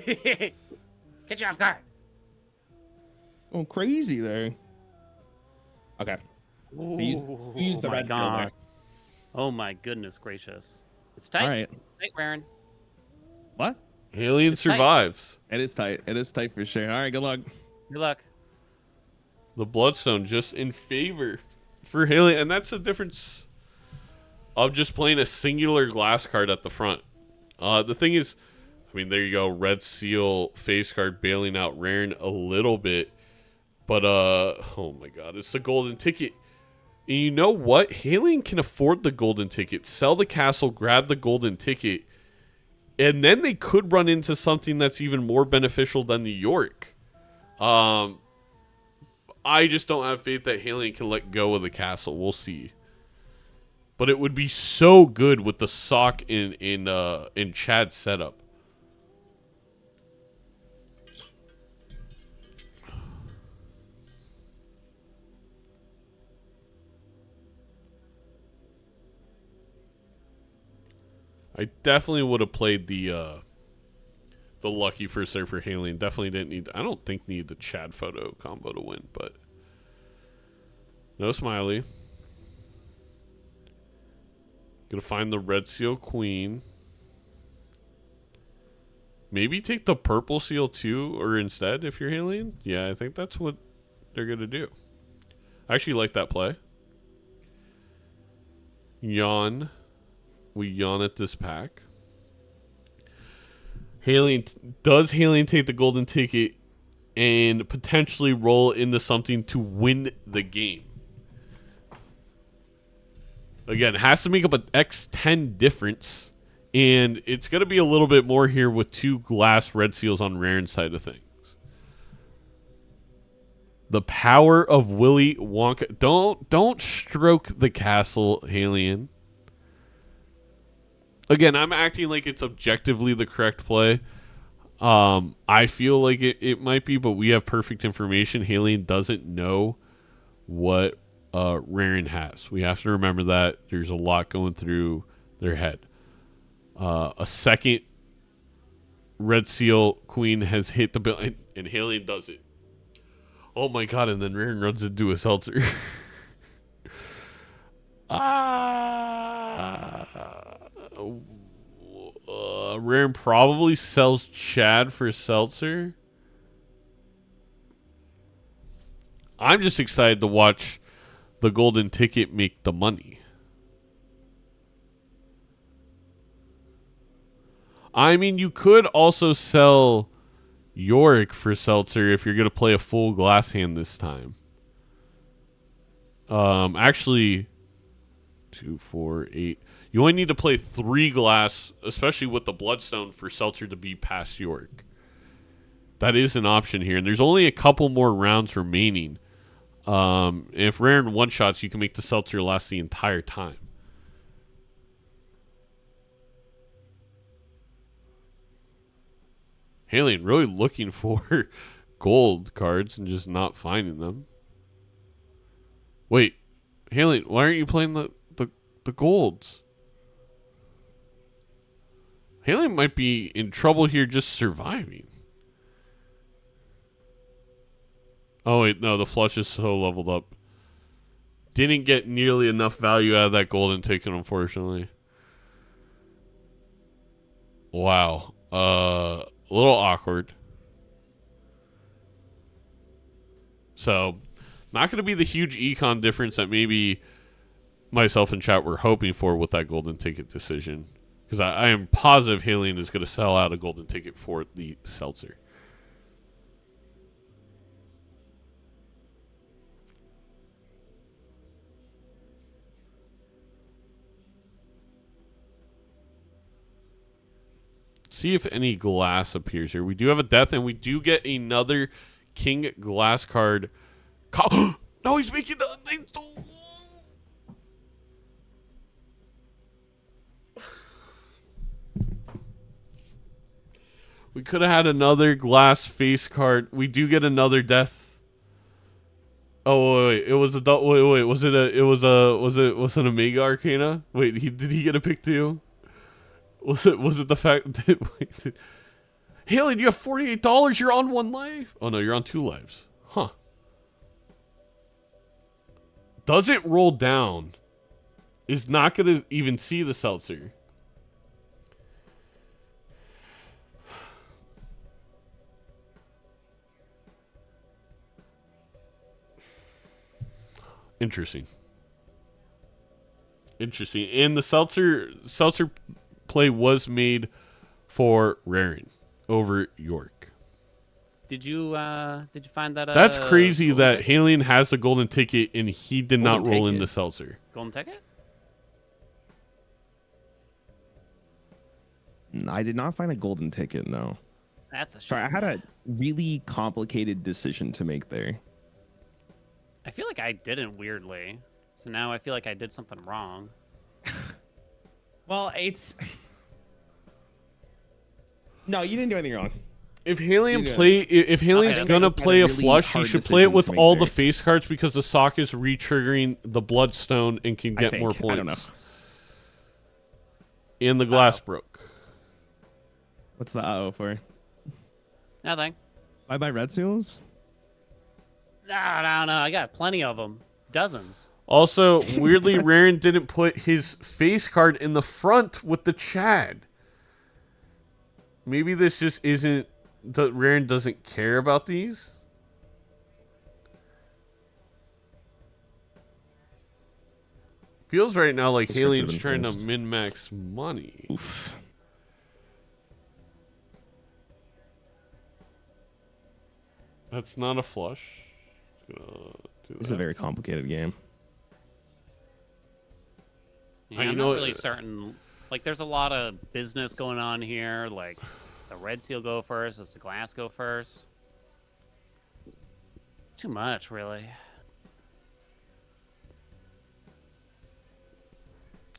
Get you off guard. Oh, crazy there. Okay. So use the my red seal God. there. Oh my goodness gracious! It's tight. All right. Tight, Rarran. What? Halion It's tight. survives. It is tight. It is tight for sure. All right, good luck. Good luck. The Bloodstone just in favor for Halion. And that's the difference of just playing a singular glass card at the front. The thing is, I mean, there you go. Red seal face card bailing out Rarran a little bit. But, oh my God, it's the golden ticket. And you know what? Halion can afford the golden ticket. Sell the castle, grab the golden ticket. And then they could run into something that's even more beneficial than New York. I just don't have faith that Halion can let go of the castle. We'll see. But it would be so good with the sock in Chad's setup. I definitely would have played the lucky first serve for Halion. Definitely didn't need. I don't think need the Chad photo combo to win, but no smiley. Gonna find the red seal queen. Maybe take the purple seal too, or instead if you're Halion. Yeah, I think that's what they're gonna do. I actually like that play. Yawn. We yawn at this pack. Does Halion take the golden ticket? and potentially roll into something to win the game. Again, it has to make up an X10 difference, and it's going to be a little bit more here with 2 glass red seals on Rarran's side of things. The power of Willy Wonka. Don't stroke the castle, Halion. Again, I'm acting like it's objectively the correct play. I feel like it might be, but we have perfect information. Halion doesn't know what Rarran has. We have to remember that. There's a lot going through their head. A second red seal queen has hit the bill, and Halion does it. Oh my god, and then Rarran runs into a seltzer. Rarran probably sells Chad for seltzer. I'm just excited to watch the golden ticket make the money. I mean, you could also sell Yorick for seltzer if you're going to play a full glass hand this time. Actually, 2, 4, 8. You only need to play 3 glass, especially with the Bloodstone, for seltzer to be past Yorick. That is an option here, and there's only a couple more rounds remaining. If Rarran one-shots, you can make the seltzer last the entire time. Halion really looking for gold cards and just not finding them. Wait, Halion, why aren't you playing the golds? Halion might be in trouble here just surviving. Oh, wait, no, the flush is so leveled up. Didn't get nearly enough value out of that golden ticket, unfortunately. Wow. A little awkward. So, not going to be the huge econ difference that maybe myself and chat were hoping for with that golden ticket decision. Because I am positive Halion is going to sell out a golden ticket for the seltzer. See if any glass appears here. We do have a death, and we do get another King Glass card. No, he's making the... We could have had another glass face card. We do get another death. Oh wait, it was a wait. Was it a Mega Arcana? Wait, did he get a pick too? Was it the fact that wait, Halion, you have $48. You're on 1 life. Oh no, you're on 2 lives. Huh? Doesn't roll down. Is not gonna even see the seltzer. Interesting. And the seltzer play was made for Rarran over York. Did you find that? That's crazy that ticket? Halion has the golden ticket and he did not roll in the seltzer. Golden ticket? I did not find a golden ticket, no. That's a shame. Sorry, I had a really complicated decision to make there. I feel like I didn't, weirdly. So now I feel like I did something wrong. Well, it's... No, you didn't do anything wrong. If Halion's gonna play a flush, he should play it with all the face cards because the sock is re-triggering the Bloodstone and can get more points. I don't know. And the glass broke. What's the uh-oh for? Nothing. Bye-bye red seals? No. I got plenty of them. Dozens. Also, weirdly, Rarran didn't put his face card in the front with the Chad. Maybe this just isn't... Rarran doesn't care about these? Feels right now like Halion's trying to min-max money. Oof. That's not a flush. This is a very complicated game. Yeah, you I'm know, not really certain. Like, there's a lot of business going on here. Like, does the red seal go first? Does the glass go first? Too much, really.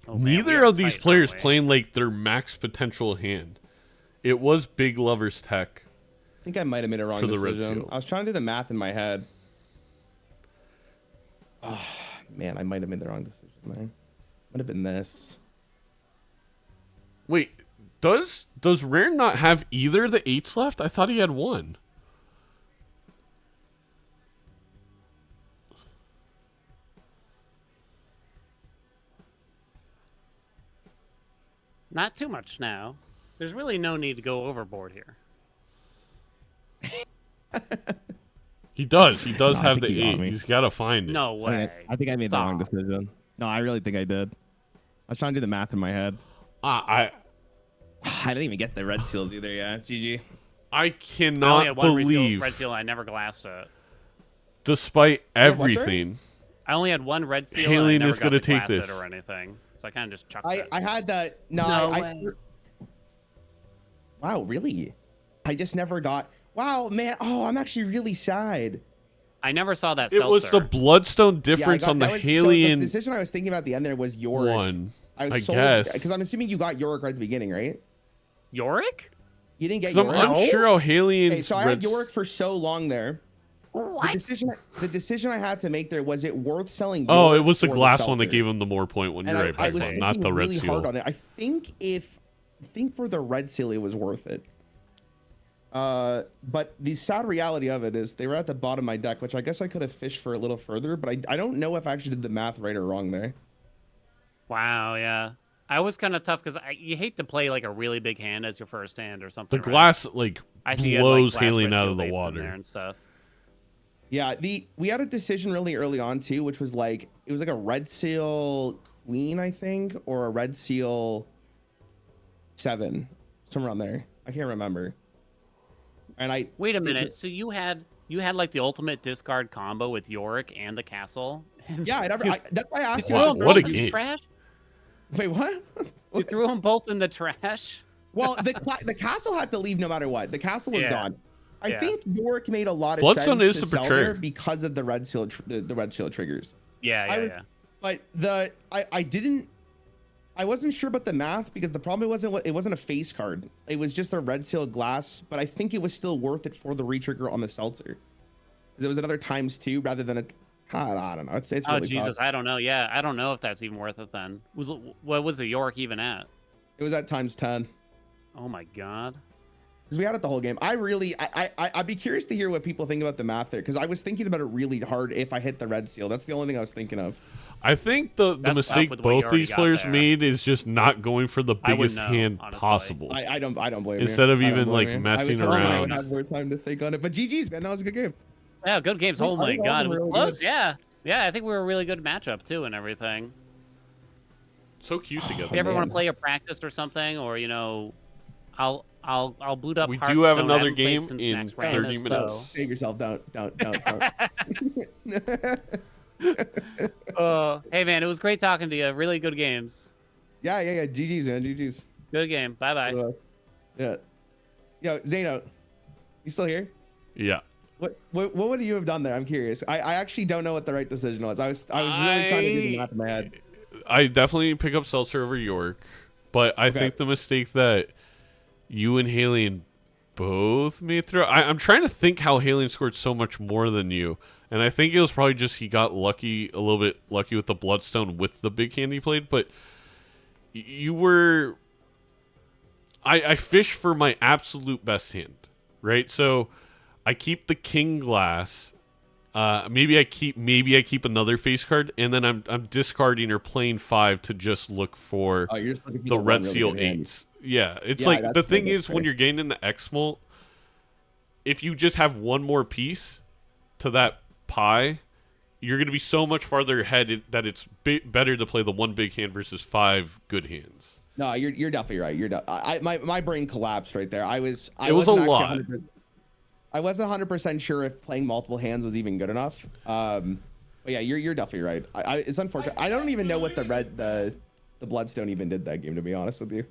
Oh, man, we Neither are of these tight, players aren't we? playing like their max potential hand. It was Big Lover's Tech. I think I might have made a wrong For the red decision. seal. I was trying to do the math in my head. Oh, man, I might have made the wrong decision there. Might have been this. Wait, does Rarran not have either the 8s left? I thought he had one. Not too much now. There's really no need to go overboard here. He does. He does No, I have think the you got 8. me. He's got to find it. No way. I think I made the wrong Stop. decision. No, I really think I did. I was trying to do the math in my head. I I didn't even get the red seals either. Yeah, it's GG. I I only cannot had one believe, red seal. I never glassed it. despite Yeah, what's right? everything, I only had one red seal. Haley and I never is got gonna to take glass it this. or anything. So I kind of just chucked it. I had that. No, No I way. wow, really? I just never got. Wow, man. Oh, I'm actually really sad. I never saw that. it was the seltzer. Bloodstone Yeah, I difference got- on the that was- So Halian the decision I was thinking about at the end there was Yorick. one. I was guess. because I'm assuming you got Yorick right at the beginning, right? Yorick? You didn't get So I'm Yorick. unsure how Halian. Okay, so I had Yorick for so long there. What? The decision I had to make there was it worth selling. Oh, it Yorick was the or glass one that seltzer? gave him the more point one. You're And right, I was Pascal, not thinking the red really seal. hard on it. I think for the red seal it was worth it. But the sad reality of it is they were at the bottom of my deck, which I guess I could have fished for a little further, but I don't know if I actually did the math right or wrong there. Wow, yeah. I was kind of tough because you hate to play like a really big hand as your first hand or something. The right? glass like I see you had, blows like, glass Halian red out seal of the baits in water. there and stuff. Yeah, we had a decision really early on too, which was like it was like a red seal queen, I think, or a red seal 7, somewhere around there. I can't remember. And I Wait a minute. So you had like the ultimate discard combo with Yorick and the castle? yeah, that's why I asked you. Threw What- them what a both in the game. trash? Wait, what? You threw them both in the trash? Well, the castle had to leave no matter what. The castle was Yeah. gone. I Yeah. think Yorick made a lot of Bloodstone sense is to super sell there true. because of the red seal, the red seal triggers. Yeah, I yeah, would- yeah. But I wasn't sure about the math because the problem it wasn't a face card. It was just a red seal glass, but I think it was still worth it for the retrigger on the seltzer. Because it was another ×2 rather than I don't know. It's Oh really Jesus, tough. I don't know. Yeah, I don't know if that's even worth it then. What was the Yorick even at? It was at ×10. Oh my god. Because we had it the whole game. I'd be curious to hear what people think about the math there. Because I was thinking about it really hard if I hit the red seal. That's the only thing I was thinking of. I think the That's mistake tough with what you both already these got players there. made is just not going for the I wouldn't biggest know, hand honestly. possible. I don't blame you. Instead of I don't even, blame like, you. messing I was hoping I around. would have more time to think on it. But GG's, man. That was a good game. Yeah, good games. I Oh my think all god, of it was them were really close. good. Yeah, yeah. I think we were a really good matchup too, and everything. So cute together. If you ever want man. to play a practice or something, or I'll boot up. We do have Hearthstone. I another haven't played game since in next 30 Randos, minutes. so- Save yourself. Don't. Hey man, it was great talking to you. Really good games. Yeah. GG's, man. GG's. Good game. Bye bye. Yeah. Yo, Zeno, you still here? Yeah. What would you have done there? I'm curious. I actually don't know what the right decision was. I was really trying to do the math in my head. I definitely pick up Seltzer over York, but I think the mistake that you and Halian both made through. I'm trying to think how Halian scored so much more than you, and I think it was probably just he got lucky, a little bit lucky with the Bloodstone with the big hand he played, but you were. I fish for my absolute best hand, right? So I keep the King Glass. Maybe I keep another face card, and then I'm discarding or playing 5 to just look for Oh, you're just looking for the one red really seal good hand. 8s. Yeah, it's Yeah, like that's the thing fair, is when you're getting into X-Molt, if you just have one more piece to that pie, you're going to be so much farther ahead that it's better to play the one big hand versus 5 good hands. No, you're definitely right. My brain collapsed right there. It was a wasn't actually lot. 100%. I wasn't 100% sure if playing multiple hands was even good enough. But yeah, you're definitely right. It's unfortunate. I don't even know what the Bloodstone even did that game, to be honest with you.